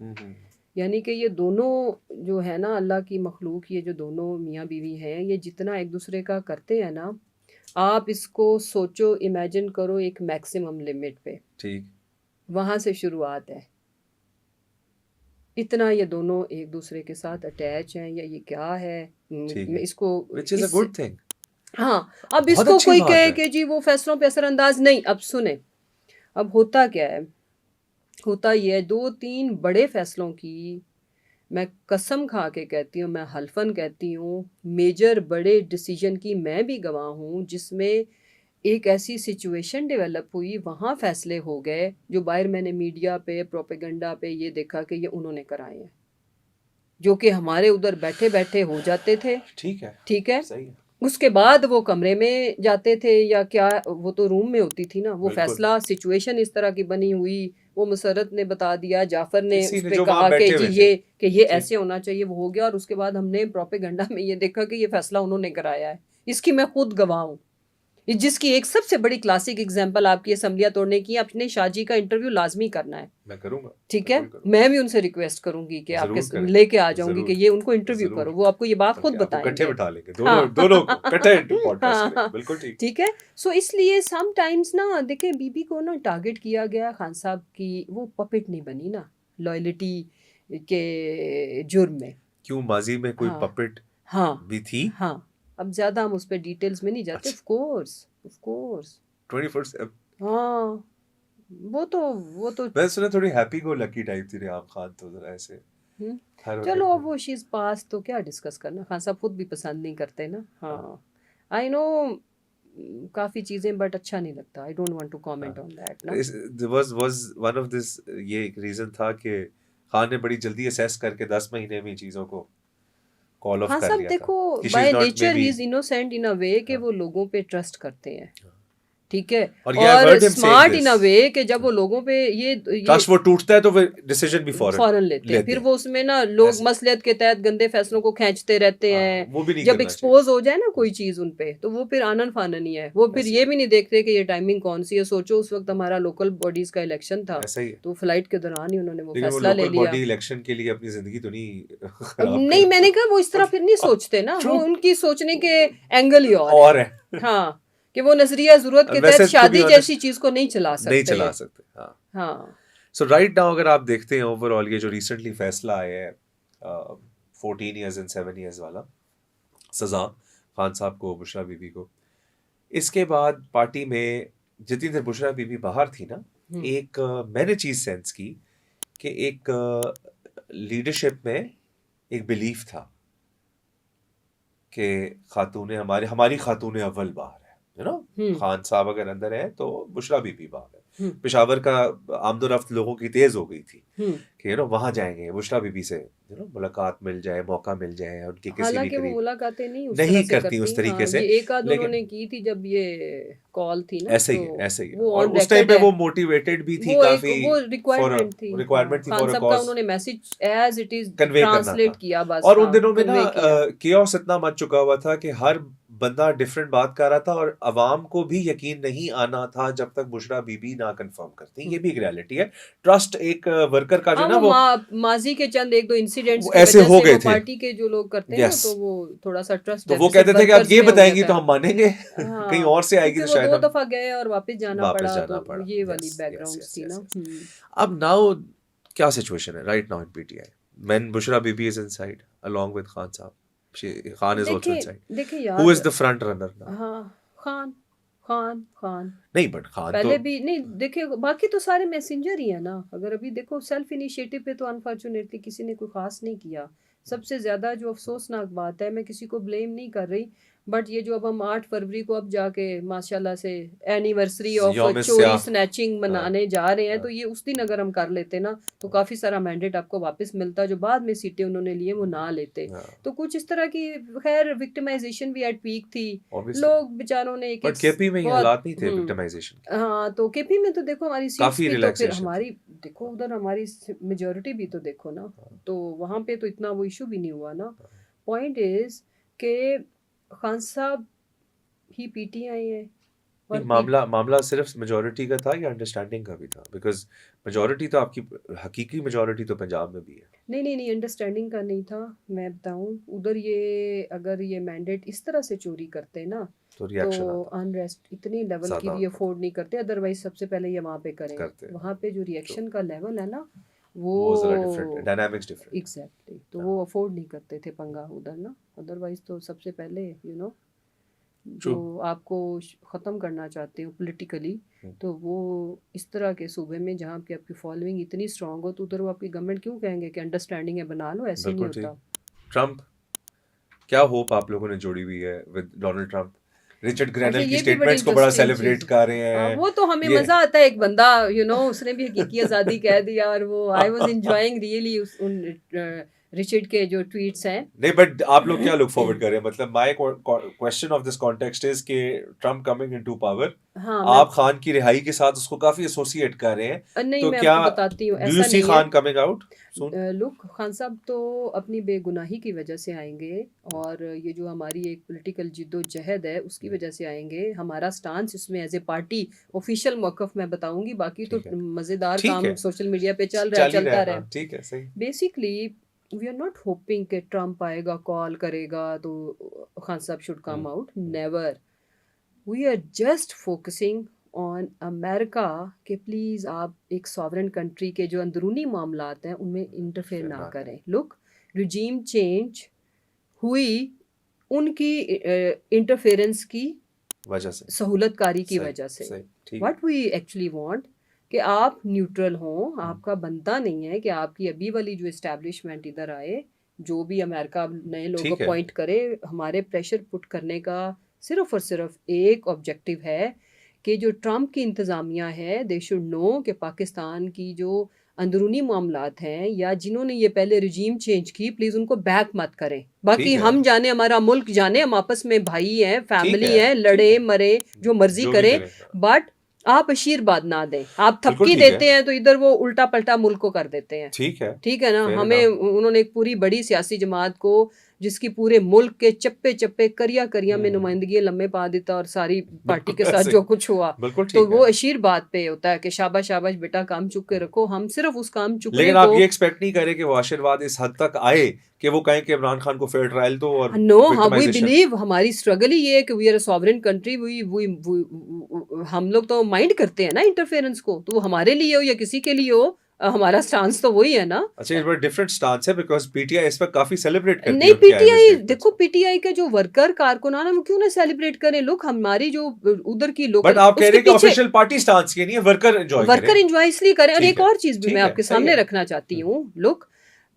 Speaker 2: यानी कि ये दोनों जो है ना अल्लाह की मखलूक, ये जो दोनों मियाँ बीवी हैं, ये जितना एक दूसरे का करते हैं ना, आप इसको सोचो, इमेजिन करो एक मैक्सिमम लिमिट पे,
Speaker 3: ठीक
Speaker 2: वहाँ से शुरुआत है। इतना ये दोनों एक दूसरे के साथ अटैच हैं या ये क्या है,
Speaker 3: ठीक
Speaker 2: मैं
Speaker 3: है
Speaker 2: इसको
Speaker 3: व्हिच इज अ
Speaker 2: इस
Speaker 3: गुड थिंग
Speaker 2: हाँ, अब
Speaker 3: बहुत
Speaker 2: इसको
Speaker 3: अच्छी
Speaker 2: कोई
Speaker 3: बात
Speaker 2: कहे
Speaker 3: है
Speaker 2: कि जी वो फैसलों पे असरअंदाज नहीं। अब सुने, अब होता क्या है, होता ये है 2-3 बड़े फैसलों की मैं कसम खा के कहती हूँ, मैं हल्फन कहती हूँ, मेजर बड़े डिसीजन की मैं भी गवाह हूँ, जिसमें एक ऐसी सिचुएशन डेवलप हुई, वहाँ फैसले हो गए जो बाहर मैंने मीडिया पे प्रोपेगेंडा पे ये देखा कि ये उन्होंने कराए हैं, जो कि हमारे उधर बैठे बैठे हो जाते थे। ठीक है,
Speaker 3: सही है
Speaker 2: उसके बाद वो कमरे में जाते थे या क्या, वो तो रूम में होती थी ना, वो
Speaker 3: बिल्कुल
Speaker 2: फैसला सिचुएशन इस तरह की बनी हुई, वो मुसर्रत ने बता दिया, जाफर ने
Speaker 3: किसी
Speaker 2: उस
Speaker 3: ने
Speaker 2: पे
Speaker 3: जो
Speaker 2: कहा
Speaker 3: वहां
Speaker 2: कि
Speaker 3: बैठे
Speaker 2: जी
Speaker 3: हुए थे
Speaker 2: ये
Speaker 3: ठीक
Speaker 2: ऐसे होना चाहिए, वो हो गया, और उसके बाद हमने प्रोपेगेंडा में ये देखा कि ये फैसला उन्होंने कराया है। इसकी मैं खुद गवाह हूँ। जिसकी एक सबसे बड़ी क्लासिक एग्जांपल आपकी असम्बलियां तोड़ने की, अपने शाहजी का इंटरव्यू लाजमी करना है।
Speaker 3: मैं करूंगा
Speaker 2: ठीक है,
Speaker 3: बिल्कुल करूंगा
Speaker 2: मैं भी उनसे रिक्वेस्ट करूंगी कि आपके
Speaker 3: जरूर करेंगे
Speaker 2: लेके आ जाऊंगी कि
Speaker 3: जरूर
Speaker 2: ये उनको इंटरव्यू
Speaker 3: जरूर
Speaker 2: करो, वो आपको ये बात खुद
Speaker 3: बल्कि आपको इकट्ठे
Speaker 2: बताएंगे।
Speaker 3: बिठा लेंगे
Speaker 2: हाँ
Speaker 3: दोनों को इकट्ठे पॉडकास्ट
Speaker 2: हाँ
Speaker 3: करेंगे
Speaker 2: हाँ,
Speaker 3: बिल्कुल ठीक
Speaker 2: ठीक है। सो इसलिए सम टाइम्स ना देखिए, बीबी को ना टारगेट किया गया खान साहब की, वो पपेट नहीं बनी ना लॉयल्टी के जुर्म में।
Speaker 3: क्यों माजी में कोई
Speaker 2: हाँ
Speaker 3: पपेट
Speaker 2: हाँ
Speaker 3: भी थी
Speaker 2: हाँ, अब ज़्यादा हम उस पर डिटेल्स में नहीं जाते।
Speaker 3: अच्छा
Speaker 2: ऑफ कोर्स
Speaker 3: 24
Speaker 2: हाँ, वो तो
Speaker 3: मैं सुना थोड़ी हैप्पी गो लकी टाइप थी रेहाम खान तो जरा ऐसे
Speaker 2: हम्म,
Speaker 3: हर
Speaker 2: चलो
Speaker 3: वक्त
Speaker 2: अब वो शीज पास तो क्या डिस्कस करना, खान साहब खुद भी पसंद नहीं करते ना। हाँ आई नो काफ़ी चीज़ें, बट अच्छा नहीं लगता, I don't want to comment on that ना।
Speaker 3: was one of this ये एक रीजन था कि खान ने बड़ी जल्दी असेस करके 10 महीने में चीजों को कॉल ऑफ
Speaker 2: हाँ
Speaker 3: कर
Speaker 2: सब
Speaker 3: लिया था
Speaker 2: देखो,
Speaker 3: कि she
Speaker 2: by
Speaker 3: is not
Speaker 2: nature he
Speaker 3: maybe
Speaker 2: is innocent in a way कि वो लोगों पे ट्रस्ट करते हैं। ठीक है,
Speaker 3: और ये I've
Speaker 2: और
Speaker 3: heard him saying
Speaker 2: smart in
Speaker 3: this
Speaker 2: a way कि जब वो लोगों पे ये
Speaker 3: काश वो टूटता है तो फिर डिसीजन भी फौरन
Speaker 2: फौरन लेते हैं, फिर वो उसमें ना लोग
Speaker 3: ऐसे
Speaker 2: मसलियत के तहत गंदे फैसलों को खींचते रहते
Speaker 3: हाँ
Speaker 2: हैं।
Speaker 3: वो भी नहीं
Speaker 2: जब
Speaker 3: करना चाहिए
Speaker 2: एक्सपोज हो जाए ना कोई चीज उन पे, तो वो फिर आनन फानन ही है। वो फिर
Speaker 3: ऐसे
Speaker 2: ये
Speaker 3: ही
Speaker 2: भी नहीं देखते कि ये टाइमिंग कौन सी है। सोचो उस वक्त हमारा लोकल बॉडीज का इलेक्शन था,
Speaker 3: ऐसा ही है
Speaker 2: तो फ्लाइट के दौरान ही उन्होंने वो
Speaker 3: लेकिन वो
Speaker 2: फैसला ले
Speaker 3: लोकल
Speaker 2: लिया।
Speaker 3: बॉडी इलेक्शन के लिए अपनी जिंदगी तो नहीं
Speaker 2: अब
Speaker 3: खराब
Speaker 2: नहीं, मैंने
Speaker 3: करते
Speaker 2: कहा वो इस तरह फिर नहीं सोचते ना,
Speaker 3: ट्रू
Speaker 2: वो उनकी सोचने के एंगल ही और
Speaker 3: और
Speaker 2: है।
Speaker 3: है
Speaker 2: हाँ, कि वो नजरिया जरूरत
Speaker 3: और
Speaker 2: के
Speaker 3: वैसे
Speaker 2: तहत
Speaker 3: टू बी
Speaker 2: शादी
Speaker 3: ऑनेस्ट
Speaker 2: जैसी चीज को नहीं चला
Speaker 3: नहीं
Speaker 2: सकते
Speaker 3: चला
Speaker 2: हैं।
Speaker 3: सकते हाँ
Speaker 2: हाँ
Speaker 3: सो राइट नाउ अगर आप देखते हैं ओवरऑल ये जो रिसेंटली फैसला आया है 14 years and 7 years वाला सजा खान साहब को बुशरा बीबी को इसके बाद पार्टी में जितनी देर बुशरा बीबी बाहर थी ना, एक मैंने चीज सेंस की कि एक लीडरशिप में एक बिलीफ था कि खातूने हमारी खातूने अव्वल बाहर है, यू नो, खान साहब अगर अंदर है तो बुशरा बीबी बाहर है। पेशावर का आमदोरफ्त लोगों की तेज हो गई थी कि यू नो वहां जाएंगे, बुशरा बीबी से यू नो मुलाकात मिल जाए, मौका मिल जाए, उनकी किसी भी
Speaker 2: हालांकि वो
Speaker 3: करीब
Speaker 2: मुलाकातें नहीं
Speaker 3: नहीं करती उस तरीके से,
Speaker 2: ये एक आध उन्होंने की थी जब ये कॉल थी ना,
Speaker 3: ऐसे ही
Speaker 2: तो
Speaker 3: ऐसे ही।
Speaker 2: वो
Speaker 3: और
Speaker 2: on
Speaker 3: उस टाइम
Speaker 2: record
Speaker 3: पे
Speaker 2: है।
Speaker 3: वो मोटिवेटेड भी थी
Speaker 2: वो
Speaker 3: काफी,
Speaker 2: वो रिक्वायरमेंट थी,
Speaker 3: रिक्वायरमेंट थी
Speaker 2: खान
Speaker 3: फॉर अ
Speaker 2: साहब का
Speaker 3: कॉज
Speaker 2: उन्होंने message as it is
Speaker 3: convey करना
Speaker 2: ट्रांसलेट
Speaker 3: था।
Speaker 2: किया बस।
Speaker 3: और उन दिनों में ना
Speaker 2: convey किया।
Speaker 3: केओस इतना मच चुका हुआ था कि हर बंदा डिफरेंट बात कर रहा था और अवाम को भी यकीन नहीं आना था जब तक बुशरा बीबी ना कंफर्म करती। ये भी एक रियलिटी है। ट्रस्ट एक वर्कर का जो ना वो
Speaker 2: माजी के चंद एक दो इंसिडेंट्स की
Speaker 3: ऐसे
Speaker 2: वजह
Speaker 3: हो
Speaker 2: से
Speaker 3: गए
Speaker 2: वो
Speaker 3: थे।
Speaker 2: पार्टी के जो लोग करते हैं ना,
Speaker 3: Yes.
Speaker 2: तो वो थोड़ा सा ट्रस्ट
Speaker 3: तो वो कहते थे कि आप ये बताएंगी तो हम मानेंगे, कहीं और से आएगी तो
Speaker 2: वो
Speaker 3: शायद
Speaker 2: दो
Speaker 3: हम
Speaker 2: दफा गए और वापस जाना पड़ा। ये वाली
Speaker 3: Yes,
Speaker 2: बैकग्राउंड
Speaker 3: yes,
Speaker 2: थी
Speaker 3: yes,
Speaker 2: ना।
Speaker 3: yes. अब नाउ क्या सिचुएशन है right now in PTI? When Bushra Bibi is inside along with Khan Saab. Khan is also inside.
Speaker 2: देखिए यार,
Speaker 3: Who is the front runner now?
Speaker 2: हाँ, खान
Speaker 3: नहीं बट खान
Speaker 2: पहले
Speaker 3: तो
Speaker 2: भी नहीं, देखिए बाकी तो सारे मैसेंजर ही है ना। अगर अभी देखो सेल्फ इनिशिएटिव पे तो अनफॉर्चुनेटली किसी ने कोई खास नहीं किया। सबसे ज़्यादा जो अफसोसनाक बात है, मैं किसी को ब्लेम नहीं कर रही, बट ये जो अब हम 8 फरवरी को अब जाके माशाल्लाह से एनिवर्सरी ऑफ
Speaker 3: यौम
Speaker 2: चोरी
Speaker 3: स्याह।
Speaker 2: स्नैचिंग मनाने जा रहे हैं,
Speaker 3: हाँ।
Speaker 2: तो ये उस दिन अगर हम कर लेते ना तो काफ़ी सारा मैंडेट आपको वापस मिलता, जो बाद में सीटें उन्होंने लिए वो ना लेते।
Speaker 3: हाँ।
Speaker 2: तो कुछ इस तरह की खैर विक्टिमाइजेशन भी एट पीक थी।
Speaker 3: Obviously.
Speaker 2: लोग बेचारों ने एक
Speaker 3: बट केपी में ये
Speaker 2: बहुत-
Speaker 3: हालात नहीं थे विक्टिमाइजेशन के।
Speaker 2: हाँ, तो केपी में तो देखो हमारी सीट्स
Speaker 3: काफी
Speaker 2: भी तो फिर
Speaker 3: relaxation
Speaker 2: हमारी देखो उधर हमारी मेजोरिटी भी तो देखो ना, तो वहाँ पे तो इतना वो इशू भी नहीं हुआ ना। पॉइंट इज के खान साहब ही पीटीआई है और
Speaker 3: मामला सिर्फ मेजोरिटी का था या अंडरस्टैंडिंग का भी था? बिकॉज मेजोरिटी तो आपकी हकीकी मेजोरिटी तो पंजाब में भी है।
Speaker 2: नहीं अंडरस्टैंडिंग का नहीं था। मैं बताऊं उधर ये अगर ये मैंडेट इस तरह से चोरी करते ना
Speaker 3: तो रिएक्शन
Speaker 2: तो अनरेस्ट इतने लेवल की भी अफोर्ड नहीं करते। अदरवाइज सबसे पहले ये वहाँ पे करें, वहाँ पे जो रिएक्शन का लेवल है ना वो
Speaker 3: डायनामिक्स डिफरेंट।
Speaker 2: एग्जैक्टली, तो वो अफोर्ड नहीं करते थे पंगा उधर ना। अदरवाइज तो सबसे पहले यू नो जो आपको ख़त्म करना चाहते हो पॉलिटिकली, तो वो इस तरह के सूबे में जहाँ पे आपकी फॉलोइंग इतनी स्ट्रांग हो, तो उधर वो आपकी गवर्नमेंट क्यों कहेंगे कि अंडरस्टैंडिंग है बना लो? ऐसे नहीं होता।
Speaker 3: ट्रम्प, क्या होप आप लोगों ने जोड़ी हुई है with Donald Trump? Richard granal की स्टेटमेंट्स को बड़ा सेलिब्रेट कर रहे हैं।
Speaker 2: वो तो हमें मजा आता है। एक बंदा यू नो उसने भी हकीकी आज़ादी कह दिया, और वो आई वाज एंजॉयिंग रियली उन रिचर्ड के जो ट्वीट्स हैं।
Speaker 3: नहीं बट आप लोग क्या लुक फॉरवर्ड कर रहे हैं? मतलब my question of this context is कि ट्रम्प कमिंग इनटू पावर, आप खान की रिहाई के साथ उसको काफी एसोसिएट कर रहे हैं।
Speaker 2: नहीं,
Speaker 3: तो
Speaker 2: मैं
Speaker 3: क्या
Speaker 2: आपको बताती हूँ, ऐसा
Speaker 3: नहीं Khan coming out soon?
Speaker 2: Look, Khan साहब तो अपनी बेगुनाही की वजह से आएंगे, और ये जो हमारी एक पॉलिटिकल जिद्दोजहद है उसकी वजह से आएंगे। हमारा स्टांस इसमें एज ए पार्टी ऑफिशियल मौकफ मैं बताऊंगी, बाकी तो मजेदार काम सोशल मीडिया पे चलता रहे।
Speaker 3: ठीक है, सही।
Speaker 2: Basically we are not hoping कि ट्रम्प आएगा कॉल करेगा तो खान साहब should come out, never. We are just focusing on America कि प्लीज़ आप एक सॉवरेन कंट्री के जो अंदरूनी मामलात हैं उनमें इंटरफेयर ना करें। लुक, रिजीम चेंज हुई उनकी इंटरफेरेंस की वजह से, सहूलतकारी की वजह से। व्हाट वी एक्चुअली वांट कि आप न्यूट्रल हों। आपका बनता नहीं है कि आपकी अभी वाली जो इस्टेब्लिशमेंट इधर आए, जो भी अमेरिका नए लोग अपॉइंट करे, हमारे प्रेशर पुट करने का सिर्फ और सिर्फ एक ऑब्जेक्टिव है कि जो ट्रम्प की इंतज़ामिया है दे शुड नो कि पाकिस्तान की जो अंदरूनी मामलात हैं या जिन्होंने ये पहले रिजीम चेंज की, प्लीज़ उनको बैक मत करें। बाकी हम जाने, हमारा मुल्क जाने, हम आपस में भाई हैं, फैमिली हैं, लड़े मरे जो मर्जी करें, बट आप आशीर्वाद ना दें। आप थपकी देते हैं तो इधर वो उल्टा पल्टा मुल्क को कर देते हैं। ठीक है ना। हमें उन्होंने एक पूरी बड़ी सियासी जमात को जिसकी पूरे मुल्क के चप्पे चप्पे करिया में नुमाइंदगी लम्बे पा देता, और सारी पार्टी के साथ जो कुछ हुआ, तो वो आशीर्वाद पे होता है कि शाबाश शाबाश बेटा काम चुक के रखो। हम सिर्फ उस काम चुकने
Speaker 3: लेकिन आप ये एक्सपेक्ट नहीं करें कि वो आशीर्वाद इस हद तक आए कि वो कहें कि इमरान खान को फेयर ट्रायल दो। और
Speaker 2: नो, वी बिलीव, हमारी स्ट्रगल ही ये है कि we are a sovereign country. हम लोग तो माइंड करते हैं ना इंटरफेरेंस को, तो वो हमारे लिए हो या किसी के लिए हो, हमारा स्टांस तो वही है ना।
Speaker 3: अच्छा, इस बार डिफरेंट स्टांस है बिकॉज़ पीटीआई इस पर काफी सेलिब्रेट करती है।
Speaker 2: नहीं, पीटीआई देखो, पीटीआई के जो वर्कर कारकुनान है वो क्यों ना सेलिब्रेट करें। लोग हमारी जो उधर की लोकल,
Speaker 3: बट आप कह रहे हैं कि ऑफिशियल पार्टी स्टांस के नहीं है, वर्कर एंजॉय
Speaker 2: इसलिए करें। और
Speaker 3: ठीक
Speaker 2: एक
Speaker 3: है,
Speaker 2: और चीज भी
Speaker 3: ठीक
Speaker 2: मैं
Speaker 3: है,
Speaker 2: आपके
Speaker 3: सही
Speaker 2: सामने
Speaker 3: है।
Speaker 2: रखना चाहती हूँ। लोग,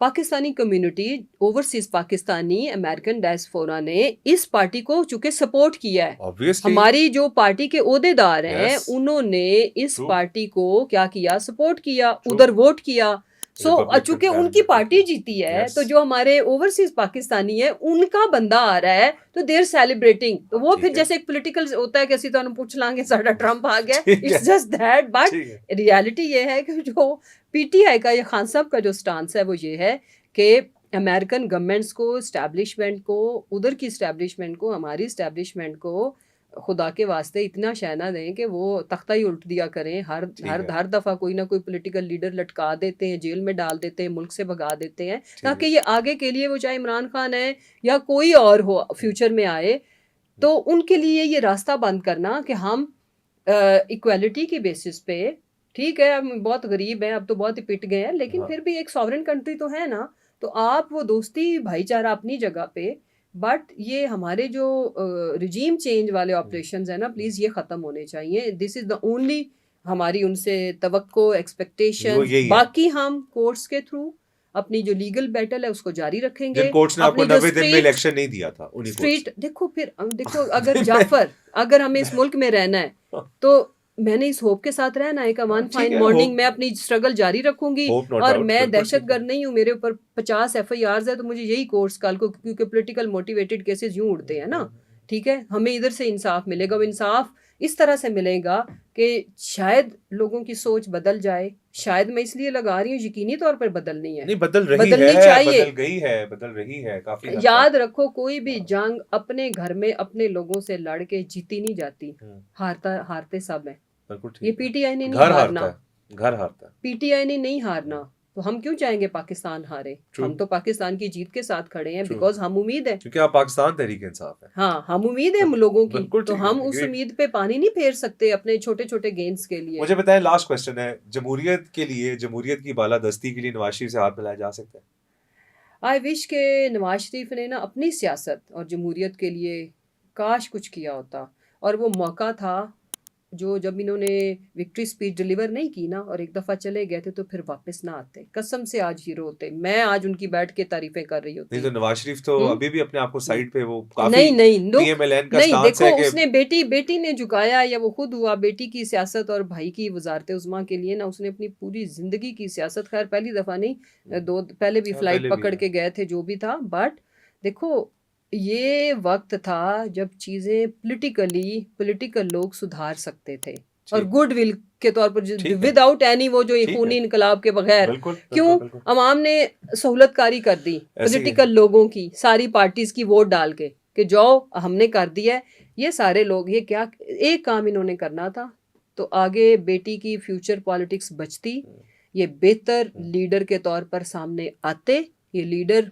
Speaker 2: Pakistani community, overseas Pakistani American diaspora ने इस पार्टी को चूंकि सपोर्ट किया है।
Speaker 3: ऑब्वियसली
Speaker 2: हमारी जो पार्टी के ओहदेदार हैं
Speaker 3: Yes.
Speaker 2: उन्होंने इस
Speaker 3: True.
Speaker 2: पार्टी को क्या किया, सपोर्ट किया,
Speaker 3: True.
Speaker 2: उधर वोट किया। सो
Speaker 3: Republican
Speaker 2: चूंकि उनकी
Speaker 3: candidate
Speaker 2: पार्टी
Speaker 3: होते हैं।
Speaker 2: जीती है
Speaker 3: Yes.
Speaker 2: तो जो हमारे ओवरसीज पाकिस्तानी है उनका बंदा आ रहा है तो देर सेलिब्रेटिंग। तो वो
Speaker 3: ठीक
Speaker 2: फिर
Speaker 3: है।
Speaker 2: जैसे एक पॉलिटिकल होता है कि ਅਸੀਂ ਤੁਹਾਨੂੰ ਪੁੱਛ ਲਾਂਗੇ ਸਾਡਾ ट्रम्प आ गया,
Speaker 3: ठीक है।
Speaker 2: It's just that. बट
Speaker 3: ठीक है।
Speaker 2: रियलिटी ये है कि जो पीटीआई का, ये खान साहब का जो स्टांस है वो ये है कि अमेरिकन गवर्नमेंट्स को, इस्टेब्लिशमेंट को, उधर की इस्टेब्लिशमेंट को, हमारी इस्टेब्लिशमेंट को खुदा के वास्ते इतना शहना दें कि वो तख्ता ही उल्ट दिया करें। हर दफ़ा कोई ना कोई पॉलिटिकल लीडर लटका देते हैं, जेल में डाल देते हैं, मुल्क से भगा देते हैं, ताकि ये आगे के लिए, वो चाहे इमरान खान है या कोई और हो फ्यूचर में आए, तो उनके लिए ये रास्ता बंद करना कि हम इक्वालिटी की बेसिस पे, ठीक है हम बहुत गरीब हैं, अब तो बहुत ही पिट गए हैं, लेकिन फिर भी एक सॉवरेन कंट्री तो है ना। तो आप वो दोस्ती भाईचारा अपनी जगह पे, बट ये हमारे जो रिजीम चेंज वाले ऑपरेशंस है ना, प्लीज ये खत्म होने चाहिए। दिस इज द ओनली हमारी उनसे तवक्को, एक्सपेक्टेशन। बाकी हम कोर्ट्स के थ्रू अपनी जो लीगल बैटल है उसको जारी रखेंगे।
Speaker 3: जिन कोर्ट्स ने आपको 90 दिन में इलेक्शन नहीं दिया था, उन्हीं
Speaker 2: स्ट्रीट देखो, फिर देखो अगर जाफर, अगर हमें इस मुल्क में रहना है तो मैंने इस होप के साथ रहना है कि वन फाइन मॉर्निंग मैं अपनी स्ट्रगल जारी रखूंगी। और मैं दहशतगर्द नहीं हूँ, मेरे ऊपर 50 FIRs है, तो मुझे यही कोर्स कल को, क्योंकि पॉलिटिकल मोटिवेटेड केसेस यूं उड़ते हैं ना, ठीक है। हमें इधर से इंसाफ मिलेगा, वो इंसाफ इस तरह से मिलेगा कि शायद लोगों की सोच बदल जाए। शायद मैं इसलिए लगा रही हूँ, यकीनी तौर पर बदलनी है,
Speaker 3: नहीं बदलनी
Speaker 2: चाहिए,
Speaker 3: बदल रही है काफी।
Speaker 2: याद रखो, कोई भी जंग अपने घर में अपने लोगों से लड़ के जीती नहीं जाती, हारते सब है। ये पीटीआई ने नहीं हारना,
Speaker 3: घर हारता,
Speaker 2: पीटीआई ने नहीं हारना, तो हम क्यों चाहेंगे पाकिस्तान हारे। हम तो पाकिस्तान की जीत के साथ खड़े हैं, बिकॉज हम उम्मीद है, क्योंकि
Speaker 3: आप पाकिस्तान तहरीक इंसाफ है।
Speaker 2: हाँ, हम उम्मीद है हम लोगों की, तो हम उस उम्मीद पे पानी नहीं फेर सकते अपने छोटे छोटे गेन्स के लिए।
Speaker 3: मुझे बताएं, लास्ट क्वेश्चन है, जमहूरियत के लिए, जमहूरियत की बालादस्ती के लिए नवाज शरीफ से हाथ मिलाया जा सकता है?
Speaker 2: आई विश के नवाज शरीफ ने ना अपनी सियासत और जमहूरियत के लिए काश कुछ किया होता, और वो मौका था जो जब इन्होंने विक्ट्री स्पीच डिलीवर नहीं की ना और एक दफ़ा चले गए थे, तो फिर वापस ना आते, कसम से आज हीरो होते। मैं आज उनकी बैठ के तारीफें कर रही होती।
Speaker 3: नहीं तो नवाज शरीफ तो अभी भी अपने आप को साइड पे, वो काफी
Speaker 2: नहीं
Speaker 3: PMLN का स्टांस है कि
Speaker 2: उसने बेटी ने झुकाया, या वो खुद हुआ बेटी की सियासत और भाई की वजारत उज़्मा के लिए ना, उसने अपनी पूरी जिंदगी की सियासत, खैर पहली दफ़ा नहीं, पहले भी फ्लाइट पकड़ के गए थे, जो भी था। बट देखो, ये वक्त था जब चीजें पॉलिटिकल लोग सुधार सकते थे, और गुड विल के तौर पर, विदाउट एनी वो जो खूनी इनकलाब के बगैर। क्यों अवाम ने सहूलतकारी कर दी पॉलिटिकल लोगों की, सारी पार्टीज की वोट डाल के कि जाओ हमने कर दिया है। ये सारे लोग, ये क्या एक काम इन्होंने करना था, तो आगे बेटी की फ्यूचर पॉलिटिक्स बचती, ये बेहतर लीडर के तौर पर सामने आते। ये लीडर,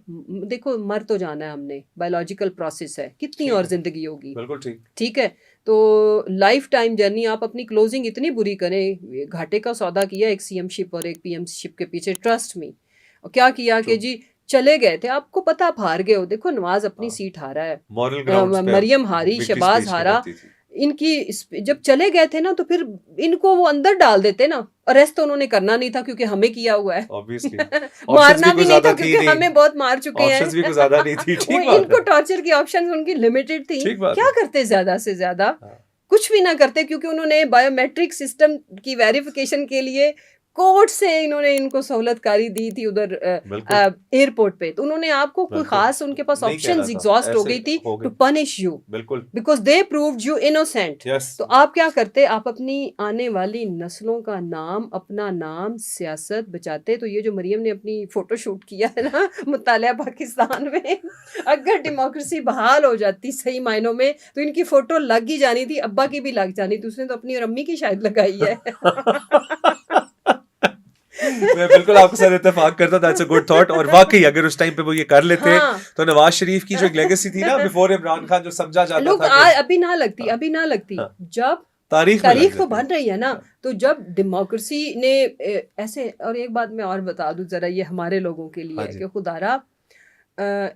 Speaker 2: देखो मर तो जाना है हमने, बायोलॉजिकल प्रोसेस है, कितनी और जिंदगी होगी, बिल्कुल ठीक है। तो लाइफ टाइम जर्नी, आप अपनी क्लोजिंग इतनी बुरी करें, घाटे का सौदा किया एक CM शिप और एक PM शिप के पीछे, ट्रस्ट में। और क्या किया कि जी चले गए थे, आपको पता आप हार गए हो। देखो नवाज अपनी सीट हारा है, मरियम हारी, शहबाज हारा, इनकी जब चले गए थे ना, तो फिर इनको वो अंदर डाल देते ना। अरेस्ट तो उन्होंने करना नहीं था क्योंकि हमें किया हुआ है, मारना भी नहीं था क्योंकि हमें बहुत मार चुके हैं। इनको टॉर्चर की ऑप्शन उनकी लिमिटेड थी, क्या करते ज्यादा से ज्यादा, कुछ भी ना करते, क्योंकि उन्होंने बायोमेट्रिक सिस्टम की वेरिफिकेशन के लिए कोर्ट से इन्होंने इनको सहूलतकारी दी थी उधर एयरपोर्ट पे। तो उन्होंने आपको कोई खास, उनके पास ऑप्शंस एग्जॉस्ट हो गई थी to punish you, because they proved you innocent. तो आप क्या करते, आप अपनी आने वाली नस्लों का नाम, अपना नाम, सियासत बचाते। तो ये जो मरियम ने अपनी फोटो शूट किया है ना मुतालिया पाकिस्तान में, अगर डेमोक्रेसी बहाल हो जाती सही मायनों में, तो इनकी फोटो लग ही जानी थी, अब्बा की भी लग जानी थी। उसने तो अपनी और अम्मी की शायद लगाई है।
Speaker 3: मैं बिल्कुल आपके साथ इत्तेफाक करता, दैट्स अ गुड थॉट। और वाकई अगर उस टाइम पे वो ये कर लेते, तो नवाज शरीफ की जो एक लेगेसी थी ना बिफोर इमरान खान, जो समझा जाता था,
Speaker 2: अभी ना लगती। जब
Speaker 3: तारीख
Speaker 2: तो बन रही है ना। तो जब डेमोक्रेसी ने ऐसे, और एक बात मैं और बता दूं जरा, ये हमारे लोगों के लिए है कि खुदारा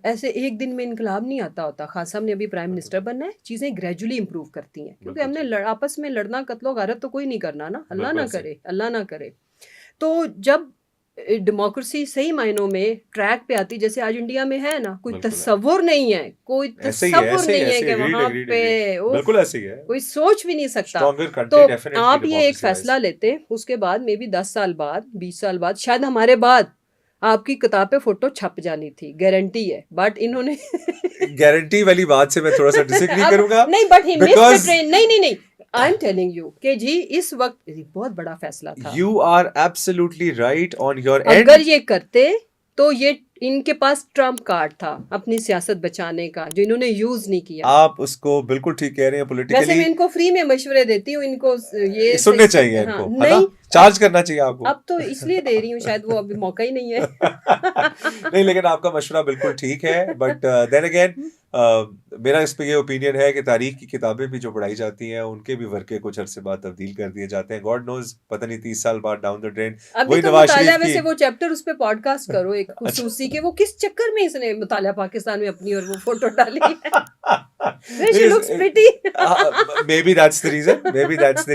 Speaker 2: ऐसे एक दिन में इनकलाब नहीं आता होता। खान साहब ने अभी प्राइम मिनिस्टर बनना है, चीज़ें ग्रेजुअली इंप्रूव करती हैं, क्योंकि हमने आपस में लड़ना कत्लो गारत तो कोई नहीं करना ना, अल्लाह ना करे, अल्लाह ना करे। तो जब डेमोक्रेसी सही मायनों में ट्रैक पे आती, जैसे आज इंडिया में है ना, कोई तस्वुर नहीं है, कोई तस्वुर नहीं है कि वहाँ पे
Speaker 3: बिल्कुल ऐसे ही है,
Speaker 2: कोई सोच भी नहीं सकता। तो आप ये एक फैसला लेते, उसके बाद मे बी 10 साल बाद, 20 साल बाद, शायद हमारे बाद आपकी किताब पे फोटो छप जानी थी, गारंटी है। बट इन्होंने
Speaker 3: गारंटी वाली बात से मैं थोड़ा सा डिसएग्री करूंगा।
Speaker 2: नहीं, but he missed the train. नहीं, आई एम टेलिंग यू कि जी इस वक्त बहुत बड़ा फैसला था।
Speaker 3: You are absolutely right on your end.
Speaker 2: अगर ये करते तो ये इनके पास ट्रम्प कार्ड था अपनी सियासत बचाने का, जो इन्होंने यूज नहीं किया।
Speaker 3: आप उसको बिल्कुल ठीक कह रहे हैं पॉलिटिकली।
Speaker 2: वैसे मैं इनको फ्री में मशवरे देती हूँ, इनको ये
Speaker 3: सुनने चाहिए इनको,
Speaker 2: हाँ, नहीं
Speaker 3: चार्ज करना चाहिए आपको।
Speaker 2: अब तो इसलिए दे रही हूँ, शायद वो अभी मौका ही नहीं है।
Speaker 3: नहीं, लेकिन आपका मशवरा बिल्कुल ठीक है। बट देन अगेन मेरा इस पे ये ओपिनियन है कि तारीख की किताबें भी जो पढ़ाई जाती हैं उनके भी वर्के कुछ अरसे बाद तब्दील कर दिए जाते हैं। गॉड नोज, पता नहीं 30 साल बाद डाउन द ड्रेन
Speaker 2: वही नवाज शरीफ की वो चैप्टर उस पे पॉडकास्ट करो एक खुसूसी के, वो किस चक्कर में इसने मुतालिया पाकिस्तान में अपनी और वो फोटो डाली है। She looks pretty.
Speaker 3: Maybe that's the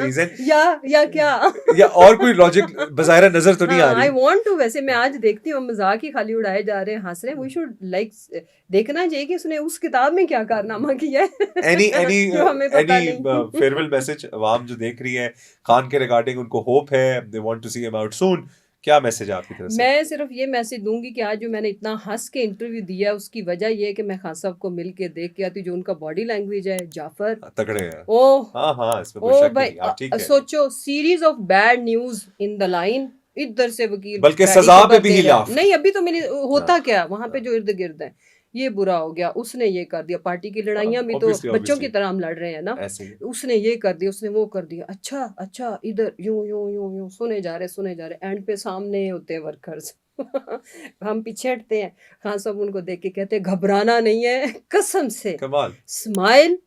Speaker 3: reason.
Speaker 2: या क्या
Speaker 3: या और कोई लॉजिक बज़ाहिर नजर तो नहीं आ रही।
Speaker 2: I want to, वैसे मैं आज देखती हूँ मजाक ही खाली उड़ाए जा रहे हैं, हंस रहे हैं। We should like देखना चाहिए कि उसने उस किताब में क्या कारनामा किया है।
Speaker 3: any farewell message अवाम जो देख रही है खान के रिगार्डिंग, उनको होप है, they want to see him out soon, क्या मैसेज है आपकी तरफ से?
Speaker 2: मैं सिर्फ ये मैसेज दूंगी कि आज जो मैंने इतना हंस के इंटरव्यू दिया, उसकी वजह ये है कि मैं खान साहब को मिल के देख के आती, जो उनका बॉडी लैंग्वेज है, जाफर
Speaker 3: तगड़े हैं।
Speaker 2: हाँ,
Speaker 3: इसमें कोई शक नहीं, आप ठीक है।
Speaker 2: सोचो, series of bad news in the line, इधर से वकील,
Speaker 3: बल्कि सजा पे भी हिलाफ
Speaker 2: नहीं। अभी तो मेरी होता क्या वहां पे जो इर्द गिर्द है, ये बुरा हो गया, उसने ये कर दिया, पार्टी की लड़ाइयाँ भी तो बच्चों की तरह हम लड़ रहे हैं ना, उसने ये कर दिया, उसने वो कर दिया, अच्छा इधर यूं सुने जा रहे, एंड पे सामने होते हैं वर्कर्स। हम पीछे हटते हैं, खान साहब उनको देख के कहते हैं घबराना नहीं है, कसम से
Speaker 3: कमाल
Speaker 2: स्माइल।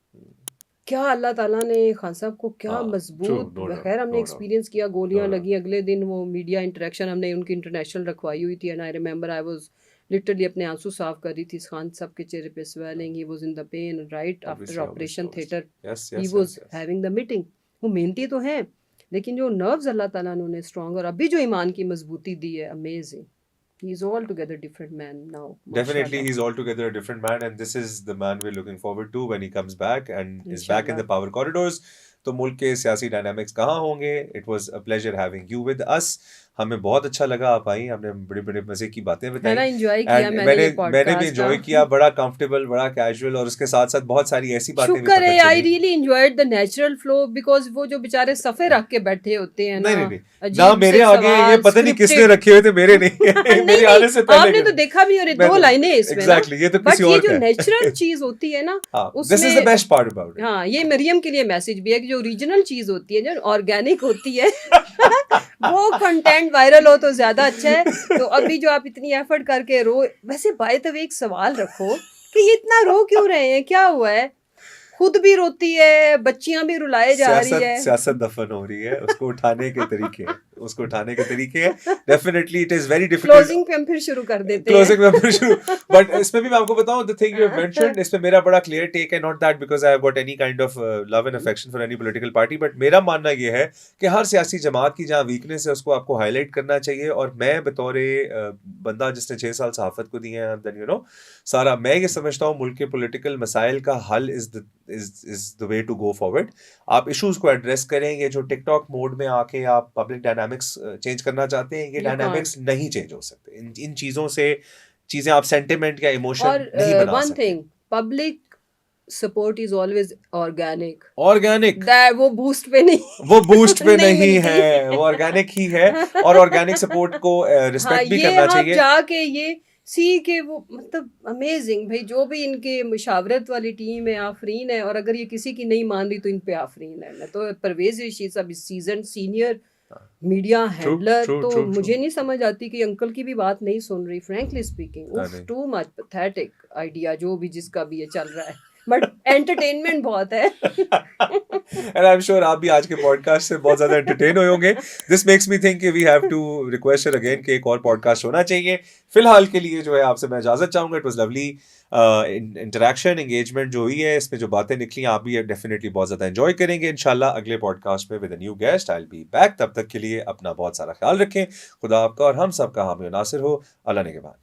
Speaker 2: क्या अल्लाह ताला ने खान साहब को क्या मजबूत, खैर हमने एक्सपीरियंस किया, गोलियां लगी, अगले दिन वो मीडिया इंटरेक्शन हमने उनकी इंटरनेशनल रखवाई हुई थी, and I remember I was literally अपने आंसू साफ कर रही थी। खान साहब के चेहरे पे swelling, he was in the pain right after operation theatre, he was having the meeting. वो मेहनती तो हैं, लेकिन जो नर्व्स अल्लाह ताला ने उन्हें स्ट्रॉन्ग, और अभी जो ईमान की मजबूती दी है, amazing. He is altogether different man now.
Speaker 3: Definitely, he's altogether a different man, and this is the man we're looking forward to when he comes back and is back in the power corridors. तो मुल्क के सियासी dynamics कहाँ होंगे? It was a pleasure having you with us. हमें बहुत अच्छा लगा आप आई, हमने बड़े बड़े मजे की बातें बताई, मैंने भी एंजॉय किया, बड़ा कंफर्टेबल, बड़ा कैजुअल, और उसके साथ साथ बहुत सारी ऐसी बातें भी पता चली।
Speaker 2: I really enjoyed the natural flow, because वो जो बेचारे सफे रख के बैठे होते हैं
Speaker 3: ना मेरे आगे, ये पता नहीं किसने रखे हुए थे, मेरे नहीं मेरे आने से पहले
Speaker 2: आपने तो देखा भी, और 2 लाइनें इसमें
Speaker 3: एग्जैक्टली, ये तो किसी और
Speaker 2: का है। जो नेचुरल चीज होती है ना,
Speaker 3: this is the best part about it.
Speaker 2: हाँ, ये मरियम के लिए मैसेज भी है कि जो ओरिजिनल चीज होती है, जो ऑर्गेनिक होती है, वो कंटेंट वायरल हो तो ज्यादा अच्छा है। तो अभी जो आप इतनी एफर्ट करके रो, वैसे बाय द वे एक सवाल रखो कि ये इतना रो क्यों रहे हैं, क्या हुआ है? खुद भी रोती है, बच्चियां भी रुलाए जा रही है,
Speaker 3: सियासत दफन हो रही है, उसको उठाने के तरीके हैं। Definitely it is very difficult.
Speaker 2: Closing पे हम फिर शुरू कर देते हैं।
Speaker 3: बट इसमें भी मैं आपको बताऊं, the thing you have mentioned, इसमें मेरा बड़ा क्लियर टेक है, not that because I have got any kind of love and affection for any political party, but मेरा मानना ये है कि हर सियासी जमात की जहाँ वीकनेस है उसको आपको हाईलाइट करना चाहिए। और मैं बतौर बंदा जिसने 6 साल सहाफत को दिए हैं, देन यू नो सारा, मैं ये समझता हूँ मुल्क के पॉलिटिकल मसाइल का हल is the way to go forward. आप इश्यूज को एड्रेस करें। ये जो टिकटॉक मोड में आके आप पब्लिक डायनामिक्स चेंज करना चाहते हैं, ये डायनामिक्स नहीं चेंज हो सकते। इन चीजों से चीजें आप सेंटिमेंट या इमोशन नहीं बना सकते।
Speaker 2: one thing, public support is always organic
Speaker 3: वो
Speaker 2: बूस्ट पे नहीं
Speaker 3: है, वो ऑर्गेनिक ही है, और ऑर्गेनिक सपोर्ट को रिस्पेक्ट भी करना चाहिए।
Speaker 2: जाके ये सी के वो मतलब अमेजिंग भाई, जो भी इनके मुशावरत वाली टीम है, आफरीन है, और अगर ये किसी की नहीं मान रही तो इन पे आफरीन है। मैं तो परवेज रशीद साहब सीजन सीनियर मीडिया हैंडलर, तो मुझे नहीं समझ आती कि अंकल की भी बात नहीं सुन रही, frankly speaking. Too much pathetic idea जो भी जिसका भी ये चल रहा है। बट एंटरटेनमेंट बहुत है।
Speaker 3: एंड आई एम श्योर आप भी आज के पॉडकास्ट से बहुत ज्यादा एंटरटेन हुए होंगे। दिस मेक्स मी थिंक कि we have to request again कि एक और पॉडकास्ट होना चाहिए। फिलहाल के लिए जो है आपसे मैं इजाजत चाहूंगा। It was lovely interaction, engagement जो हुई है, इसमें जो बातें निकली आप भी डेफिनेटली बहुत ज्यादा एंजॉय करेंगे इंशाल्लाह अगले पॉडकास्ट में with a new guest. I will be back. तब तक के लिए अपना बहुत सारा ख्याल रखें। खुदा आपका और हम सबका हामी और नासिर हो। अल्लाह ने के बाद।